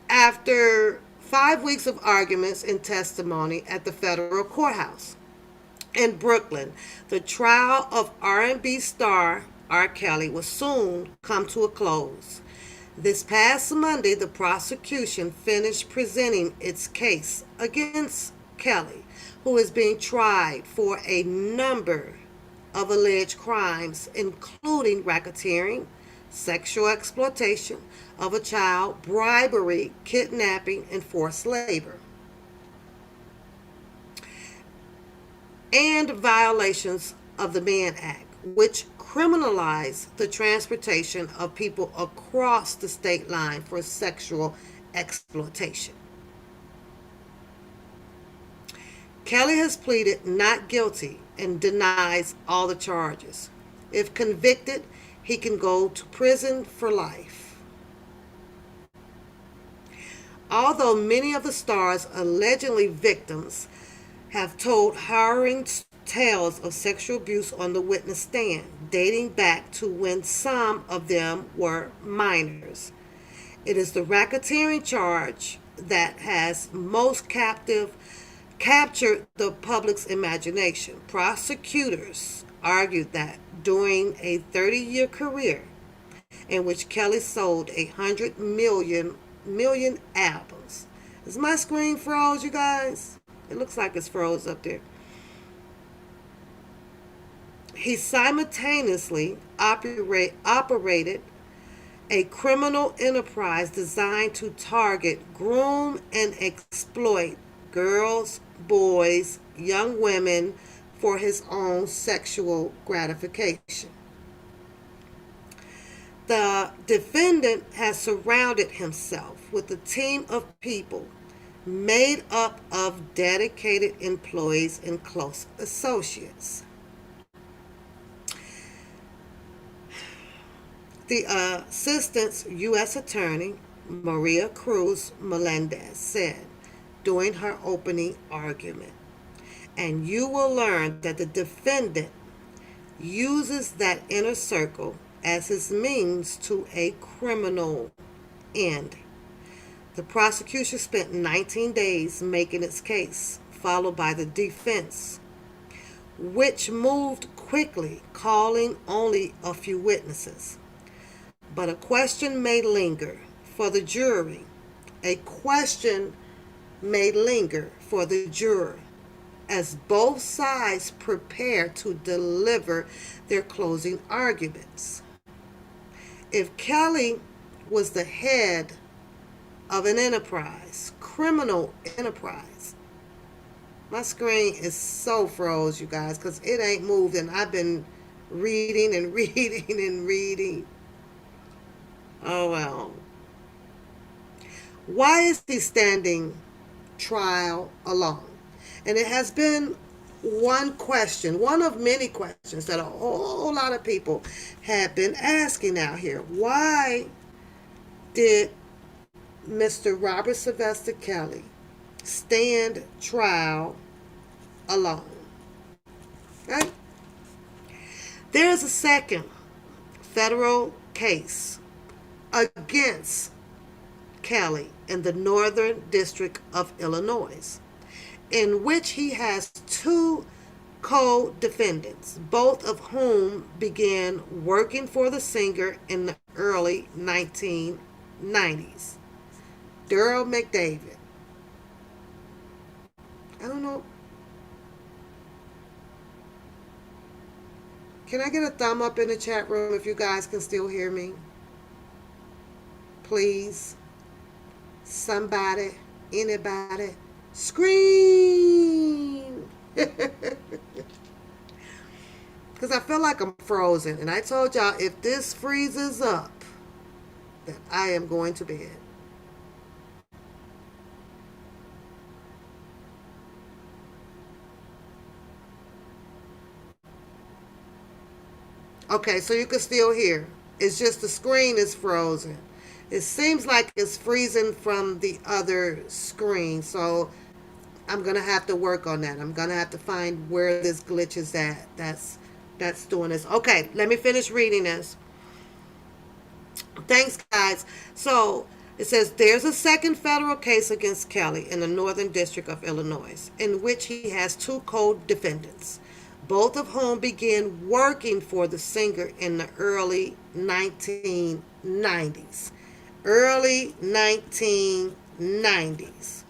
After 5 weeks of arguments and testimony at the federal courthouse in Brooklyn, the trial of R&B star R. Kelly will soon come to a close. This past Monday, the prosecution finished presenting its case against Kelly, who is being tried for a number of alleged crimes, including racketeering, sexual exploitation of a child, bribery, kidnapping, and forced labor, and violations of the Mann Act, which criminalize the transportation of people across the state line for sexual exploitation. Kelly has pleaded not guilty and denies all the charges. If convicted, he can go to prison for life. Although many of the star's allegedly victims have told harrowing tales of sexual abuse on the witness stand, dating back to when some of them were minors. It is the racketeering charge that has most captured the public's imagination. Prosecutors argued that during a 30-year career in which Kelly sold 100 million albums. Is my screen froze, you guys? It looks like it's froze up there. He simultaneously operated a criminal enterprise designed to target, groom, and exploit girls, boys, young women for his own sexual gratification. The defendant has surrounded himself with a team of people made up of dedicated employees and close associates. The assistant U.S. Attorney, Maria Cruz Melendez, said during her opening argument, and you will learn that the defendant uses that inner circle as his means to a criminal end. The prosecution spent 19 days making its case, followed by the defense, which moved quickly, calling only a few witnesses. But a question may linger for the jury. A question may linger for the juror as both sides prepare to deliver their closing arguments. If Kelly was the head of an enterprise, criminal enterprise, My screen is so froze, you guys, because it ain't moved, and I've been reading and reading and reading. Oh well. Why is he standing trial alone? And it has been one question, one of many questions that a whole lot of people have been asking out here. Why did Mr. Robert Sylvester Kelly stand trial alone? Right? There's a second federal case against Kelly in the Northern District of Illinois, in which he has two co defendants, both of whom began working for the singer in the early 1990s. Daryl McDavid. I don't know. Can I get a thumb up in the chat room if you guys can still hear me? Please. Somebody, anybody, scream. Because I feel like I'm frozen. And I told y'all if this freezes up, that I am going to bed. Okay, so you can still hear. It's just the screen is frozen. It seems like it's freezing from the other screen. So I'm gonna have to work on that. I'm gonna have to find where this glitch is at. That's doing this. Okay, let me finish reading this. Thanks, guys. So it says there's a second federal case against Kelly in the Northern District of Illinois, in which he has two co-defendants, both of whom began working for the singer in the early 1990s. Early 1990s.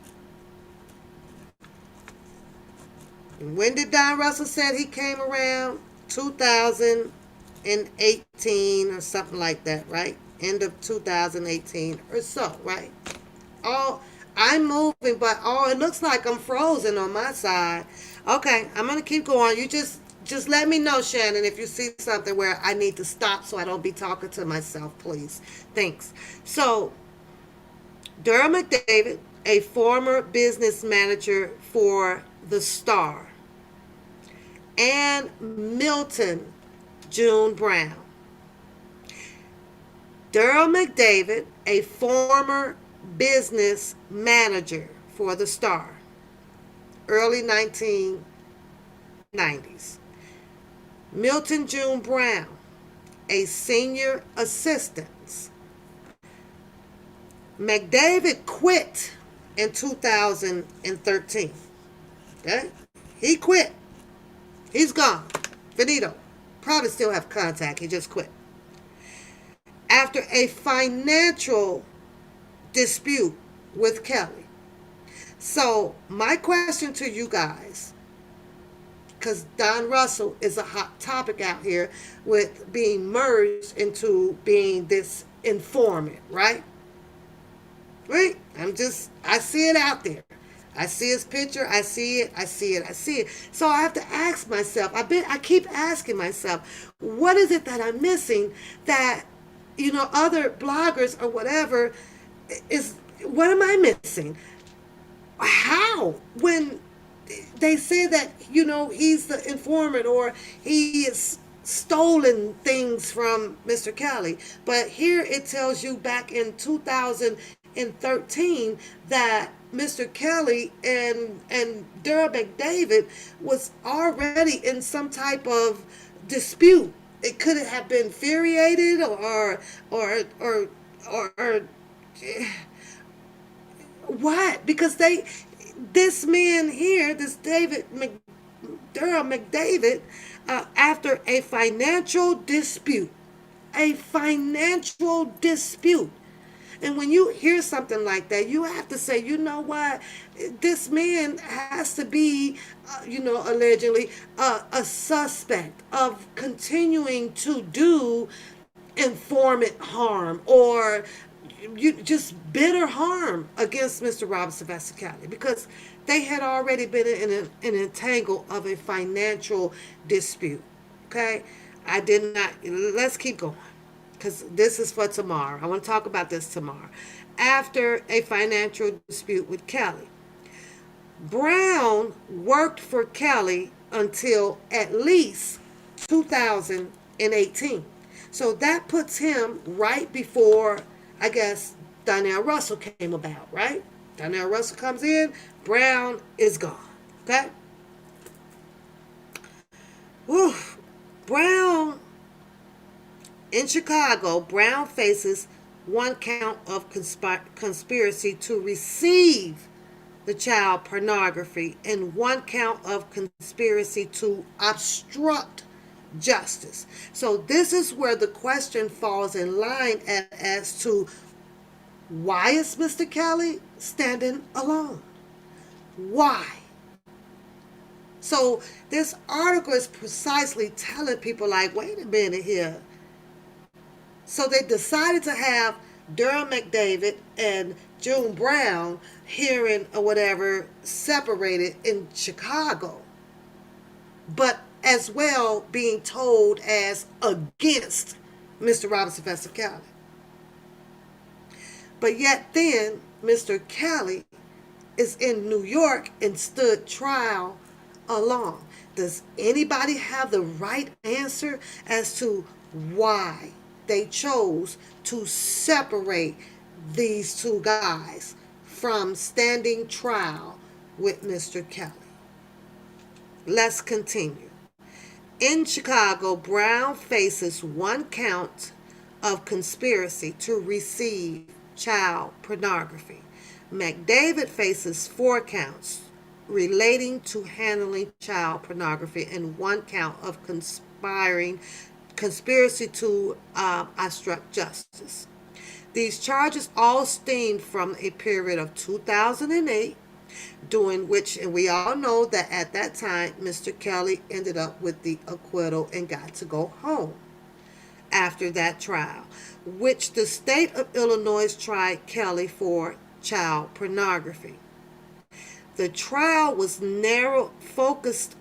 When did Don Russell said he came around? 2018 or something like that, right? End of 2018 or so, right? Oh, I'm moving, but oh, it looks like I'm frozen on my side. Okay, I'm gonna keep going. You just let me know, Shannon, if you see something where I need to stop so I don't be talking to myself, please. Thanks. So, Durham McDavid, a former business manager for the Star, and Milton June Brown. Daryl McDavid, a former business manager for the Star, early 1990s. Milton June Brown, a senior assistant. McDavid quit in 2013. Okay? He quit. He's gone. Finito. Probably still have contact. He just quit. After a financial dispute with Kelly. So, my question to you guys, because Don Russell is a hot topic out here with being merged into being this informant, right? Right? I see it out there. I see his picture. I see it. I see it. I see it. So I have to ask myself. I keep asking myself, what is it that I'm missing that, other bloggers or whatever is. What am I missing? How when they say that he's the informant or he is stolen things from Mr. Kelly, but here it tells you back in 2013 that Mr. Kelly and Daryl McDavid was already in some type of dispute. It could have been infuriated or what? Because this man here, this Daryl McDavid, after a financial dispute. And when you hear something like that, you have to say, you know what? This man has to be, allegedly a suspect of continuing to do informant harm or you just bitter harm against Mr. Robert Sylvester Kelly because they had already been in an entangle of a financial dispute. Okay, I did not. Let's keep going because this is for tomorrow. I want to talk about this tomorrow. After a financial dispute with Kelly, Brown worked for Kelly until at least 2018. So that puts him right before, I guess, Donnell Russell came about, right? Donnell Russell comes in, Brown is gone. Okay? Whew. Brown, in Chicago, Brown faces one count of conspiracy to receive the child pornography and one count of conspiracy to obstruct justice. So this is where the question falls in line as to why is Mr. Kelly standing alone? Why? So this article is precisely telling people like, wait a minute here. So they decided to have Durham McDavid and June Brown hearing or whatever separated in Chicago, but as well being told as against Mr. Robert Sylvester Kelly. But yet then Mr. Kelly is in New York and stood trial alone. Does anybody have the right answer as to why they chose to separate these two guys from standing trial with Mr. Kelly? Let's continue. In Chicago, Brown faces one count of conspiracy to receive child pornography. McDavid faces 4 counts relating to handling child pornography and one count of conspiracy to obstruct justice. These charges all stemmed from a period of 2008, during which, and we all know that at that time, Mr. Kelly ended up with the acquittal and got to go home after that trial, which the state of Illinois tried Kelly for child pornography. The trial was narrow, focused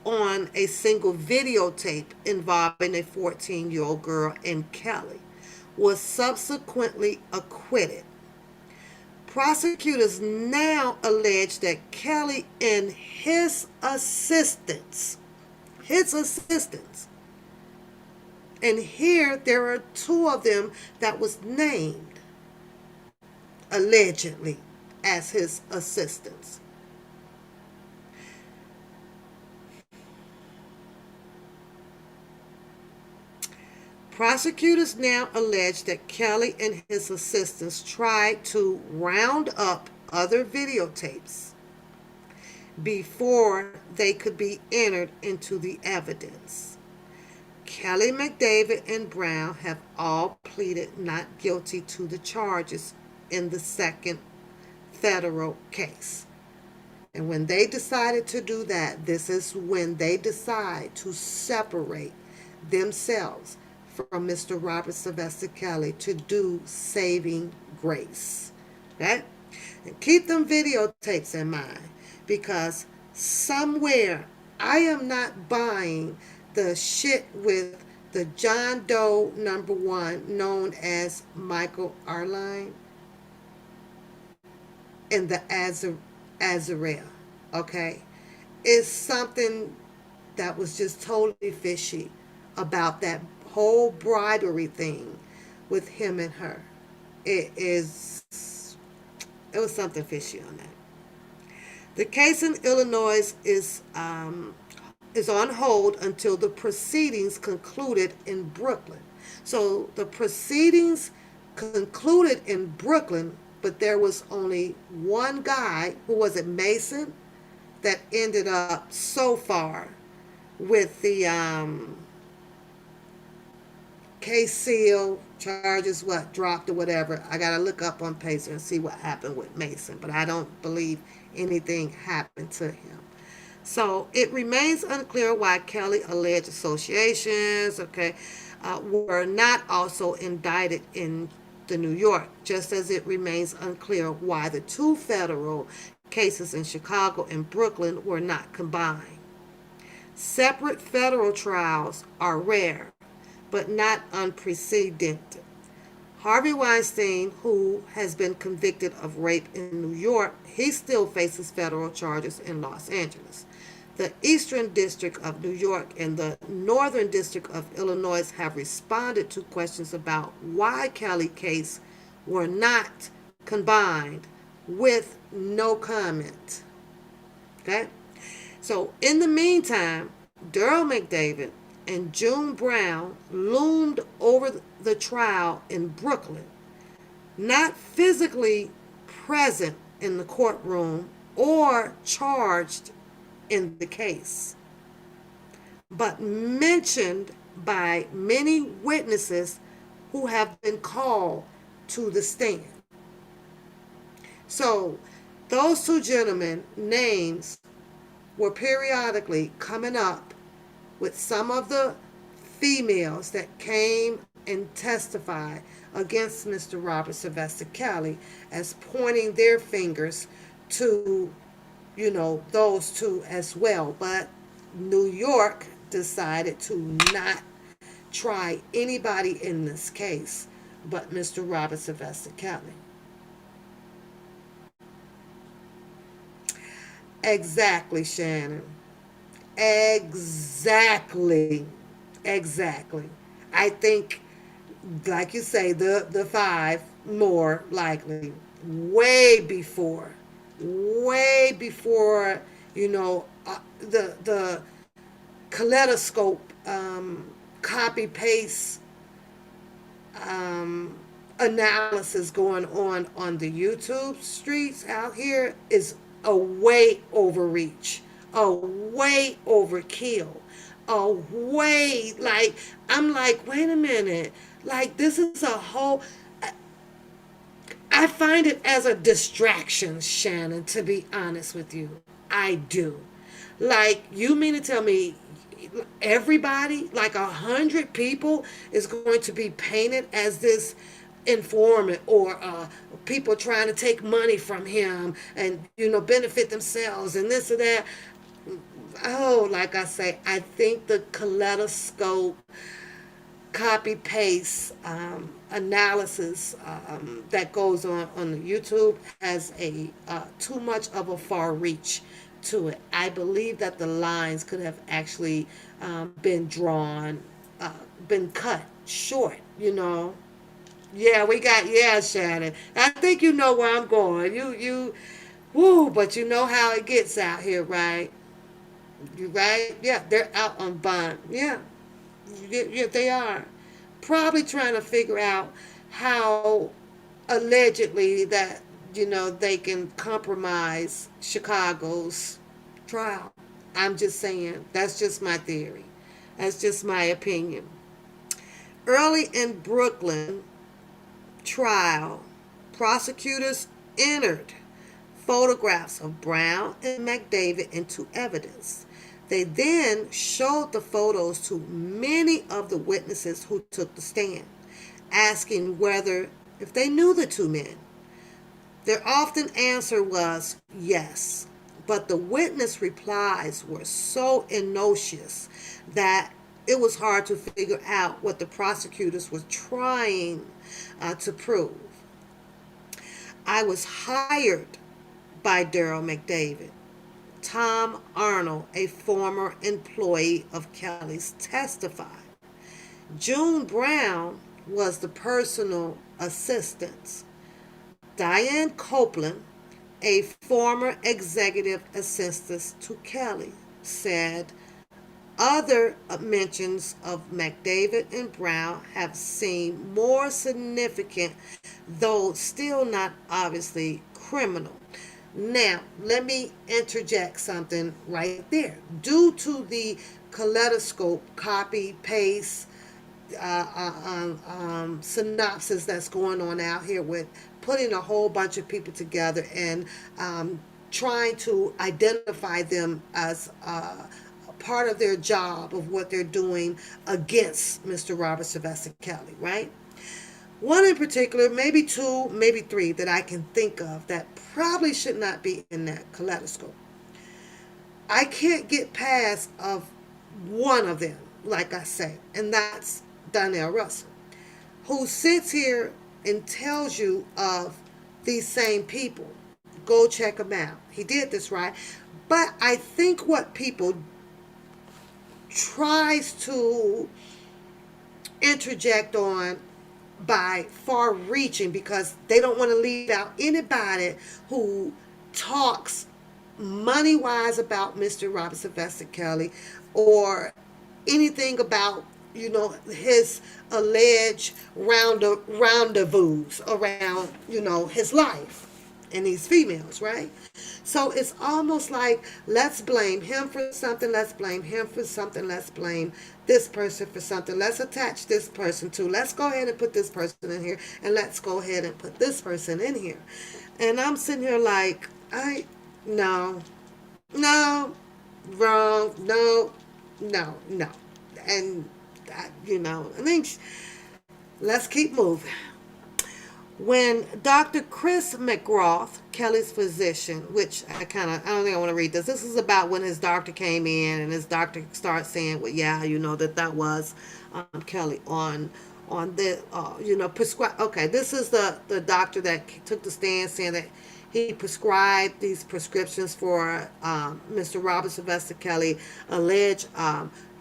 on a single videotape involving a 14-year-old girl, and Kelly was subsequently acquitted. Prosecutors now allege that Kelly and his assistants, and here there are 2 of them that was named allegedly as his assistants. Prosecutors now allege that Kelly and his assistants tried to round up other videotapes before they could be entered into the evidence. Kelly, McDavid, and Brown have all pleaded not guilty to the charges in the second federal case. And when they decided to do that, this is when they decide to separate themselves from Mr. Robert Sylvester Kelly to do saving grace. Okay? And keep them videotapes in mind, because somewhere I am not buying the shit with the John Doe #1 known as Michael Arline and the Azarel. Okay? It's something that was just totally fishy about that whole bribery thing with him and her. It was something fishy on that. The case in Illinois is on hold until the proceedings concluded in Brooklyn. So the proceedings concluded in Brooklyn, but there was only one guy, who was it, Mason, that ended up so far with the case seal, charges dropped or whatever. I gotta look up on Pacer and see what happened with Mason, but I don't believe anything happened to him. So it remains unclear why Kelly alleged associations, were not also indicted in to New York, just as it remains unclear why the two federal cases in Chicago and Brooklyn were not combined. Separate federal trials are rare, but not unprecedented. Harvey Weinstein, who has been convicted of rape in New York, he still faces federal charges in Los Angeles. The Eastern District of New York and the Northern District of Illinois have responded to questions about why Kelly case were not combined with no comment. Okay? So in the meantime, Daryl McDavid and June Brown loomed over the trial in Brooklyn, not physically present in the courtroom or charged in the case, but mentioned by many witnesses who have been called to the stand. So those two gentlemen names were periodically coming up with some of the females that came and testified against Mr. Robert Sylvester Kelly as pointing their fingers to, those two as well. But New York decided to not try anybody in this case but Mr. Robert Sylvester Kelly. Exactly, Shannon. Exactly. Exactly. I think, like you say, the five more likely, way before, the kaleidoscope copy paste analysis going on the YouTube streets out here is a way overreach, a way overkill, a way like I'm like, wait a minute, like this is a whole. I find it as a distraction, Shannon. To be honest with you, I do. Like you mean to tell me everybody, like 100 people, is going to be painted as this informant or people trying to take money from him and benefit themselves and this or that. Oh, like I say, I think the kaleidoscope copy paste analysis that goes on the YouTube has a too much of a far reach to it. I believe that the lines could have actually been drawn, been cut short. Yeah, Shannon. I think you know where I'm going. Woo, but you know how it gets out here, right? You right? Yeah, they're out on bond. Yeah, yeah, they are. Probably trying to figure out how allegedly that they can compromise Chicago's trial. I'm just saying, that's just my theory. That's just my opinion. Early in Brooklyn trial, prosecutors entered photographs of Brown and McDavid into evidence. They then showed the photos to many of the witnesses who took the stand, asking whether if they knew the two men. Their often answer was yes, but the witness replies were so innocuous that it was hard to figure out what the prosecutors were trying to prove. I was hired by Daryl McDavid. Tom Arnold, a former employee of Kelly's, testified. June Brown was the personal assistant. Diane Copeland, a former executive assistant to Kelly, said other mentions of McDavid and Brown have seemed more significant, though still not obviously criminal. Now, let me interject something right there. Due to the kaleidoscope copy paste synopsis that's going on out here with putting a whole bunch of people together and trying to identify them as part of their job of what they're doing against Mr. Robert Sylvester Kelly, right? One in particular, maybe two, maybe three that I can think of that probably should not be in that kaleidoscope. I can't get past of one of them, like I say, and that's Donnell Russell, who sits here and tells you of these same people. Go check him out. He did this right. But I think what people tries to interject on by far reaching, because they don't want to leave out anybody who talks money wise about Mr. Robert Sylvester Kelly, or anything about, his alleged rendezvous around, his life and these females, right? So it's almost like, let's blame him for something, let's blame him for something, let's blame this person for something, let's attach this person to, let's go ahead and put this person in here, and let's go ahead and put this person in here. And I'm sitting here like, no, no, wrong, no, no, no. And, I think let's keep moving. When Dr. Chris McGrath, Kelly's physician, which I don't think I want to read this. This is about when his doctor came in, and his doctor starts saying, well, yeah, that was Kelly on the, prescribe. Okay, this is the doctor that took the stand saying that he prescribed these prescriptions for Mr. Robert Sylvester Kelly, alleged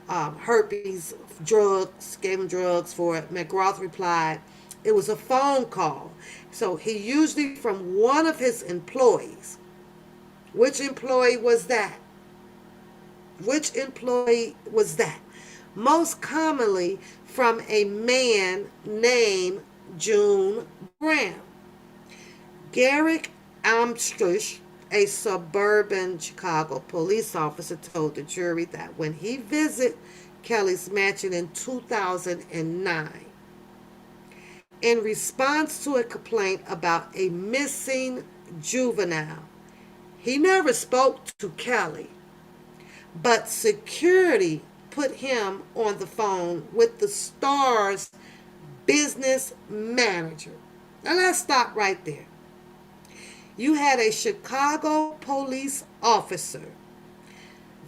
herpes drugs, gave him drugs for it. McGrath replied, it was a phone call. So he usually from one of his employees. Which employee was that? Which employee was that? Most commonly from a man named June Brown. Garrick Amstrich, a suburban Chicago police officer, told the jury that when he visited Kelly's mansion in 2009, in response to a complaint about a missing juvenile, he never spoke to Kelly, but security put him on the phone with the Star's business manager. Now let's stop right there. You had a Chicago police officer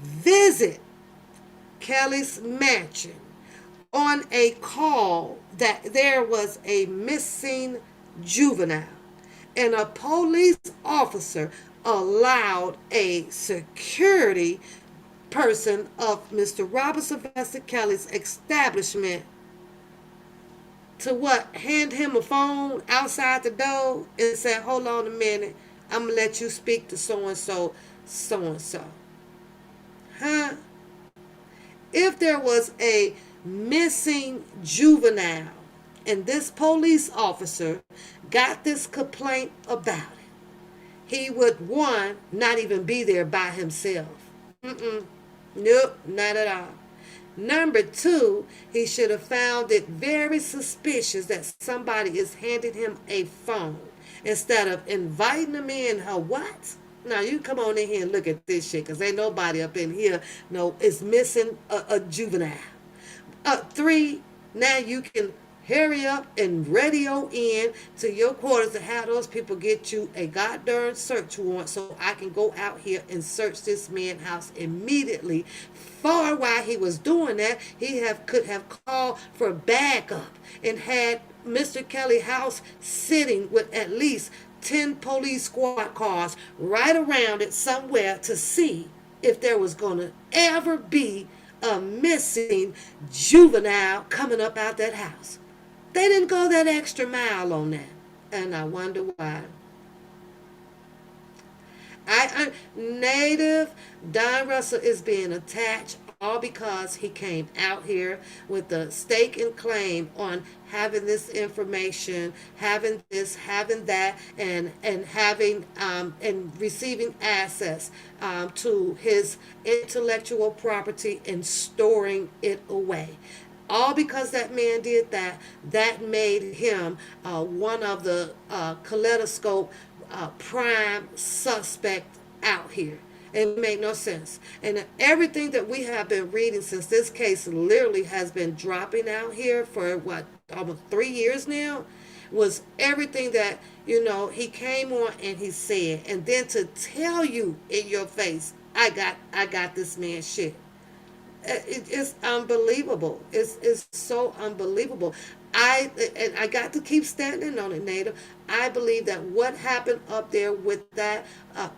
visit Kelly's mansion on a call that there was a missing juvenile, and a police officer allowed a security person of Mr. Robert Sylvester Kelly's establishment to what? Hand him a phone outside the door and say, hold on a minute, I'm going to let you speak to so-and-so, so-and-so. Huh? If there was a missing juvenile and this police officer got this complaint about it, he would, one, not even be there by himself. Nope, not at all. Number two, he should have found it very suspicious that somebody is handing him a phone instead of inviting him in. What? Now you come on in here and look at this shit, because ain't nobody up in here is missing a juvenile. Three, now you can hurry up and radio in to your quarters to have those people get you a goddamn search warrant so I can go out here and search this man's house immediately. For while he was doing that, he could have called for backup and had Mr. Kelly's house sitting with at least 10 police squad cars right around it somewhere to see if there was going to ever be a missing juvenile coming up out that house. They didn't go that extra mile on that, and I wonder why. Native Don Russell is being attached all because he came out here with a stake and claim on having this information, having this, having that, and having and receiving access to his intellectual property and storing it away. All because that man did that, that made him one of the kaleidoscope prime suspect out here. It made no sense. And everything that we have been reading since this case literally has been dropping out here for what, almost 3 years now, was everything that, he came on and he said. And then to tell you in your face, I got this man shit. It's unbelievable. It's so unbelievable. I got to keep standing on it, Native. I believe that what happened up there with that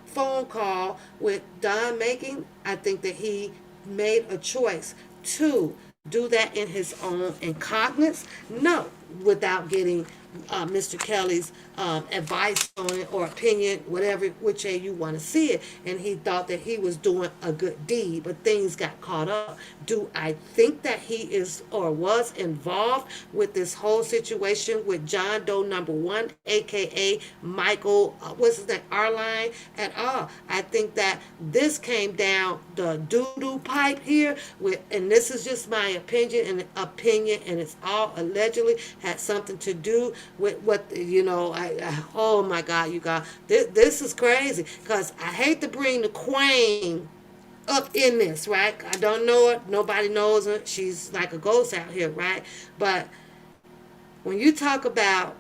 phone call with Don making, I think that he made a choice to do that in his own incognizance. No, without getting Mr. Kelly's advice on it or opinion, whatever which way you want to see it. And he thought that he was doing a good deed, but things got caught up. Do I think that he is or was involved with this whole situation with John Doe number one, aka Michael, what's his name, Arline, at all? I think that this came down the doo doo pipe here with, and this is just my opinion, and it's all allegedly had something to do with what oh my God, you guys, this is crazy because I hate to bring the queen up in this, right? I don't know her, nobody knows her, she's like a ghost out here, right? But when you talk about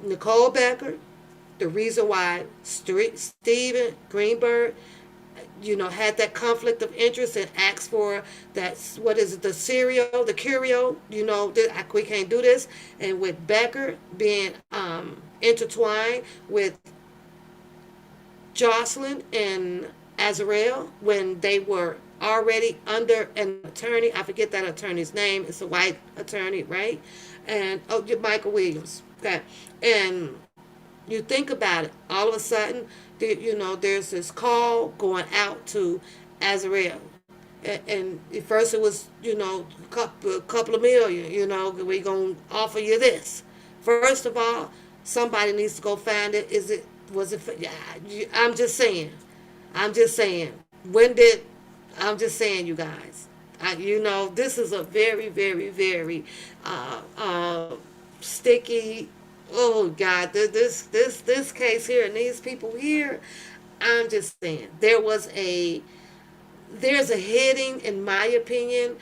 Nicole Becker, the reason why Steven Greenberg, had that conflict of interest and asked for that, what is it, the curio, we can't do this. And with Becker being intertwined with Jocelyn and Azrael when they were already under an attorney. I forget that attorney's name. It's a white attorney, right? And Michael Williams. Okay. And you think about it, all of a sudden, there's this call going out to Azrael. And at first it was, a couple of million, we're going to offer you this. First of all, somebody needs to go find it. Was it, yeah, I'm just saying. When did, I'm just saying, you guys. This is a very, very, very sticky. Oh God, this case here and these people here. I'm just saying there's a hidden, in my opinion,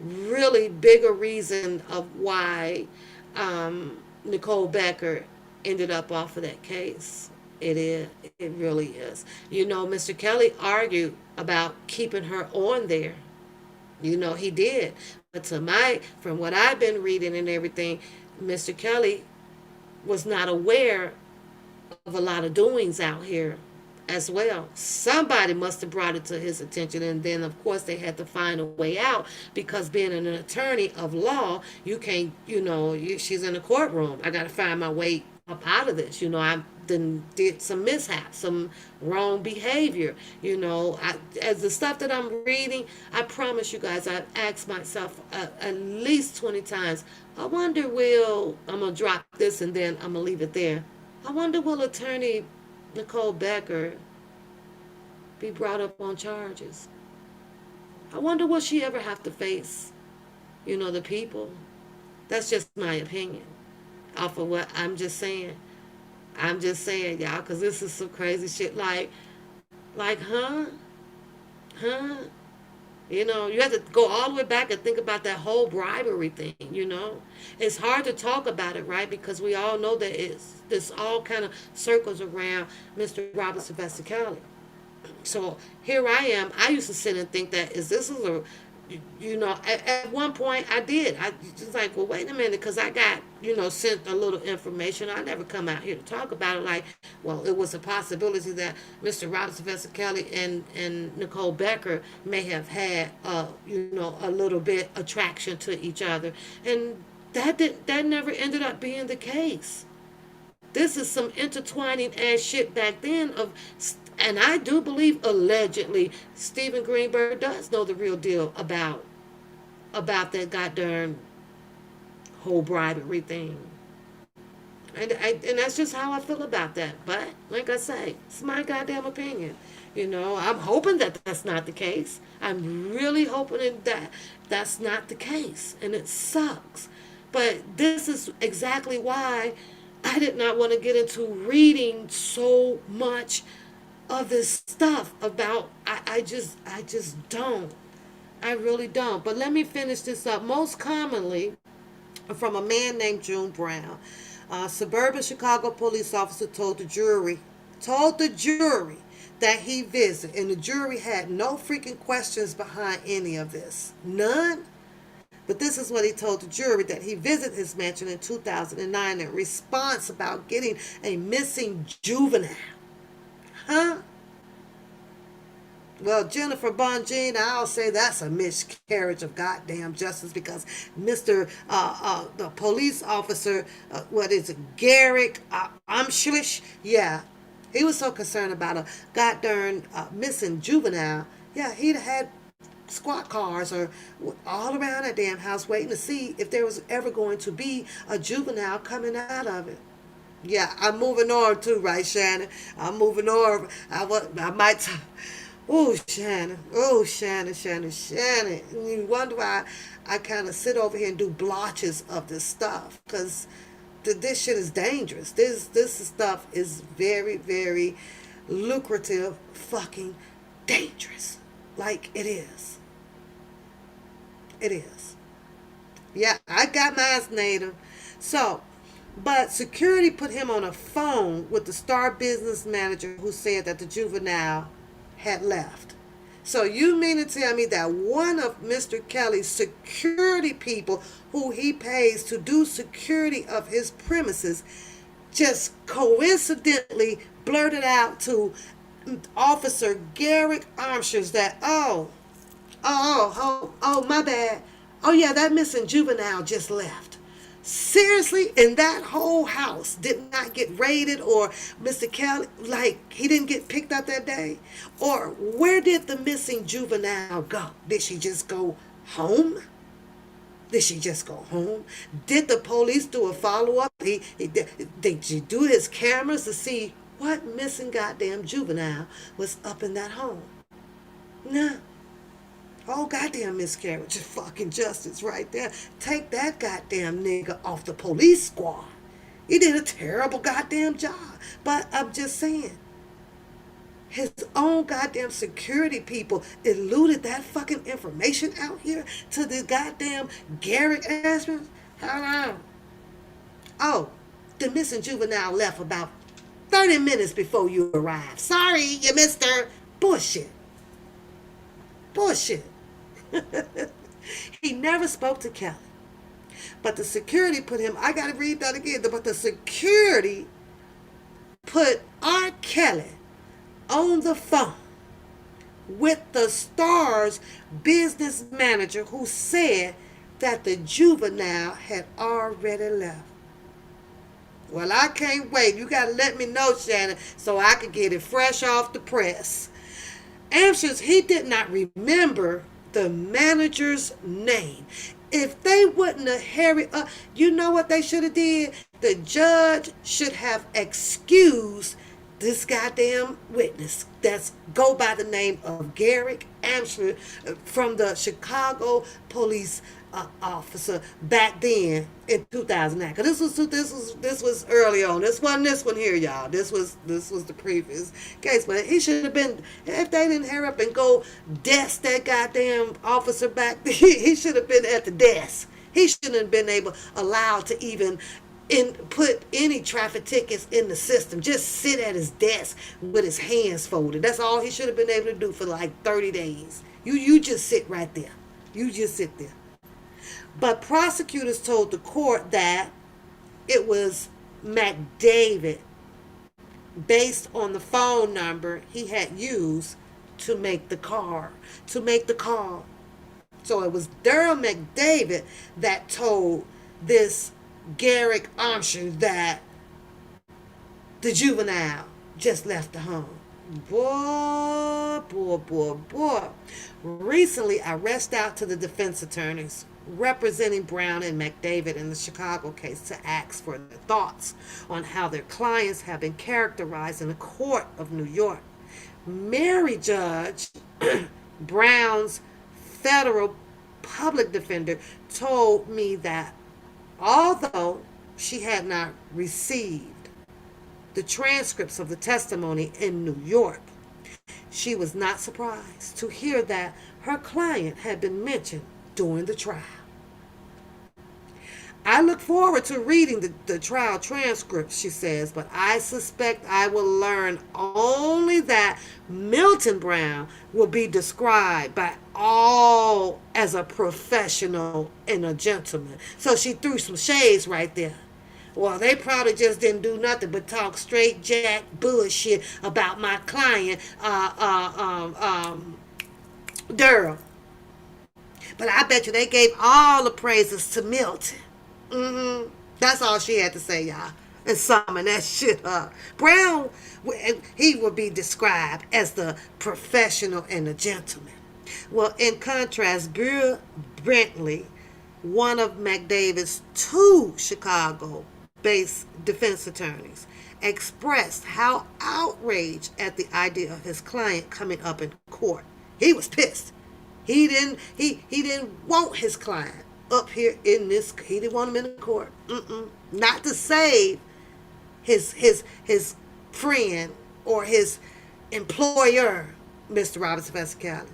really bigger reason of why Nicole Becker ended up off of that case. It is. It really is. Mr. Kelly argued about keeping her on there. He did. But from what I've been reading and everything, Mr. Kelly was not aware of a lot of doings out here as well. Somebody must have brought it to his attention, and then of course they had to find a way out because being an attorney of law, you can't, she's in the courtroom. I got to find my way up out of this. I then did some mishaps, some wrong behavior. As the stuff that I'm reading, I promise you guys, I've asked myself at least 20 times, I'm going to drop this and then I'm going to leave it there. I wonder, will attorney Nicole Becker be brought up on charges? I wonder, will she ever have to face, the people? That's just my opinion off of what I'm just saying. Y'all, because this is some crazy shit. Huh? You have to go all the way back and think about that whole bribery thing, It's hard to talk about it, right? Because we all know that this all kind of circles around Mr. Robert Sylvester Kelly. So here I am. I used to sit and think that at one point I did. I just like, well, wait a minute, because I got, sent a little information. I never come out here to talk about it. Like, well, it was a possibility that Mr. Robert Sylvester Kelly and Nicole Becker may have had, a little bit attraction to each other, and that never ended up being the case. This is some intertwining ass shit back then and I do believe allegedly Steven Greenberg does know the real deal about that goddamn whole bribery thing. And that's just how I feel about that. But like I say, it's my goddamn opinion. I'm hoping that that's not the case. I'm really hoping that that's not the case. And it sucks. But this is exactly why I did not want to get into reading so much of this stuff about I just don't. I really don't. But let me finish this up. Most commonly from a man named June Brown. A suburban Chicago police officer told the jury that he visited, and the jury had no freaking questions behind any of this. None. But this is what he told the jury, that he visited his mansion in 2009 in response about getting a missing juvenile. Huh? Well, Jennifer Bongine, I'll say that's a miscarriage of goddamn justice, because Mr. The police officer, what is it, Garrick Amschlish? Yeah, he was so concerned about a goddamn missing juvenile. Yeah, he'd had squad cars or all around that damn house waiting to see if there was ever going to be a juvenile coming out of it. Yeah, I'm moving on too, right, Shannon? I'm moving on. I might. Oh, Shannon. Oh, Shannon. And you wonder why I kind of sit over here and do blotches of this stuff, because this shit is dangerous. This stuff is very, very lucrative, fucking dangerous. Like it is. It is. Yeah, I got mine native. So, but security put him on a phone with the star business manager, who said that the juvenile had left. So you mean to tell me that one of Mr. Kelly's security people, who he pays to do security of his premises, just coincidentally blurted out to Officer Garrick Armstrong that, my bad. Oh yeah, that missing juvenile just left. Seriously, and that whole house did not get raided, or Mr. Kelly, like, he didn't get picked up that day? Or where did the missing juvenile go? Did she just go home? Did she just go home? Did the police do a follow-up? Did she do his cameras to see what missing goddamn juvenile was up in that home? Nah. Oh, goddamn miscarriage of fucking justice right there. Take that goddamn nigga off the police squad. He did a terrible goddamn job. But I'm just saying, his own goddamn security people eluded that fucking information out here to the goddamn Garrett Ashman. Hold on. Oh, the missing juvenile left about 30 minutes before you arrived. Sorry, you missed her. Bullshit. Bullshit. He never spoke to Kelly. But the security put him, I gotta read that again, but the security put R. Kelly on the phone with the Star's business manager, who said that the juvenile had already left. Well, I can't wait. You gotta let me know, Shannon, so I can get it fresh off the press. Amshers, he did not remember the manager's name. If they wouldn't have hurried up, you know what they should have did? The judge should have excused this goddamn witness that's go by the name of Garrick Amshler, from the Chicago police officer back then in 2009. Cause this was early on. This wasn't this one here, y'all. This was the previous case. But he should have been, if they didn't hurry up and go desk that goddamn officer back, he should have been at the desk. He shouldn't have been allowed to even put any traffic tickets in the system. Just sit at his desk with his hands folded. That's all he should have been able to do for like 30 days. You just sit right there. You just sit there. But prosecutors told the court that it was McDavid, based on the phone number he had used to make the call. So it was Daryl McDavid that told this Garrick Armstrong that the juvenile just left the home. Boy. Recently, I reached out to the defense attorneys representing Brown and McDavid in the Chicago case to ask for their thoughts on how their clients have been characterized in the court of New York. Mary Judge, Brown's federal public defender, told me that although she had not received the transcripts of the testimony in New York, She was not surprised to hear that her client had been mentioned during the trial. I look forward to reading the trial transcript, she says, but I suspect I will learn only that Milton Brown will be described by all as a professional and a gentleman. So she threw some shades right there. Well, they probably just didn't do nothing but talk straight jack bullshit about my client, Durham. But I bet you they gave all the praises to Milton. That's all she had to say, y'all. And summing that shit up. Brown, he would be described as the professional and the gentleman. Well, in contrast, Greer Bentley, one of McDavid's two Chicago-based defense attorneys, expressed how outraged at the idea of his client coming up in court. He was pissed. He didn't want his client up here in this. He didn't want him in the court. Not to save his friend or his employer, Mr. Robert Sylvester Cali.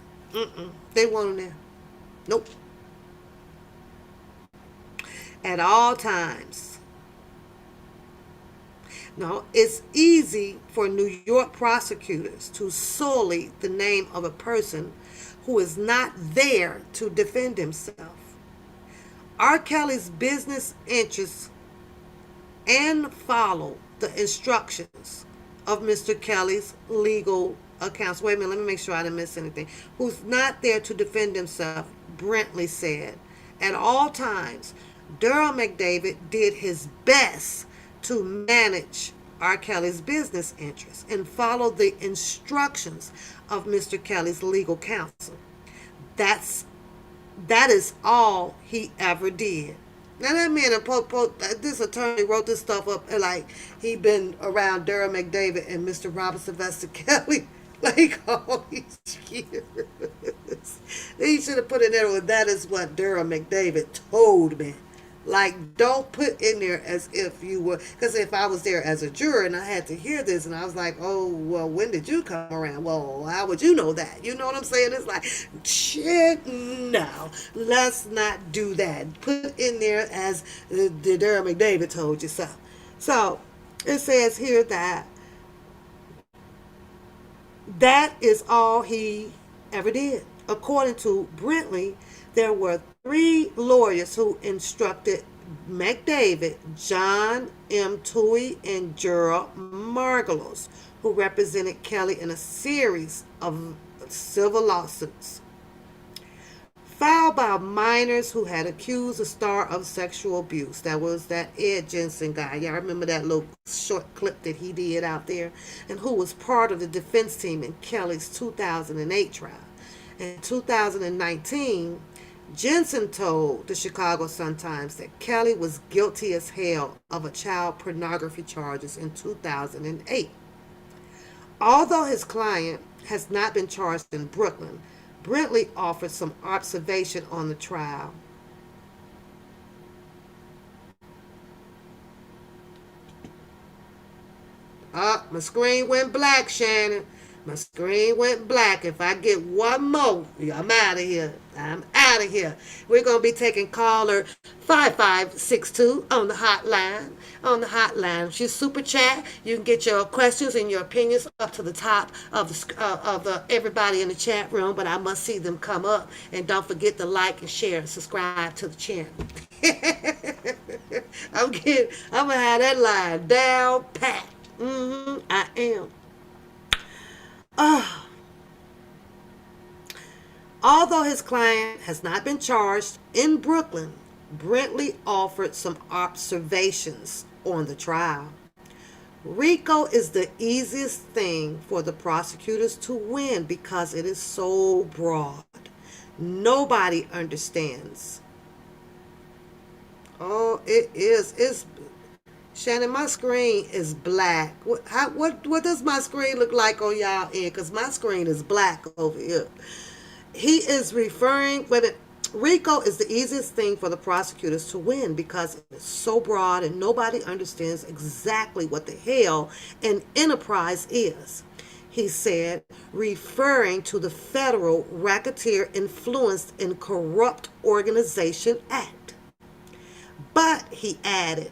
They want him there. Nope. At all times. No, it's easy for New York prosecutors to sully the name of a person who is not there to defend himself. R. Kelly's business interests and follow the instructions of Mr. Kelly's legal accounts. Wait a minute, let me make sure I didn't miss anything. Who's not there to defend himself, Brentley said. At all times, Durham McDavid did his best to manage R. Kelly's business interests and follow the instructions of Mr. Kelly's legal counsel. That is all he ever did. Now that man, this attorney wrote this stuff up like he been around Durham McDavid and Mr. Robert Sylvester Kelly like all these years. He should have put in there, well, that is what Durham McDavid told me. Like, don't put in there as if you were, because if I was there as a juror and I had to hear this and I was like, oh, well, when did you come around? Well, how would you know that? You know what I'm saying? It's like, shit, no, let's not do that. Put in there as the Durham McDavid told you so. So, it says here that is all he ever did. According to Brentley, there were 3 lawyers who instructed McDavid, John M. Toohey, and Gerald Margolis, who represented Kelly in a series of civil lawsuits filed by minors who had accused the star of sexual abuse. That was that Ed Jensen guy. Y'all remember that little short clip that he did out there? And who was part of the defense team in Kelly's 2008 trial. In 2019, Jensen told the Chicago Sun-Times that Kelly was guilty as hell of a child pornography charges in 2008. Although his client has not been charged in Brooklyn, Brentley offered some observation on the trial. My screen went black, Shannon. My screen went black. If I get one more, I'm out of here. I'm out of here. We're going to be taking caller 5562 on the hotline. On the hotline. She's super chat. You can get your questions and your opinions up to the top of the everybody in the chat room, but I must see them come up. And don't forget to like and share and subscribe to the channel. I'm going to have that line down pat. I am. Although his client has not been charged in Brooklyn, Brentley offered some observations on the trial. RICO is the easiest thing for the prosecutors to win because it is so broad. Nobody understands. Oh, it is. It's Shannon, my screen is black. What does my screen look like on y'all end? Because my screen is black over here. He is referring, RICO is the easiest thing for the prosecutors to win because it's so broad and nobody understands exactly what the hell an enterprise is. he said, referring to the Federal Racketeer Influenced and Corrupt Organization Act. But, he added,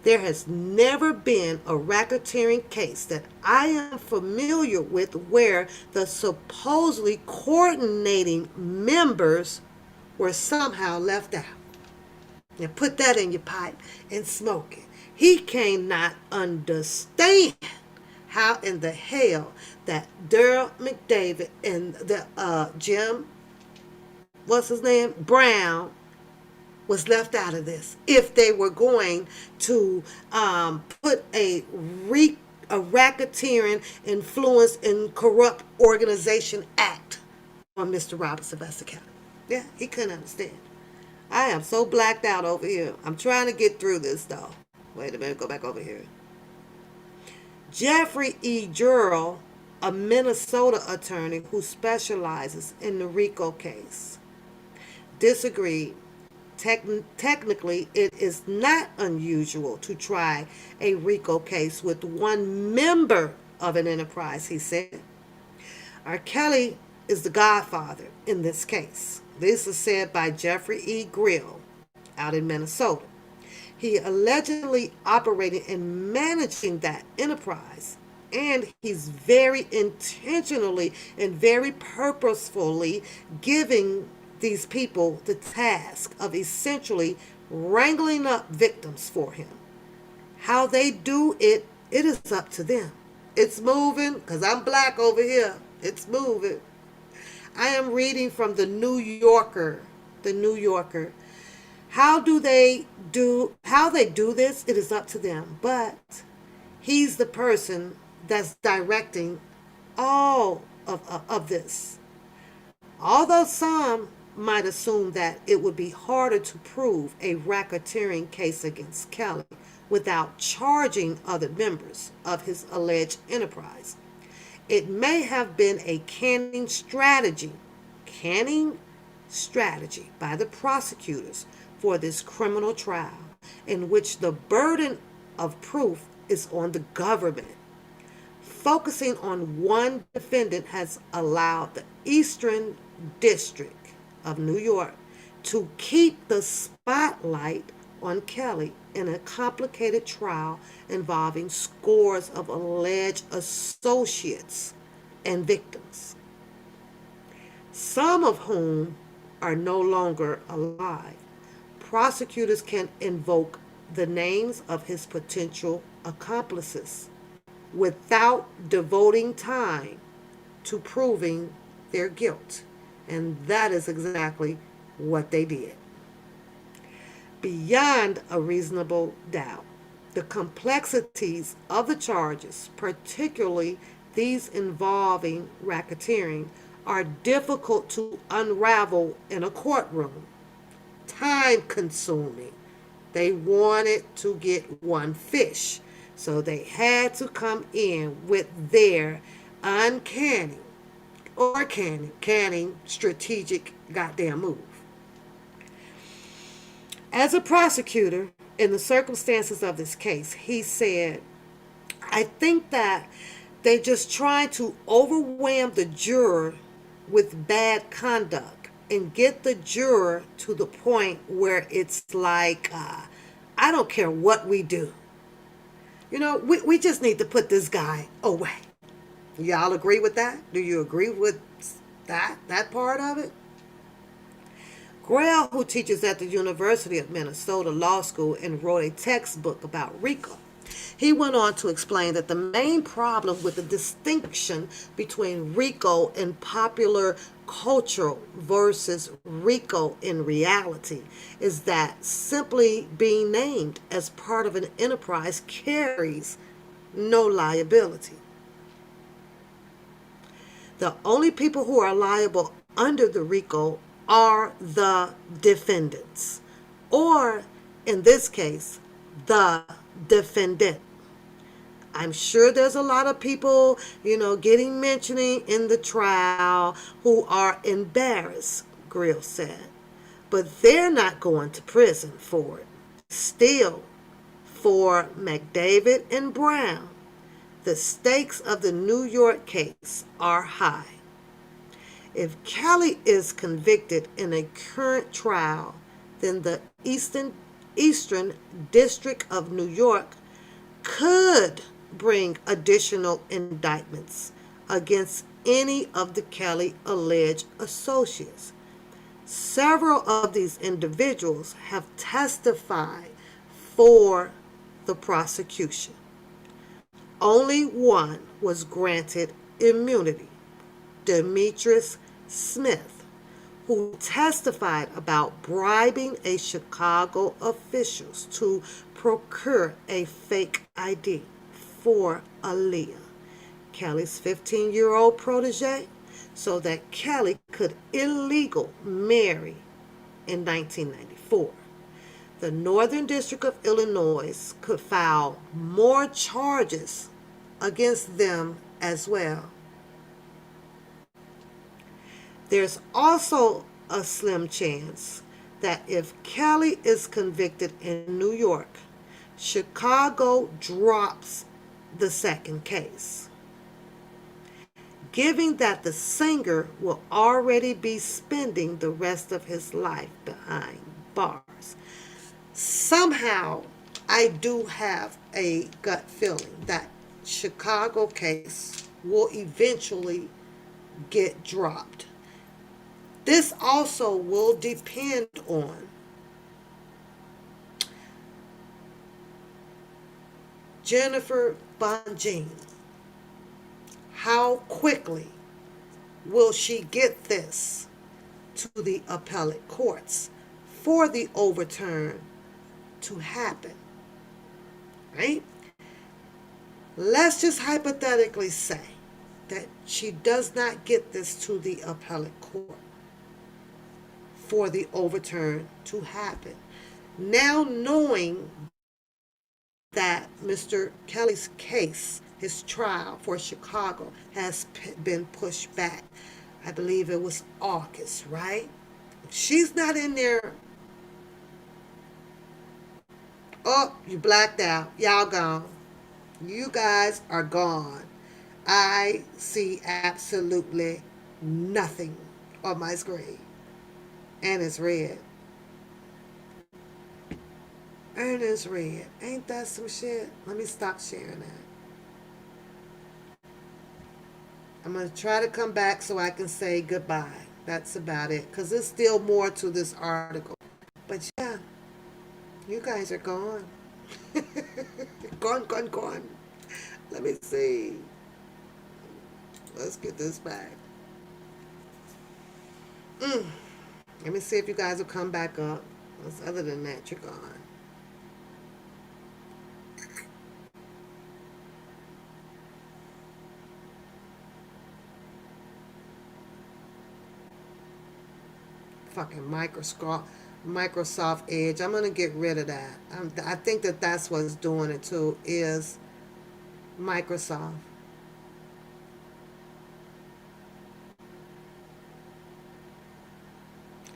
there has never been a racketeering case that I am familiar with where the supposedly coordinating members were somehow left out. Now put that in your pipe and smoke it. He cannot understand how in the hell that Daryl McDavid and the Jim, what's his name, Brown, was left out of this. If they were going to put a racketeering, influence, and corrupt organization act on Mr. Robert Sylvester Kelly. Yeah, he couldn't understand. I am so blacked out over here. I'm trying to get through this though. Wait a minute, go back over here. Jeffrey E. Jurl, a Minnesota attorney who specializes in the RICO case, disagreed. Technically, it is not unusual to try a RICO case with one member of an enterprise, he said. R. Kelly is the godfather in this case. This is said by Jeffrey E. Grill out in Minnesota. He allegedly operated and managing that enterprise, and he's very intentionally and very purposefully giving these people the task of essentially wrangling up victims for him. How they do it, it is up to them. It's moving, because I'm black over here. It's moving. I am reading from the New Yorker. The New Yorker. How they do this, it is up to them. But he's the person that's directing all of this. Although some might assume that it would be harder to prove a racketeering case against Kelly without charging other members of his alleged enterprise. It may have been a canning strategy by the prosecutors for this criminal trial, in which the burden of proof is on the government. Focusing on one defendant has allowed the Eastern District of New York to keep the spotlight on Kelly in a complicated trial involving scores of alleged associates and victims, some of whom are no longer alive. Prosecutors can invoke the names of his potential accomplices without devoting time to proving their guilt. And that is exactly what they did. Beyond a reasonable doubt, the complexities of the charges, particularly these involving racketeering, are difficult to unravel in a courtroom. Time consuming. They wanted to get one fish, so they had to come in with their uncanny or canning strategic goddamn move. As a prosecutor, in the circumstances of this case, he said, I think that they just trying to overwhelm the juror with bad conduct and get the juror to the point where it's like, I don't care what we do. You know, we just need to put this guy away. Y'all agree with that? Do you agree with that part of it? Grail, who teaches at the University of Minnesota Law School and wrote a textbook about RICO, he went on to explain that the main problem with the distinction between RICO in popular culture versus RICO in reality is that simply being named as part of an enterprise carries no liability. The only people who are liable under the RICO are the defendants, or in this case, the defendant. I'm sure there's a lot of people, getting mentioning in the trial who are embarrassed, Grill said, but they're not going to prison for it. Still, for McDavid and Brown, The stakes of the New York case are high. If Kelly is convicted in a current trial, then the Eastern District of New York could bring additional indictments against any of the Kelly alleged associates. Several of these individuals have testified for the prosecution. Only one was granted immunity, Demetrius Smith, who testified about bribing a Chicago officials to procure a fake ID for Aaliyah, Kelly's 15-year-old protege, so that Kelly could illegally marry in 1994. The Northern District of Illinois could file more charges against them as well. There's also a slim chance that if Kelly is convicted in New York, Chicago drops the second case, given that the singer will already be spending the rest of his life behind bars. Somehow, I do have a gut feeling that Chicago case will eventually get dropped. This also will depend on Jennifer Bonjean. How quickly will she get this to the appellate courts for the overturn to happen? Right? Let's just hypothetically say that she does not get this to the appellate court for the overturn to happen. Now knowing that Mr. Kelly's case, his trial for Chicago, has been pushed back. I believe it was August, right? She's not in there. Oh, you blacked out. Y'all gone. You guys are gone. I see absolutely nothing on my screen. And it's red. And it's red. Ain't that some shit? Let me stop sharing that. I'm going to try to come back so I can say goodbye. That's about it. Because there's still more to this article. But yeah, you guys are gone. Gone. Let me see. Let's get this back. Let me see if you guys will come back up. Other than that, you're gone. Fucking Microsoft Edge. I'm going to get rid of that. I think that that's what's doing it too, is Microsoft.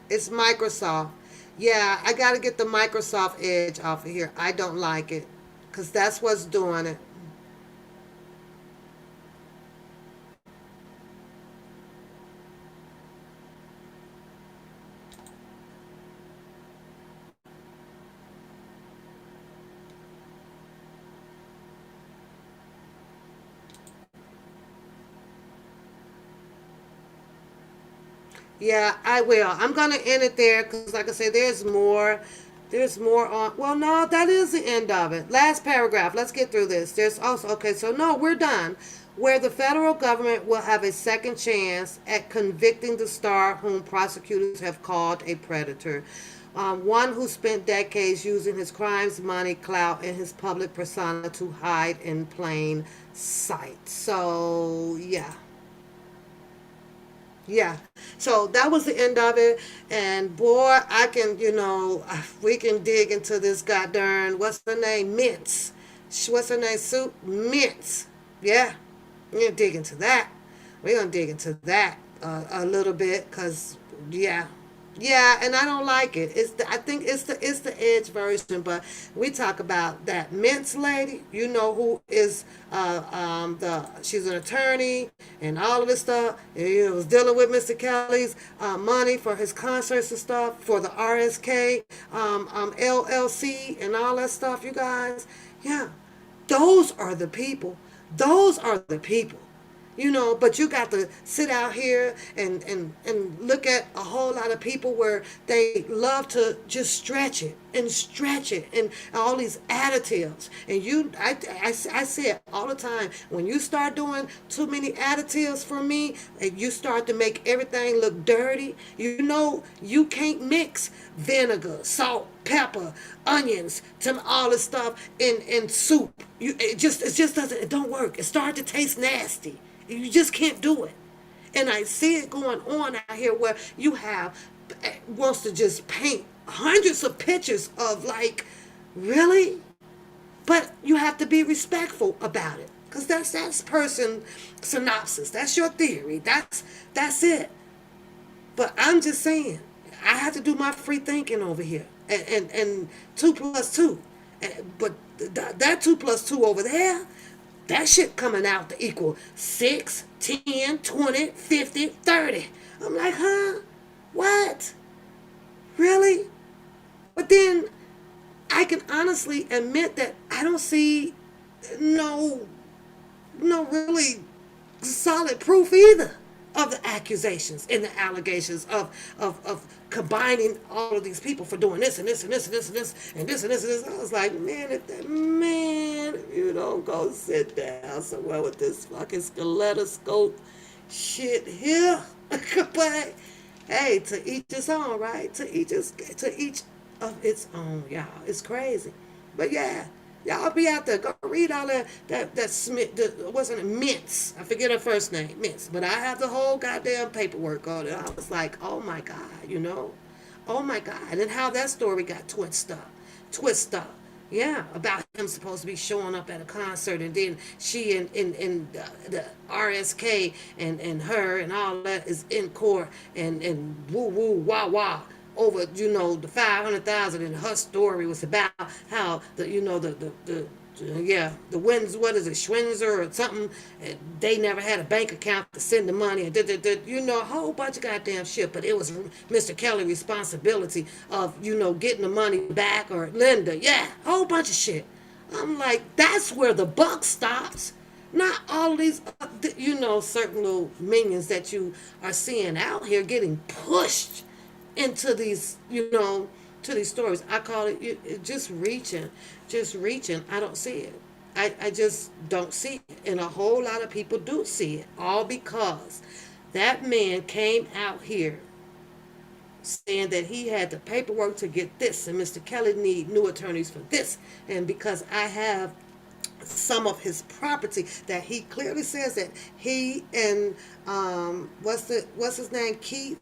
It's Microsoft. Yeah, I got to get the Microsoft Edge off of here. I don't like it because that's what's doing it. Yeah, I will. I'm going to end it there because, like I said, there's more. There's more on. Well, no, that is the end of it. Last paragraph. Let's get through this. There's also, okay, so no, we're done. Where the federal government will have a second chance at convicting the star whom prosecutors have called a predator. One who spent decades using his crimes, money, clout, and his public persona to hide in plain sight. So, yeah. Yeah. So that was the end of it. And boy, I can, we can dig into this goddamn, what's her name? Mints. What's her name? Soup? Mints. Yeah. We're going to dig into that. We're going to dig into that a little bit because, yeah. Yeah, and I don't like it. I think it's the edge version, but we talk about that Mintz lady. You know who is the she's an attorney and all of this stuff. And, was dealing with Mr. Kelly's money for his concerts and stuff for the RSK LLC and all that stuff. You guys, yeah, those are the people. Those are the people. But you got to sit out here and look at a whole lot of people where they love to just stretch it and all these additives. And I say it all the time, when you start doing too many additives for me and you start to make everything look dirty, you can't mix vinegar, salt, pepper, onions, to all this stuff in soup. It just doesn't, it don't work. It starts to taste nasty. You just can't do it. And I see it going on out here where you have wants to just paint hundreds of pictures of, like, really? But you have to be respectful about it. Because that's person synopsis. That's your theory. That's it. But I'm just saying, I have to do my free thinking over here. And 2 plus 2. But that 2 plus 2 over there, that shit coming out to equal 6, 10, 20, 50, 30. I'm like, huh? What? Really? But then I can honestly admit that I don't see no really solid proof either of the accusations and the allegations of combining all of these people for doing this and this and this and this and this and this and this and this. I was like, if you don't go sit down somewhere with this fucking skeletoscope shit here. But hey, to each his own, right? To each of its own, y'all. It's crazy. But yeah, y'all be out there. Go read all that Smith. Wasn't it Mintz? I forget her first name, Mintz. But I have the whole goddamn paperwork on it. I was like, oh my god. Oh my god, and how that story got twist up. Yeah, about him supposed to be showing up at a concert, and then she and the RSK and her and all that is in court, and woo woo wah wah over the 500,000, and her story was about how the Wins, what is it, Schwinzer or something, and they never had a bank account to send the money, and a whole bunch of goddamn shit. But it was Mr. Kelly's responsibility of getting the money back, or Linda, yeah, a whole bunch of shit. I'm like, that's where the buck stops. Not all these, certain little minions that you are seeing out here getting pushed into these, to these stories. I call it just reaching, just reaching. I don't see it. I just don't see it. And a whole lot of people do see it. All because that man came out here saying that he had the paperwork to get this, and Mr. Kelly need new attorneys for this, and because I have some of his property that he clearly says that he and what's his name, Keith,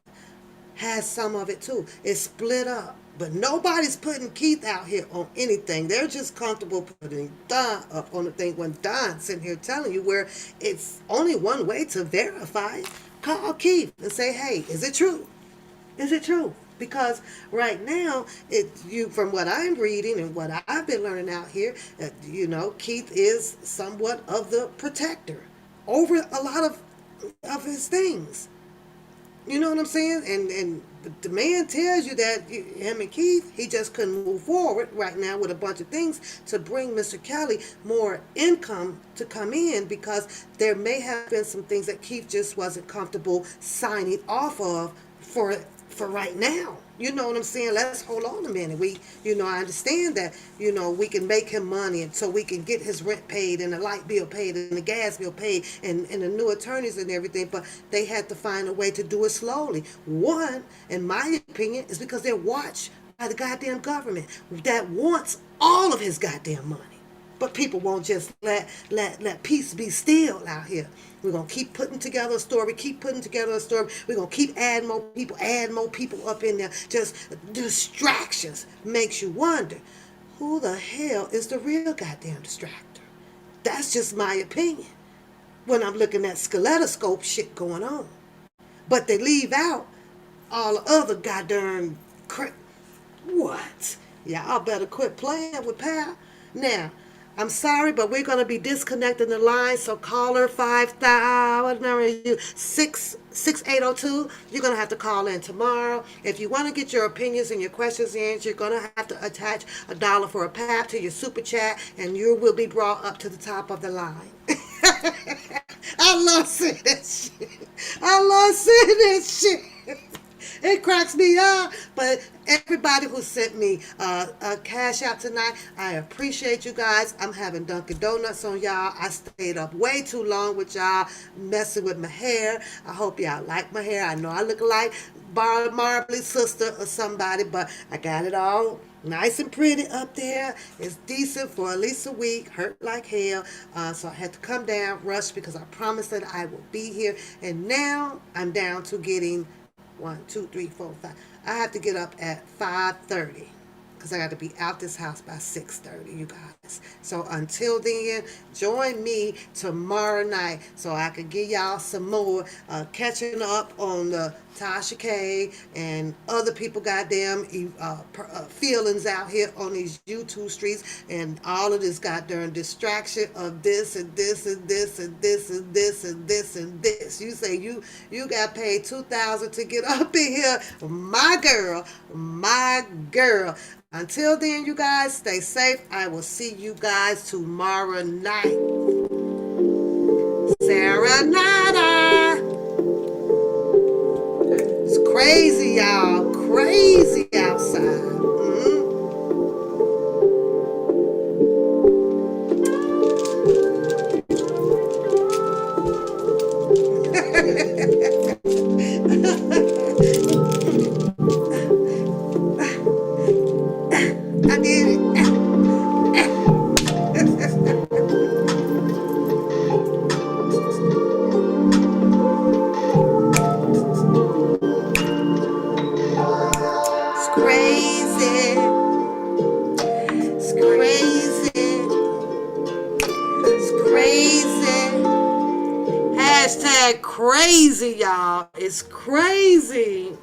has some of it too. It's split up. But nobody's putting Keith out here on anything. They're just comfortable putting Don up on the thing, when Don's sitting here telling you where it's only one way to verify it. Call Keith and say, hey, is it true? Is it true? Because right now, from what I'm reading and what I've been learning out here, Keith is somewhat of the protector over a lot of his things. You know what I'm saying? And the man tells you that him and Keith, he just couldn't move forward right now with a bunch of things to bring Mr. Kelly more income to come in, because there may have been some things that Keith just wasn't comfortable signing off of for right now. You know what I'm saying? Let's hold on a minute. I understand that, we can make him money, and so we can get his rent paid and the light bill paid and the gas bill paid and the new attorneys and everything, but they had to find a way to do it slowly. One, in my opinion, is because they're watched by the goddamn government that wants all of his goddamn money. But people won't just let peace be still out here. We're going to keep putting together a story, We're going to keep add more people up in there. Just distractions. Makes you wonder, who the hell is the real goddamn distractor? That's just my opinion when I'm looking at skeletoscope shit going on. But they leave out all the other goddamn what? Y'all better quit playing with Pal. Now, I'm sorry, but we're gonna be disconnecting the line. So caller 5,000, what number are you? 66802. You're gonna have to call in tomorrow. If you want to get your opinions and your questions in, you're gonna have to attach $1 for a pap to your super chat, and you will be brought up to the top of the line. I love saying that shit. I love saying that shit. It cracks me up. But everybody who sent me a cash out tonight, I appreciate you guys. I'm having Dunkin' Donuts on y'all. I stayed up way too long with y'all messing with my hair. I hope y'all like my hair. I know I look like Marbley's sister or somebody, but I got it all nice and pretty up there. It's decent for at least a week. Hurt like hell. So I had to come down, rush, because I promised that I will be here. And now I'm down to getting 1, 2, 3, 4, 5. I have to get up at 5:30 because I got to be out this house by 6:30, you guys. So until then, join me tomorrow night so I can give y'all some more catching up on the Tasha K and other people goddamn feelings out here on these YouTube streets, and all of this goddamn distraction of this and this and this and this and this and this and this. You say you got paid 2,000 to get up in here, my girl, my girl. Until then, you guys, stay safe. I will see you guys tomorrow night. Serenata. It's crazy, y'all. Crazy outside. I did it. It's crazy. It's crazy. It's crazy. Hashtag crazy, y'all. It's crazy.